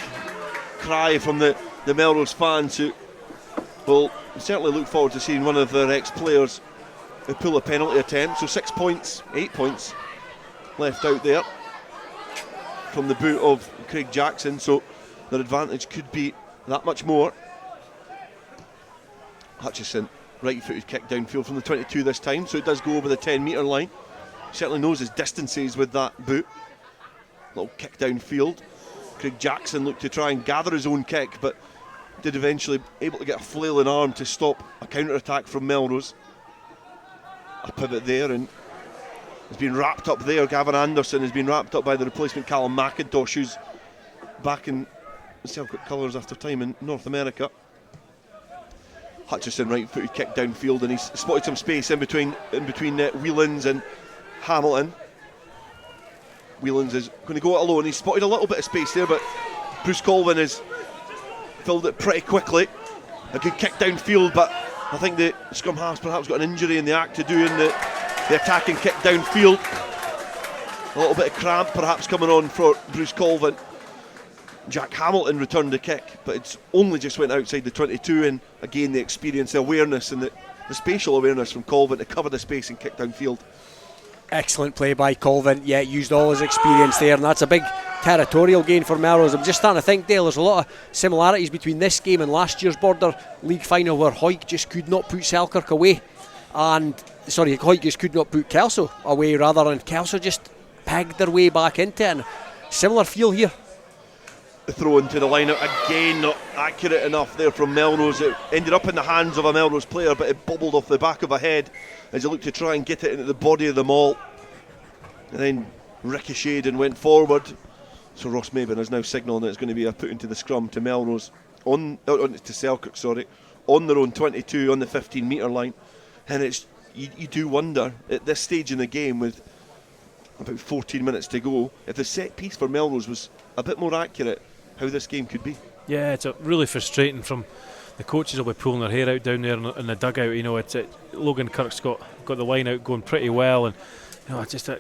cry from the Melrose fans, who will certainly look forward to seeing one of their ex-players pull a penalty attempt. So 6 points, 8 points left out there from the boot of Craig Jackson, so their advantage could be that much more. Hutchison, right-footed kick downfield from the 22 this time, so it does go over the 10-metre line. Certainly knows his distances with that boot. Little kick downfield. Craig Jackson looked to try and gather his own kick, but did eventually able to get a flailing arm to stop a counter-attack from Melrose. A pivot there, and has been wrapped up there. Gavin Anderson has been wrapped up by the replacement Callum McIntosh, who's back in Selkirk colours after time in North America. Hutchison right-footed kick downfield, and he's spotted some space in between Whelans and Hamilton. Whelans is going to go it alone. He's spotted a little bit of space there, but Bruce Colvin has filled it pretty quickly. A good kick downfield, but I think the scrum half's perhaps got an injury in the act to doing the attacking kick downfield. A little bit of cramp perhaps coming on for Bruce Colvin. Jack Hamilton returned the kick, but it's only just went outside the 22, and again the experience, the awareness and the spatial awareness from Colvin to cover the space and kick downfield. Excellent play by Colvin. Yeah, used all his experience there, and that's a big territorial gain for Melrose. I'm just starting to think, Dale, there's a lot of similarities between this game and last year's Border League final, where Hoyk just could not put Selkirk away, Hoyk just could not put Kelso away rather, and Kelso just pegged their way back into it. And similar feel here. The throw into the line out again, not accurate enough there from Melrose. It ended up in the hands of a Melrose player, but it bobbled off the back of a head as he looked to try and get it into the body of the maul, and then ricocheted and went forward. So Ross Mabin is now signalling that it's going to be a put into the scrum to Melrose to Selkirk, on their own 22 on the 15-metre line. And it's you do wonder at this stage in the game, with about 14 minutes to go, if the set piece for Melrose was a bit more accurate, how this game could be. Yeah, it's really frustrating from the coaches will be pulling their hair out down there in the dugout. You know, Logan Kirk's got the line out going pretty well, and you know, just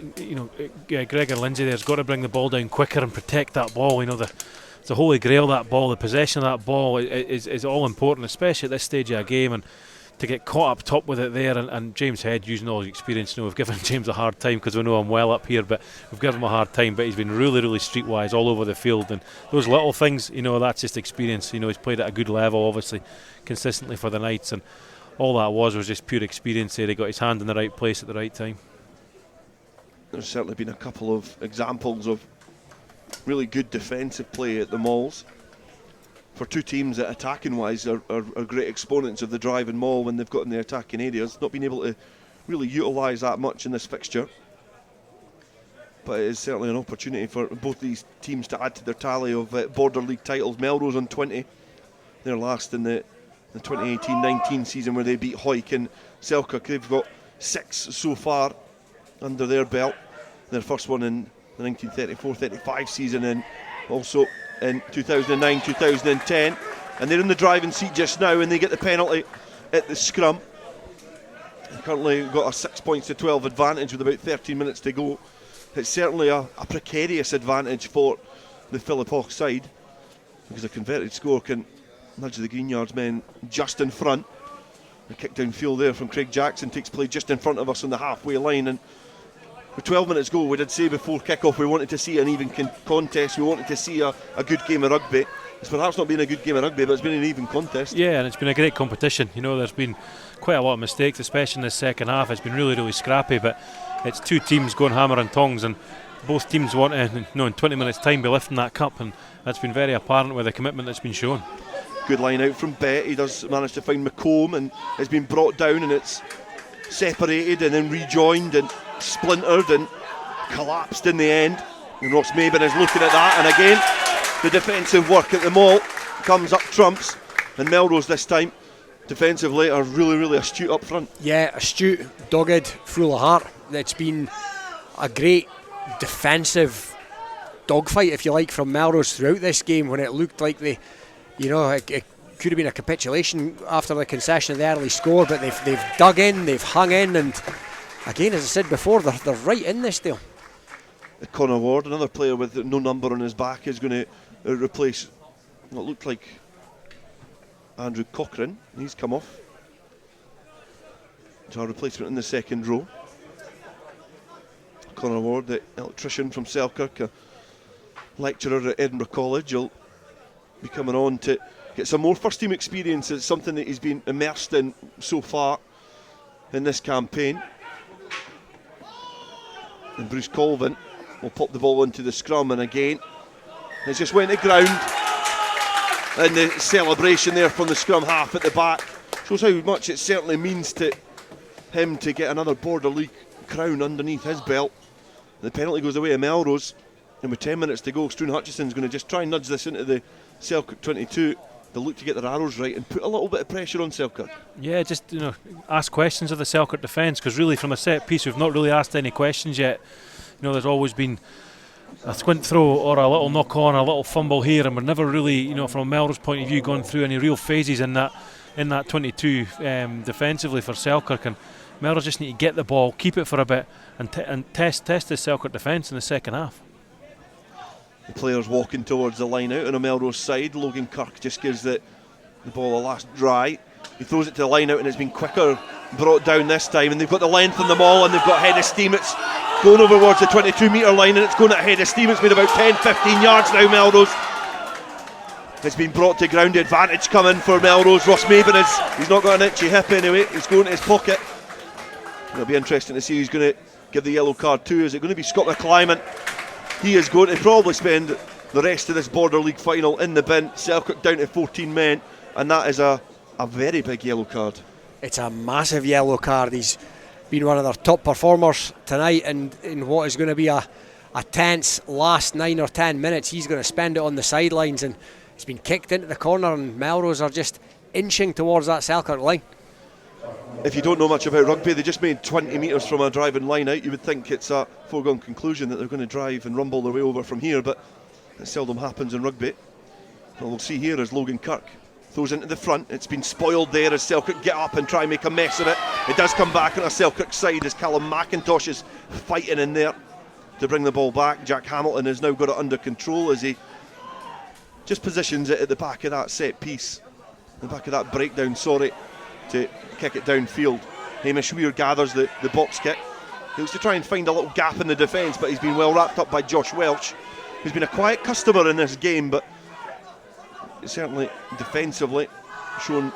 Gregor Lindsay there's got to bring the ball down quicker and protect that ball. You know, the holy grail of that ball, the possession of that ball is all important, especially at this stage of a game, and to get caught up top with it there, and James Head, using all his experience, you know, we've given James a hard time because we know him well up here, but we've given him a hard time, but he's been really, really streetwise all over the field, and those little things, you know, that's just experience. You know, he's played at a good level, obviously, consistently for the Knights, and all that was just pure experience there. He got his hand in the right place at the right time. There's certainly been a couple of examples of really good defensive play at the Mauls. For two teams that attacking wise are great exponents of the drive and maul when they've got in the attacking areas, not been able to really utilise that much in this fixture, but it is certainly an opportunity for both these teams to add to their tally of Border League titles. Melrose on 20, they're last in the 2018-19 season where they beat Hawick, and Selkirk, they've got 6 so far under their belt, their first one in the 1934-35 season, and also in 2009-2010, and they're in the driving seat just now, and they get the penalty at the scrum. They currently got a 6 points to 12 advantage with about 13 minutes to go. It's certainly a precarious advantage for the Philip Hawke side, because a converted score can nudge the Green Yards men just in front. The kick down field there from Craig Jackson takes place just in front of us on the halfway line, and with 12 minutes go, we did say before kick-off we wanted to see an even contest. We wanted to see a good game of rugby. It's perhaps not been a good game of rugby, but it's been an even contest. Yeah, and it's been a great competition. You know, there's been quite a lot of mistakes, especially in the second half. It's been really, really scrappy, but it's two teams going hammer and tongs, and both teams want to, you know, in 20 minutes' time be lifting that cup, and that's been very apparent with the commitment that's been shown. Good line out from Bett. He does manage to find McComb, and it's been brought down, and it's separated and then rejoined and splintered and collapsed in the end, and Ross Maben is looking at that, and again the defensive work at the Maul comes up trumps, and Melrose this time defensively are really, really astute up front. Yeah, astute, dogged, full of heart. It's been a great defensive dogfight, if you like, from Melrose throughout this game, when it looked like it could have been a capitulation after the concession of the early score, but they've dug in, they've hung in, and again, as I said before, they're right in this deal. Connor Ward, another player with no number on his back, is going to replace what looked like Andrew Cochrane. He's come off. So a replacement in the second row. Connor Ward, the electrician from Selkirk, a lecturer at Edinburgh College, will be coming on to get some more first team experience. It's something that he's been immersed in so far in this campaign. And Bruce Colvin will pop the ball into the scrum, and again it's just went to ground, and the celebration there from the scrum half at the back shows how much it certainly means to him to get another Border League crown underneath his belt. The penalty goes away at Melrose, and with 10 minutes to go, Struan Hutchison's going to just try and nudge this into the Selkirk 22. They'll look to get their arrows right and put a little bit of pressure on Selkirk. Yeah, just, you know, ask questions of the Selkirk defence, because really from a set piece we've not really asked any questions yet. You know, there's always been a squint throw or a little knock on, a little fumble here, and we're never really, you know, from a Melrose point of view, gone through any real phases in that 22 defensively for Selkirk, and Melrose just need to get the ball, keep it for a bit, and test the Selkirk defence in the second half. The players walking towards the line out on a Melrose side. Logan Kirk just gives the ball a last dry. He throws it to the line out, and it's been quicker brought down this time, and they've got the length on them all, and they've got head of steam. It's going over towards the 22 metre line, and it's going at head of steam. It's made about 10-15 yards now, Melrose. It's been brought to ground. The advantage coming for Melrose. Ross Maben he's not got an itchy hip anyway. He's going to his pocket. It'll be interesting to see who's going to give the yellow card to. Is it going to be Scott McClyman? He is going to probably spend the rest of this Border League final in the bin. Selkirk down to 14 men, and that is a very big yellow card. It's a massive yellow card. He's been one of their top performers tonight, and in what is going to be a tense last 9 or 10 minutes, he's going to spend it on the sidelines, and it's been kicked into the corner, and Melrose are just inching towards that Selkirk line. If you don't know much about rugby, they just made 20 metres from a driving line out. You would think it's a foregone conclusion that they're going to drive and rumble their way over from here, but it seldom happens in rugby. What we'll see here is Logan Kirk throws into the front. It's been spoiled there as Selkirk get up and try and make a mess of it. It does come back on a Selkirk side as Callum McIntosh is fighting in there to bring the ball back. Jack Hamilton has now got it under control as he just positions it at the back of that set piece, the back of that breakdown, to kick it downfield. Hamish Weir gathers the box kick. He looks to try and find a little gap in the defence, but he's been well wrapped up by Josh Welch, who's been a quiet customer in this game, but certainly defensively shown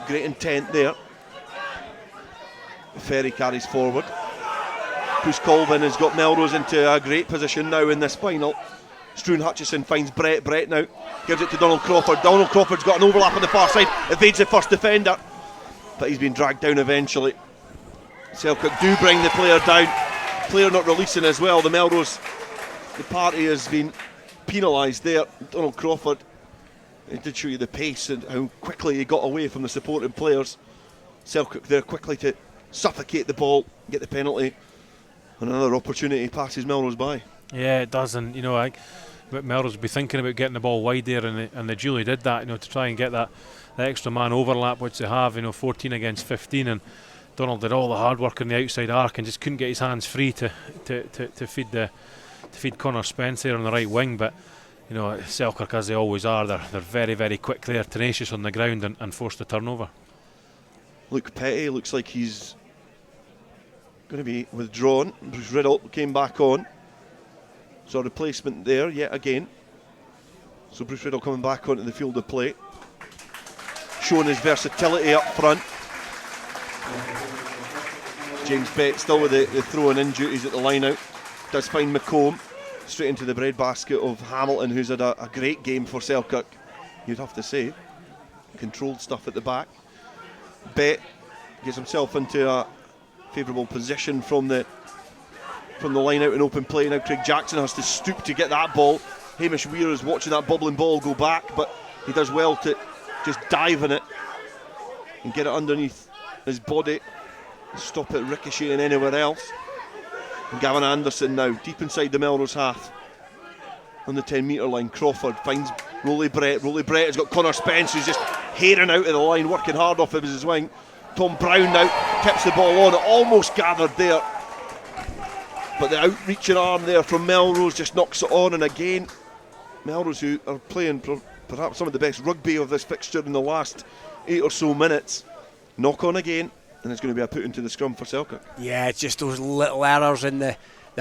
great intent there. Ferry carries forward. Bruce Colvin has got Melrose into a great position now in this final. Struan Hutchison finds Brett now, gives it to Donald Crawford. Donald Crawford's got an overlap on the far side, evades the first defender, but he's been dragged down eventually. Selkirk do bring the player down, player not releasing as well. The party has been penalised there. Donald Crawford, it did show you the pace and how quickly he got away from the supporting players. Selkirk there quickly to suffocate the ball, get the penalty, and another opportunity passes Melrose by. Yeah, it does, and Melrose will be thinking about getting the ball wide there, and they duly did that, to try and get that extra man overlap, which they have, 14 against 15, and Donald did all the hard work on the outside arc and just couldn't get his hands free to feed Connor Spence there on the right wing. But Selkirk, as they always are, they're very, very quick there, tenacious on the ground, and forced the turnover. Luke Petty looks like he's going to be withdrawn. Bruce Riddle came back on, so a replacement there yet again. So Bruce Riddle coming back onto the field of play, showing his versatility up front. James Bett still with the throw-in in duties at the line-out. Does find McComb straight into the breadbasket of Hamilton, who's had a great game for Selkirk, you'd have to say. Controlled stuff at the back. Bett gets himself into a favourable position from the line-out in open play. Now Craig Jackson has to stoop to get that ball. Hamish Weir is watching that bubbling ball go back, but he does well to just dive in it and get it underneath his body, stop it ricocheting anywhere else. And Gavin Anderson now deep inside the Melrose half on the 10-metre line. Crawford finds Rolly Brett. Rolly Brett has got Connor Spence, who's just herring out of the line, working hard off of his wing. Tom Brown now tips the ball on, almost gathered there, but the outreaching arm there from Melrose just knocks it on. And again, Melrose, who are playing perhaps some of the best rugby of this fixture in the last 8 or so minutes, knock on again, and it's going to be a put into the scrum for Selkirk. Yeah, it's just those little errors in the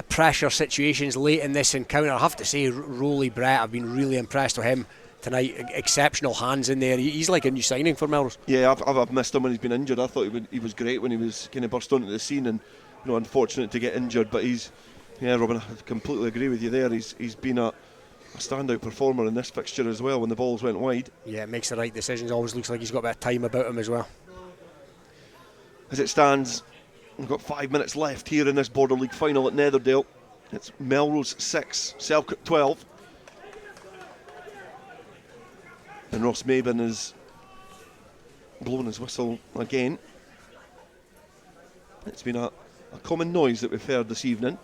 pressure situations late in this encounter. I have to say, Rolly Brett, I've been really impressed with him tonight. Exceptional hands in there. He's like a new signing for Melrose. Yeah, I've missed him when he's been injured. I thought he was great when he was kind of burst onto the scene, and unfortunate to get injured. But Robin, I completely agree with you there. He's been a standout performer in this fixture as well when the balls went wide. Yeah, makes the right decisions. Always looks like he's got a bit of time about him as well. As it stands, we've got 5 minutes left here in this Border League final at Netherdale. It's Melrose 6, Selkirk 12. And Ross Maben is blowing his whistle again. It's been a common noise that we've heard this evening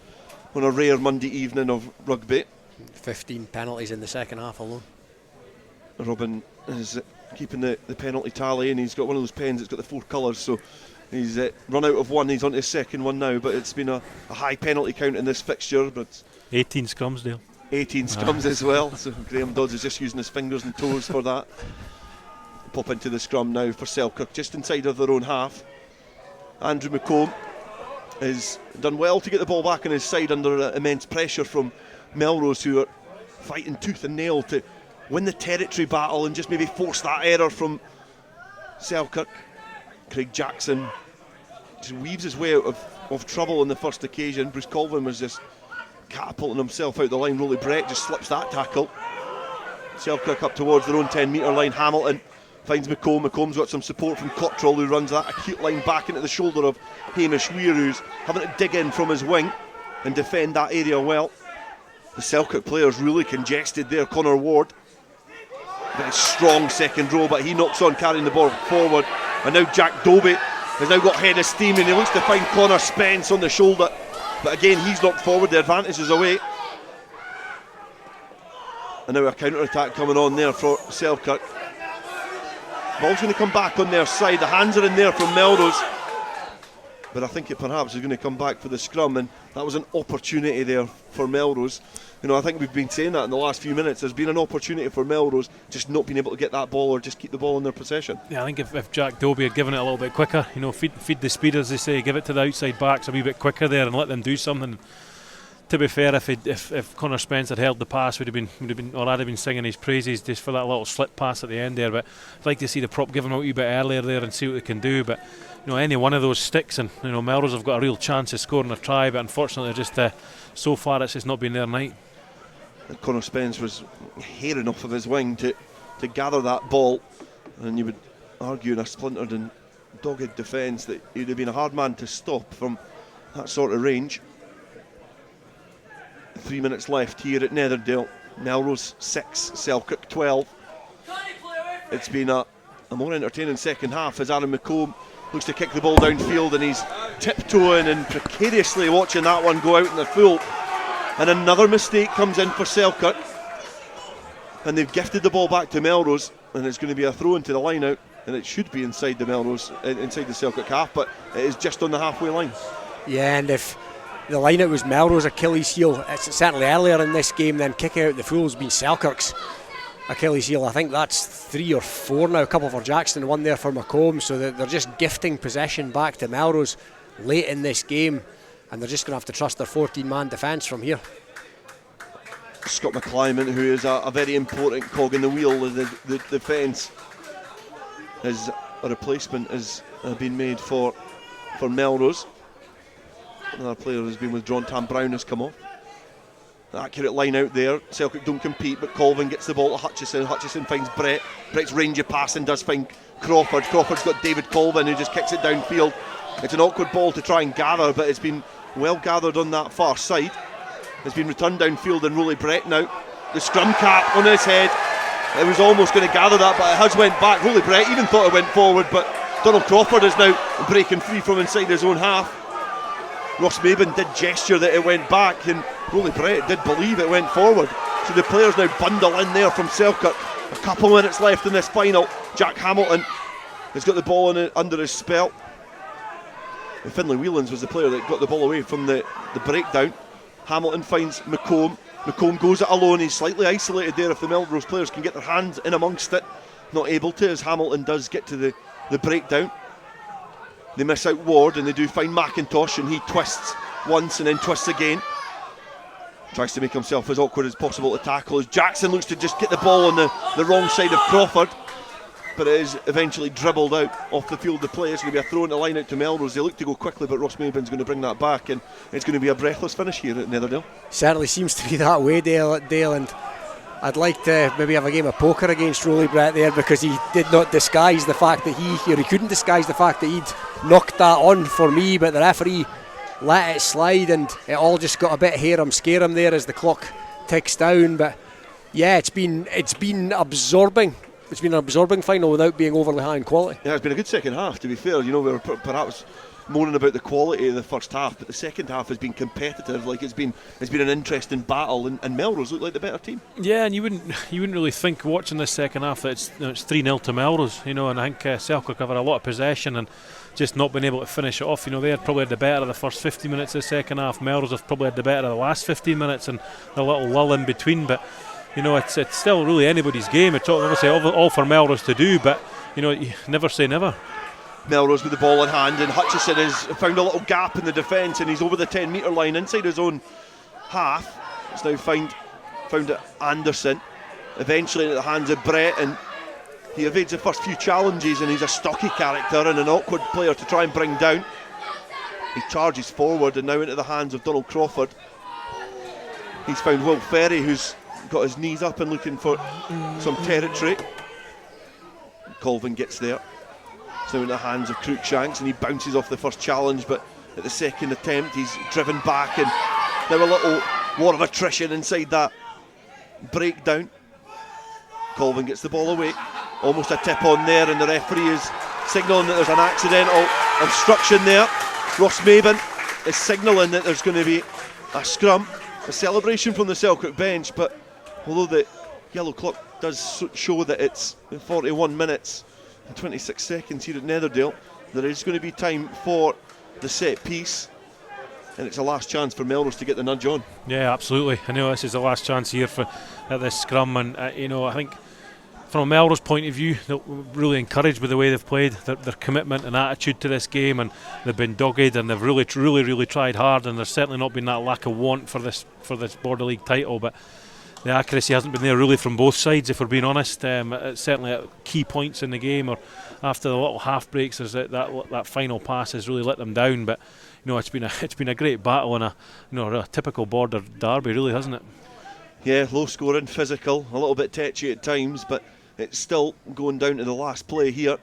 on a rare Monday evening of rugby. 15 penalties in the second half alone. Robin is keeping the penalty tally, and he's got one of those pens that's got the 4 colours, so he's run out of one. He's on to his second one now, but it's been a high penalty count in this fixture. But 18 scrums, Dale. 18 scrums as well, so Graeme Dodds is just using his fingers and toes for that. Pop into the scrum now for Selkirk, just inside of their own half. Andrew McComb has done well to get the ball back on his side under immense pressure from Melrose, who are fighting tooth and nail to win the territory battle and just maybe force that error from Selkirk. Craig Jackson just weaves his way out of trouble on the first occasion. Bruce Colvin was just catapulting himself out the line. Rolly Brett just slips that tackle. Selkirk up towards their own 10-metre line. Hamilton finds McComb. McComb's got some support from Cottrell, who runs that acute line back into the shoulder of Hamish Weir, who's having to dig in from his wing and defend that area well. The Selkirk players really congested there. Connor Ward, very strong second row, but he knocks on, carrying the ball forward. And now Jack Dobie has now got head of steam, and he looks to find Connor Spence on the shoulder, but again he's knocked forward. The advantage is away, and now a counter attack coming on there for Selkirk. Ball's going to come back on their side. The hands are in there from Melrose, but I think it perhaps is going to come back for the scrum, and that was an opportunity there for Melrose. I think we've been saying that in the last few minutes. There's been an opportunity for Melrose just not being able to get that ball or just keep the ball in their possession. Yeah, I think if Jack Dobie had given it a little bit quicker, feed the speed, as they say, give it to the outside backs a wee bit quicker there and let them do something. To be fair, if Connor Spence had held the pass, would have been, or I'd have been singing his praises just for that little slip pass at the end there. But I'd like to see the prop give him a wee bit earlier there and see what they can do. But any one of those sticks, and Melrose have got a real chance of scoring a try. But unfortunately, just so far it's just not been their night. And Connor Spence was hairing off of his wing to gather that ball, and you would argue in a splintered and dogged defence that he'd have been a hard man to stop from that sort of range. 3 minutes left here at Netherdale. Melrose 6, Selkirk 12. It's been a more entertaining second half as Aaron McComb looks to kick the ball downfield, and he's tiptoeing and precariously watching that one go out in the full. And another mistake comes in for Selkirk, and they've gifted the ball back to Melrose, and it's going to be a throw into the line out, and it should be inside the Selkirk half, but it is just on the halfway line. Yeah, and if the line-out was Melrose Achilles heel, it's certainly earlier in this game, then kicking out the full has been Selkirk's Achilles heel. I think that's 3 or 4 now, a couple for Jackson, one there for McComb, so they're just gifting possession back to Melrose late in this game, and they're just going to have to trust their 14-man defence from here. Scott McClyman, who is a very important cog in the wheel of the defence, as a replacement has been made for Melrose. Another player has been withdrawn. Tam Brown has come off. Accurate line out there. Celtic don't compete, but Colvin gets the ball to Hutchison. Hutchison finds Brett. Brett's range of passing does find Crawford. Crawford's got David Colvin, who just kicks it downfield. It's an awkward ball to try and gather, but it's been well gathered on that far side. It's been returned downfield, and Rolly Brett now. The scrum cap on his head. It was almost going to gather that, but it has went back. Rolly Brett even thought it went forward, but Donald Crawford is now breaking free from inside his own half. Ross Maben did gesture that it went back, and Rolly Brett did believe it went forward. So the players now bundle in there from Selkirk. A couple minutes left in this final. Jack Hamilton has got the ball under his spell. And Finlay Whelans was the player that got the ball away from the breakdown. Hamilton finds McComb. McComb goes it alone. He's slightly isolated there if the Melrose players can get their hands in amongst it. Not able to, as Hamilton does get to the breakdown. They miss out Ward, and they do find McIntosh, and he twists once and then twists again. Tries to make himself as awkward as possible to tackle as Jackson looks to just get the ball on the wrong side of Crawford, but it is eventually dribbled out off the field of play. It's going to be a throw in the line out to Melrose. They look to go quickly, but Ross Maben's going to bring that back, and it's going to be a breathless finish here at Netherdale. Certainly seems to be that way, Dale, and I'd like to maybe have a game of poker against Rolly Brett there, because he did not disguise the fact that he couldn't disguise the fact that he'd knocked that on for me, but the referee let it slide, and it all just got a bit harum scarum there as the clock ticks down. But yeah, it's been absorbing. It's been an absorbing final without being overly high in quality. Yeah, it's been a good second half, to be fair. We were perhaps moaning about the quality of the first half, but the second half has been competitive. Like it's been an interesting battle, and Melrose look like the better team. Yeah, and you wouldn't really think watching this second half that it's 3-0 to Melrose, and I think Selkirk have had a lot of possession and just not been able to finish it off. They had probably had the better of the first 50 minutes of the second half. Melrose have probably had the better of the last 15 minutes and a little lull in between, but it's still really anybody's game. It's obviously all for Melrose to do, but you never say never. Melrose with the ball in hand, and Hutchison has found a little gap in the defence, and he's over the 10-metre line inside his own half. It's now found at Anderson, eventually into the hands of Brett, and he evades the first few challenges, and he's a stocky character and an awkward player to try and bring down. He charges forward and now into the hands of Donald Crawford. He's found Will Ferry, who's got his knees up and looking for some territory. Colvin gets there. It's now in the hands of Cruikshanks, and he bounces off the first challenge, but at the second attempt he's driven back, and now a little war of attrition inside that breakdown. Colvin gets the ball away, almost a tip on there, and the referee is signalling that there's an accidental obstruction there. Ross Maben is signalling that there's going to be a scrum, a celebration from the Selkirk bench, but although the yellow clock does show that it's 41 minutes 26 seconds here at Netherdale. There is going to be time for the set piece, and it's a last chance for Melrose to get the nudge on. Yeah, absolutely. I know this is the last chance here at this scrum, and I think from a Melrose point of view, they're really encouraged with the way they've played, their commitment and attitude to this game, and they've been dogged, and they've really tried hard, and there's certainly not been that lack of want for this Border League title, but the accuracy hasn't been there really from both sides, if we're being honest. It's certainly at key points in the game, or after the little half breaks, there's that final pass has really let them down. But it's been a great battle, and a typical Border derby, really, hasn't it? Yeah, low scoring, physical, a little bit tetchy at times, but it's still going down to the last play here.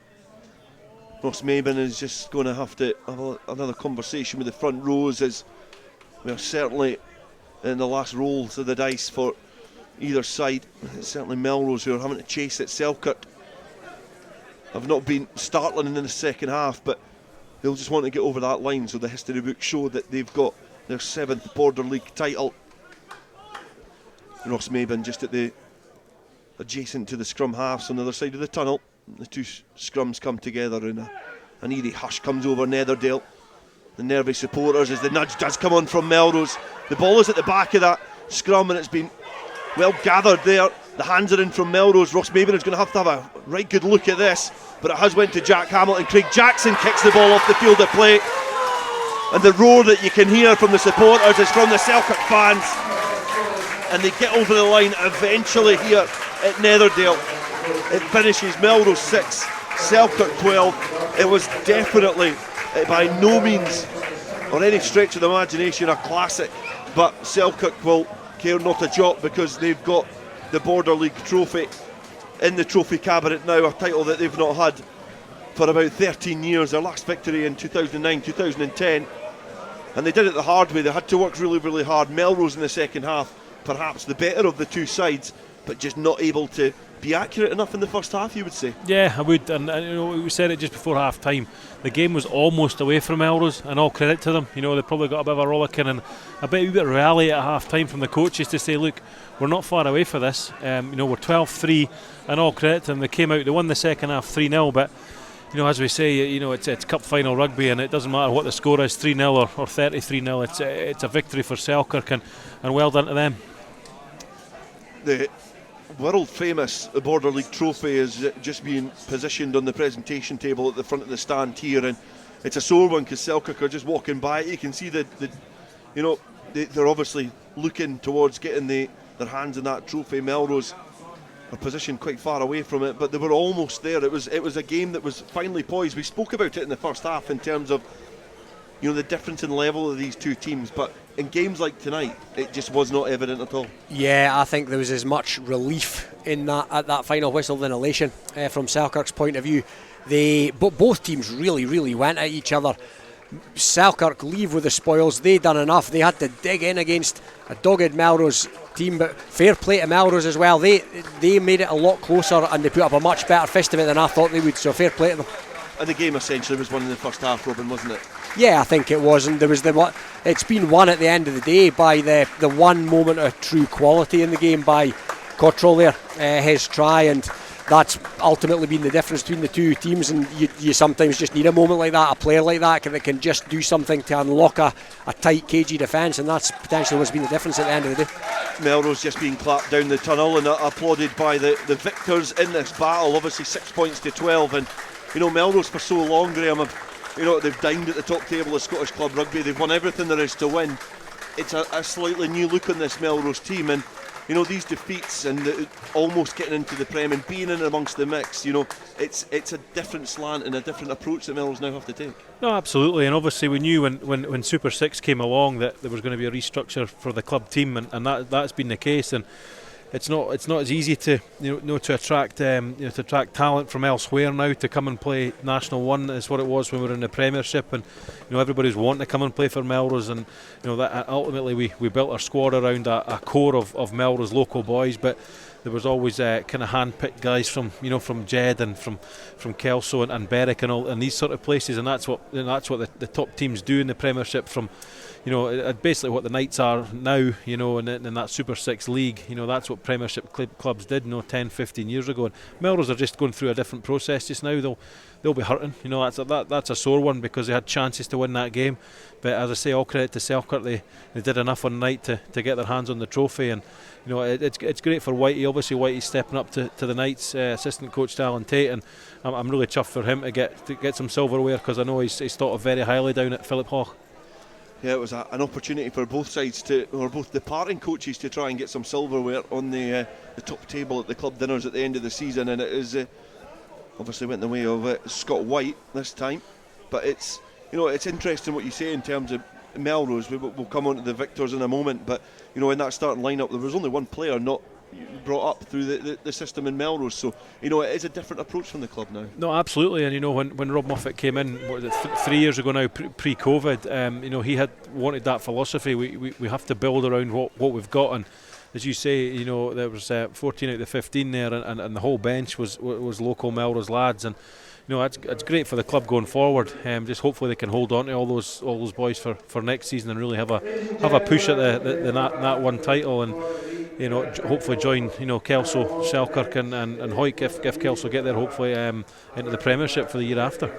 Ross Maben is just going to have another conversation with the front rows, as we are certainly in the last rolls of the dice for either side. It's certainly Melrose who are having to chase it. Selkirk have not been startling in the second half, but they'll just want to get over that line, so the history books show that they've got their 7th Border League title. Ross Maben just at the adjacent to the scrum halves on the other side of the tunnel. The two scrums come together, and an eerie hush comes over Netherdale. The nervy supporters as the nudge does come on from Melrose. The ball is at the back of that scrum, and it's been well gathered there. The hands are in from Melrose. Ross Maben is going to have a right good look at this, but it has went to Jack Hamilton. Craig Jackson kicks the ball off the field of play, and the roar that you can hear from the supporters is from the Selkirk fans, and they get over the line eventually here at Netherdale. It finishes Melrose 6, Selkirk 12. It was definitely by no means or any stretch of the imagination a classic, but Selkirk will care not a jot because they've got the Border League trophy in the trophy cabinet now, a title that they've not had for about 13 years. Their last victory in 2009-2010, and they did it the hard way. They had to work really hard. Melrose in the second half, perhaps the better of the two sides, but just not able to be accurate enough in the first half, you would say. Yeah, I would, and we said it just before half time. The game was almost away from Melrose, and all credit to them. They probably got a bit of a rollicking and a bit of rally at half time from the coaches to say, look, we're not far away for this. We're 12-3, and all credit to them. They came out, they won the second half 3-0, but as we say, it's cup final rugby, and it doesn't matter what the score is, 3-0 or 33-0. It's a victory for Selkirk, and well done to them. The world famous Border League trophy is just being positioned on the presentation table at the front of the stand here, and it's a sore one because Selkirk are just walking by it. You can see that they're obviously looking towards getting their hands on that trophy. Melrose are positioned quite far away from it, but they were almost there. It was a game that was finely poised. We spoke about it in the first half in terms of the difference in level of these two teams, but in games like tonight, it just was not evident at all. Yeah, I think there was as much relief in at that final whistle than elation from Selkirk's point of view. Both teams really went at each other. Selkirk leave with the spoils. They done enough. They had to dig in against a dogged Melrose team, but fair play to Melrose as well. They made it a lot closer, and they put up a much better fist of it than I thought they would, so fair play to them. And the game essentially was won in the first half, Robin, wasn't it? Yeah, I think it was, and there was it's been won at the end of the day by the one moment of true quality in the game by Cottrell there, his try, and that's ultimately been the difference between the two teams. And you sometimes just need a moment like that, a player like that that can just do something to unlock a tight, cagey defence, and that's potentially what's been the difference at the end of the day. Melrose just being clapped down the tunnel and applauded by the victors in this battle. Obviously 6 points to 12, and Melrose for so long, Graham, they've dined at the top table of Scottish Club Rugby. They've won everything there is to win. It's a slightly new look on this Melrose team, and these defeats and almost getting into the Prem and being in amongst the mix, it's a different slant and a different approach that Melrose now have to take. No, absolutely, and obviously we knew when Super 6 came along that there was going to be a restructure for the club team, and that's been the case, and it's not as easy to to attract talent from elsewhere now to come and play National 1 as what it was when we were in the Premiership, and everybody's wanting to come and play for Melrose, and that ultimately we built our squad around a core of Melrose local boys, but there was always kind of hand-picked guys from Jed and from Kelso and Berwick and these sort of places, and that's what the top teams do in the Premiership, from basically what the Knights are now, in that Super 6 league. That's what Premiership clubs did, 10, 15 years ago. And Melrose are just going through a different process just now. They'll be hurting. That's a sore one because they had chances to win that game. But as I say, all credit to Selkirk. They did enough on night to get their hands on the trophy. And it's great for Whitey. Obviously, Whitey's stepping up to the Knights, assistant coach to Alan Tate, and I'm really chuffed for him to get some silverware, because I know he's thought of very highly down at Philip Hall. Yeah, it was an opportunity for both sides both departing coaches to try and get some silverware on the top table at the club dinners at the end of the season, and it is obviously went the way of Scott White this time. But it's interesting what you say in terms of Melrose. We'll come on to the victors in a moment, but in that starting lineup there was only one player not brought up through the system in Melrose, so it is a different approach from the club now. No, absolutely. And when Rob Moffat came in, what was it, 3 years ago now, pre-COVID, he had wanted that philosophy. We have to build around what we've got, and as you say, there was 14 out of the 15 there, and the whole bench was local Melrose lads, and it's great for the club going forward. Just hopefully they can hold on to all those boys for next season and really have a push at the Nat 1 title, and hopefully join Kelso, Selkirk and Hoyk if Kelso get there, hopefully into the Premiership for the year after.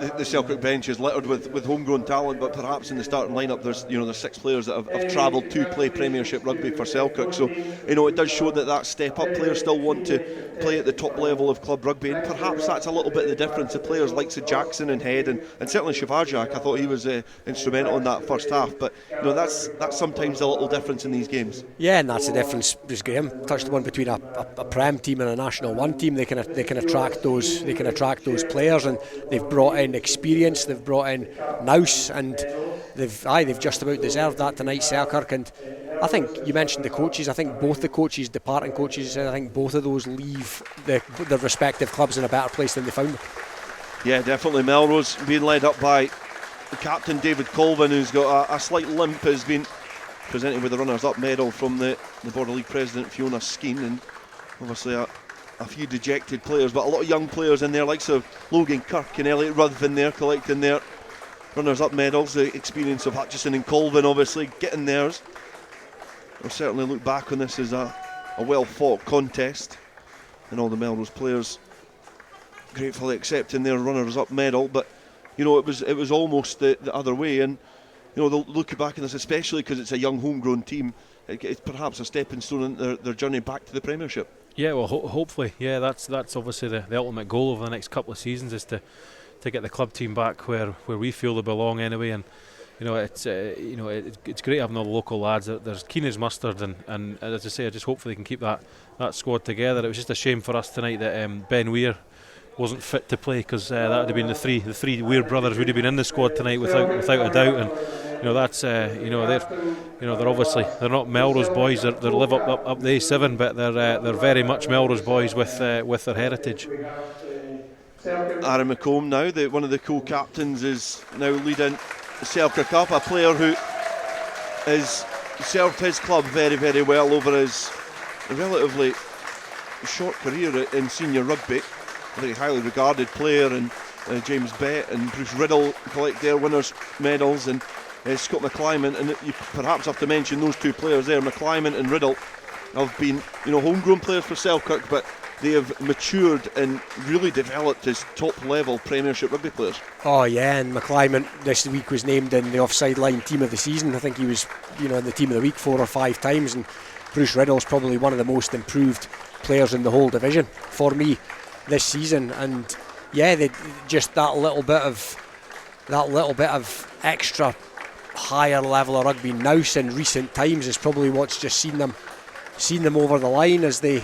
The Selkirk bench is littered with homegrown talent, but perhaps in the starting lineup there's 6 players that have travelled to play Premiership rugby for Selkirk, so it does show that step up. Players still want to play at the top level of club rugby, and perhaps that's a little bit the difference. The players like Jackson and Head and certainly Shivarjak, I thought he was instrumental in that first half, but that's sometimes a little difference in these games. Yeah, and that's the difference, as Graham touched upon, between a Prem team and a National 1 team. They can attract those players, and they've brought in experience, they've brought in nous, and they've just about deserved that tonight, Selkirk. And I think you mentioned the coaches. I think both the coaches, departing coaches, I think both of those leave their respective clubs in a better place than they found them. Yeah, definitely. Melrose being led up by captain David Colvin, who's got a slight limp, has been presented with the runners-up medal from the Border League president Fiona Skeen, and obviously a few dejected players, but a lot of young players in there, likes of Logan Kirk and Elliot Ruthven there collecting their runners-up medals. The experience of Hutchison and Colvin obviously getting theirs. We'll certainly look back on this as a well-fought contest, and all the Melrose players gratefully accepting their runners-up medal. But it was almost the other way, and they'll look back on this, especially because it's a young homegrown team. It's perhaps a stepping stone in their journey back to the Premiership. Yeah, well, hopefully, yeah, that's obviously the ultimate goal over the next couple of seasons, is to get the club team back where we feel they belong anyway. And it's great having all the local lads. They're keen as mustard, and as I say, I just hope they can keep that squad together. It was just a shame for us tonight that Ben Weir wasn't fit to play, because that would have been the three Weir brothers would have been in the squad tonight without a doubt. And that's they're obviously, they're not Melrose boys. They live up the A7, but they're very much Melrose boys with their heritage. Aaron McComb now, one of the co-captains, is now leading Selkirk up, a player who has served his club very, very well over his relatively short career in senior rugby. A very highly regarded player, and James Bett and Bruce Riddle collect their winners' medals, and Scott McClymont, and you perhaps have to mention those two players there. McClymont and Riddle have been homegrown players for Selkirk, but they have matured and really developed as top level Premiership rugby players. Oh yeah, and McClymont this week was named in the offside line team of the season. I think he was in the team of the week 4 or 5 times, and Bruce Riddle's probably one of the most improved players in the whole division for me this season. And yeah, they just that little bit of extra higher level of rugby nous in recent times is probably what's just seen them over the line as they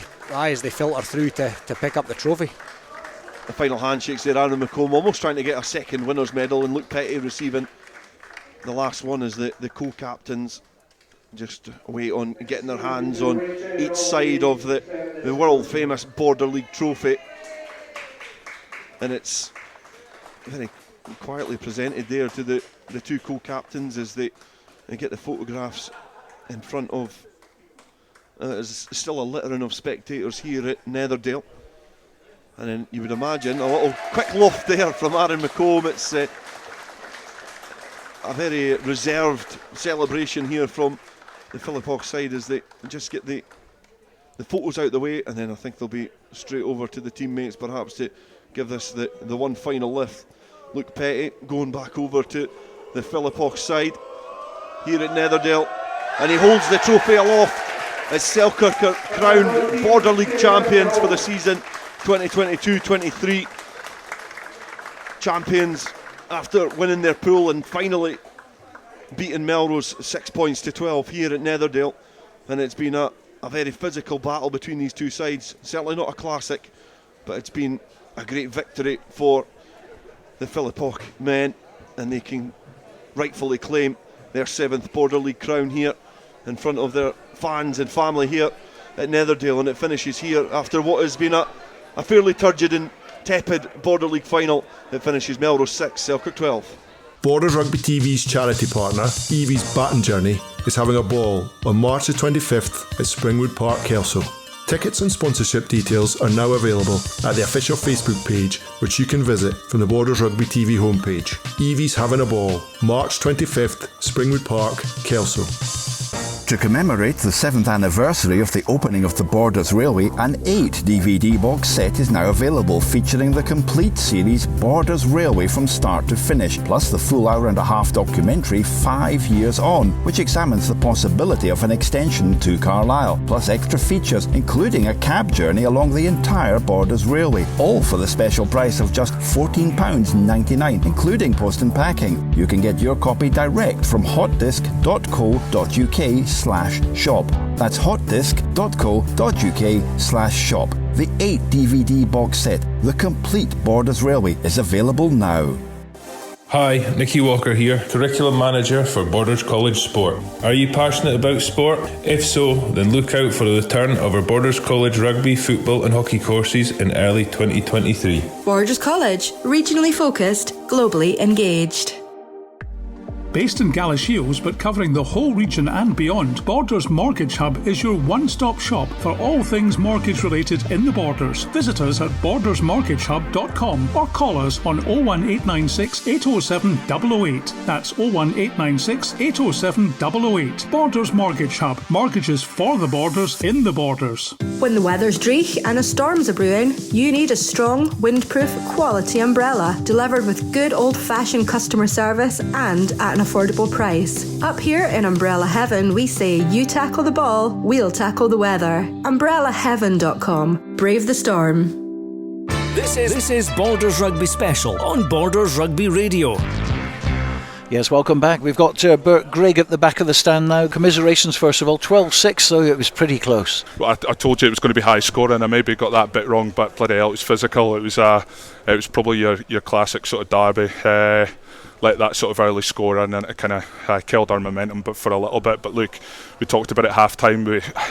filter through to pick up the trophy. The final handshakes there, Aaron McComb almost trying to get a second winners medal, and Luke Petty receiving the last one as the co-captains just wait on getting their hands on each side of the world famous Border League trophy. And it's very quietly presented there to the two co-captains as they get the photographs in front of there's still a littering of spectators here at Netherdale, and then you would imagine a little quick loft there from Aaron McComb. It's a very reserved celebration here from the Philippock side as they just get the photos out the way, and then I think they'll be straight over to the teammates perhaps to give this the one final lift. Luke Petty going back over to the Philippock side here at Netherdale, and he holds the trophy aloft as Selkirk are crowned Border League champions for the season 2022-23. Champions after winning their pool and finally beating Melrose 6 points to 12 here at Netherdale, and it's been a very physical battle between these two sides. Certainly not a classic, but it's been a great victory for the Philippock men, and they can rightfully claim their 7th Border League crown here in front of their fans and family here at Netherdale. And it finishes here after what has been a fairly turgid and tepid Border League final. It finishes Melrose 6, Selkirk 12. Borders Rugby TV's charity partner, Evie's Baton Journey, is having a ball on March the 25th at Springwood Park, Kelso. Tickets and sponsorship details are now available at the official Facebook page, which you can visit from the Borders Rugby TV homepage. Evie's having a ball, March 25th, Springwood Park, Kelso. To commemorate the 7th anniversary of the opening of the Borders Railway, an 8 DVD box set is now available featuring the complete series Borders Railway from start to finish, plus the full hour-and-a-half documentary 5 Years On, which examines the possibility of an extension to Carlisle, plus extra features including a cab journey along the entire Borders Railway, all for the special price of just £14.99, including post and packing. You can get your copy direct from hotdisc.co.uk/shop. That's hotdisc.co.uk/shop. The 8 DVD box set, The Complete Borders Railway, is available now. Hi, Nicky Walker here, Curriculum Manager for Borders College Sport. Are you passionate about sport? If so, then look out for the return of our Borders College rugby, football and hockey courses in early 2023. Borders College, regionally focused, globally engaged. Based in Galashiels but covering the whole region and beyond, Borders Mortgage Hub is your one-stop shop for all things mortgage related in the Borders. Visit us at bordersmortgagehub.com or call us on 01896 807 008. That's 01896 807 008. Borders Mortgage Hub. Mortgages for the Borders in the Borders. When the weather's dreich and a storm's a brewing, you need a strong, windproof, quality umbrella delivered with good old-fashioned customer service and at an affordable price. Up here in Umbrella Heaven, we say you tackle the ball, we'll tackle the weather. UmbrellaHeaven.com. Brave the storm. This is Borders Rugby Special on Borders Rugby Radio. Yes, welcome back. We've got Bert Grigg at the back of the stand now. Commiserations, first of all. 12-6, so it was pretty close. Well, I told you it was going to be high scoring. I maybe got that bit wrong, but bloody hell, it was physical. It was probably your classic sort of derby. Let that sort of early score in, and it kind of killed our momentum, but for a little bit. But look, we talked about it half time.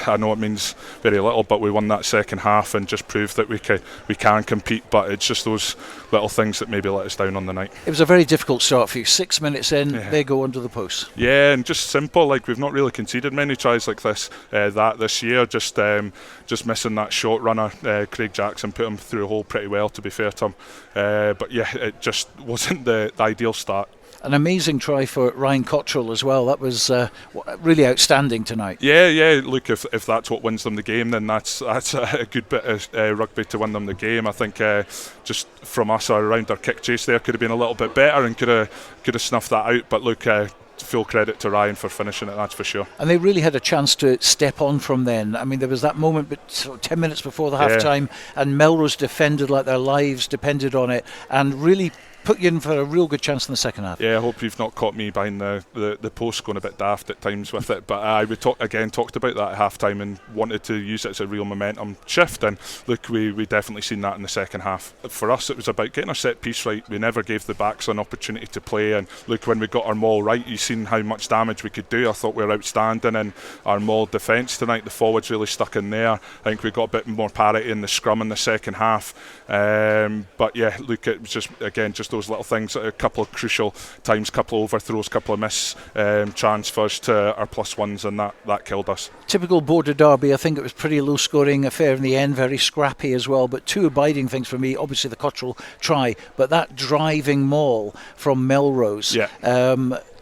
I know it means very little, but we won that second half and just proved that we can compete. But it's just those little things that maybe let us down on the night. It was a very difficult start for you. 6 minutes in, they go under the post. Yeah, and just simple. Like, we've not really conceded many tries like this this year. Just missing that short runner. Craig Jackson put him through a hole pretty well, to be fair to him. But yeah, it just wasn't the ideal start. An amazing try for Ryan Cottrell as well. That was really outstanding tonight. Yeah. Look, if that's what wins them the game, then that's a good bit of rugby to win them the game. I think just from us around our kick chase there could have been a little bit better and could have snuffed that out. But look, full credit to Ryan for finishing it, that's for sure. And they really had a chance to step on from then. I mean, there was that moment, but sort of 10 minutes before the half time, and Melrose defended like their lives depended on it, and really put you in for a real good chance in the second half. Yeah, I hope you've not caught me behind the post going a bit daft at times with it, but we talked about that at half time and wanted to use it as a real momentum shift, and look, we definitely seen that in the second half. For us, it was about getting our set piece right. We never gave the backs an opportunity to play, and look, when we got our maul right, you seen how much damage we could do. I thought we were outstanding in our maul defence tonight. The forwards really stuck in there. I think we got a bit more parity in the scrum in the second half, but yeah, look, it was just those little things, a couple of crucial times, couple of overthrows, couple of miss transfers to our plus ones, and that killed us. Typical border derby. I think it was pretty low scoring affair in the end, very scrappy as well, but two abiding things for me, obviously the Cottrell try, but that driving maul from Melrose.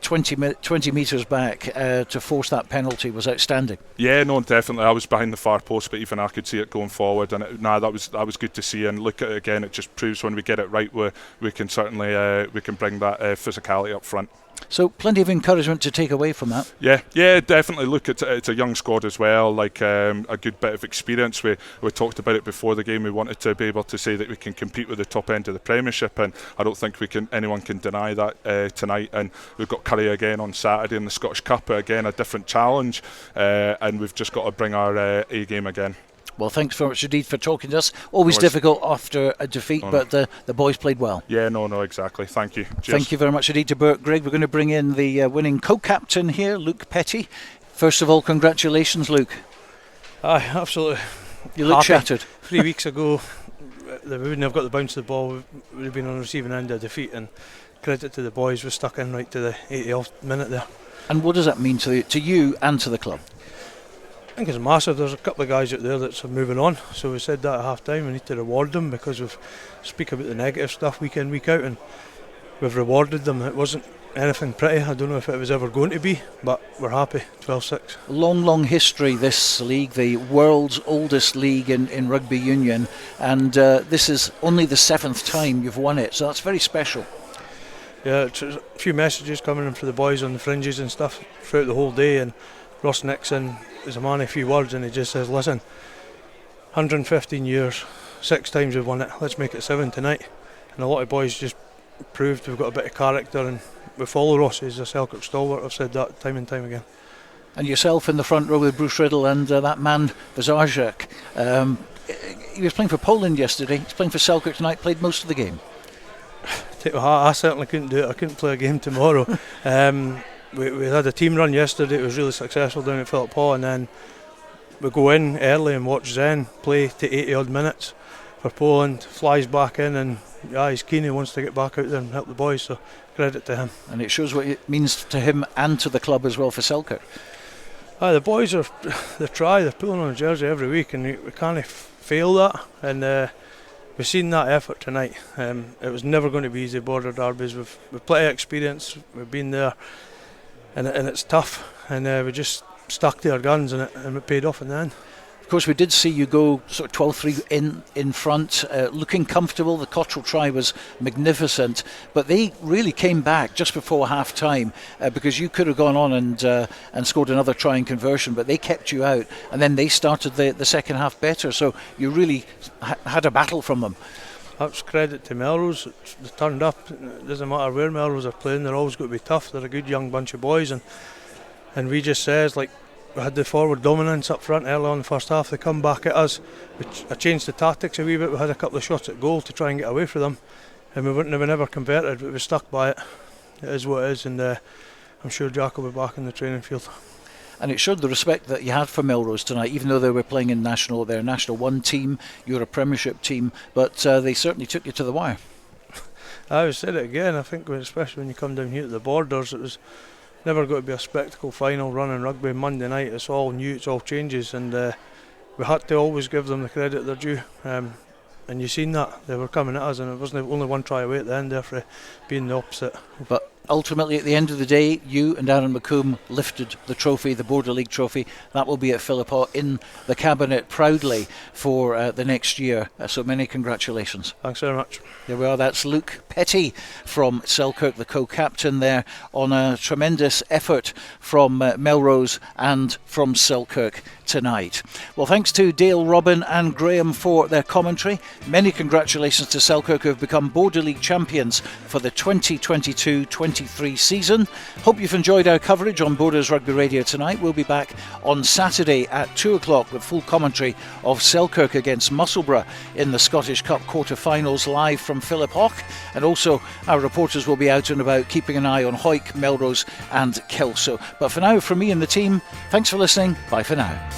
20 metres back to force that penalty was outstanding. Yeah, no, definitely. I was behind the far post, but even I could see it going forward, and that was good to see. And look at it again; it just proves when we get it right, we can certainly we can bring that physicality up front. So plenty of encouragement to take away from that. Yeah, definitely. Look, it's a young squad as well, like a good bit of experience. We talked about it before the game. We wanted to be able to say that we can compete with the top end of the Premiership, and I don't think anyone can deny that tonight. And we've got Curry again on Saturday in the Scottish Cup, again a different challenge, and we've just got to bring our A game again. Well, thanks very much indeed for talking to us. Always difficult after a defeat, but the boys played well. Yeah, no, exactly. Thank you. Cheers. Thank you very much indeed to Bert Grigg. We're going to bring in the winning co-captain here, Luke Petty. First of all, congratulations, Luke. Aye, absolutely. You look shattered. 3 weeks ago, we wouldn't have got the bounce of the ball. We would have been on the receiving end of defeat, and credit to the boys. We stuck in right to the 80th minute there. And what does that mean to you and to the club? I think it's massive. There's a couple of guys out there that's moving on, so we said that at half time we need to reward them, because we speak about the negative stuff week in, week out, and we've rewarded them. It wasn't anything pretty. I don't know if it was ever going to be, but we're happy. 12-6. Long history, this league, the world's oldest league in rugby union, and this is only the 7th time you've won it, so that's very special. Yeah, it's a few messages coming in for the boys on the fringes and stuff throughout the whole day, and Ross Nixon is a man of few words, and he just says, listen, 115 years, 6 times we've won it, let's make it 7 tonight. And a lot of boys just proved we've got a bit of character, and we follow Ross. He's a Selkirk stalwart. I've said that time and time again. And yourself in the front row with Bruce Riddle and that man Vizarczyk. He was playing for Poland yesterday, he's playing for Selkirk tonight, played most of the game. I certainly couldn't do it. I couldn't play a game tomorrow. We had a team run yesterday. It was really successful down at Philip Hall, and then we go in early and watch Zen play to 80 odd minutes for Poland, flies back in, and he's keen. He wants to get back out there and help the boys, so credit to him. And it shows what it means to him and to the club as well for Selkirk. The boys they're pulling on a jersey every week, and we can't fail that, and we've seen that effort tonight. It was never going to be easy, border derbies. We've plenty of experience, we've been there, and it's tough, and we just stuck to our guns, and it paid off in the end. Of course, we did see you go sort of 12-3 in front, looking comfortable. The Cottrell try was magnificent, but they really came back just before half-time because you could have gone on and scored another try in conversion, but they kept you out, and then they started the second half better, so you really had a battle from them. That's credit to Melrose. They turned up. It doesn't matter where Melrose are playing, they're always going to be tough. They're a good young bunch of boys, and we just says, like, we had the forward dominance up front early on in the first half. They come back at us. I changed the tactics a wee bit. We had a couple of shots at goal to try and get away from them, and we never converted, but we stuck by it. It is what it is, and I'm sure Jack will be back in the training field. And it showed the respect that you had for Melrose tonight, even though they were playing in they're a National 1 team, you're a Premiership team, but they certainly took you to the wire. I said it again, I think especially when you come down here to the Borders, it was never going to be a spectacle final running rugby Monday night. It's all new, it's all changes, and we had to always give them the credit they're due, and you seen that they were coming at us, and it wasn't only one try away at the end there for being the opposite. But ultimately, at the end of the day, you and Aaron McComb lifted the trophy, the Border League trophy. That will be at Philiphaugh in the cabinet proudly for the next year. So many congratulations. Thanks very much. There we are. That's Luke Petty from Selkirk, the co-captain there, on a tremendous effort from Melrose and from Selkirk tonight. Well, thanks to Dale, Robin and Graham for their commentary. Many congratulations to Selkirk, who have become Border League champions for the 2022-23 season. Hope you've enjoyed our coverage on Borders Rugby Radio tonight. We'll be back on Saturday at 2 o'clock with full commentary of Selkirk against Musselburgh in the Scottish Cup quarter-finals, live from Philiphaugh, and also our reporters will be out and about keeping an eye on Hawick, Melrose and Kelso. But for now, from me and the team, thanks for listening. Bye for now.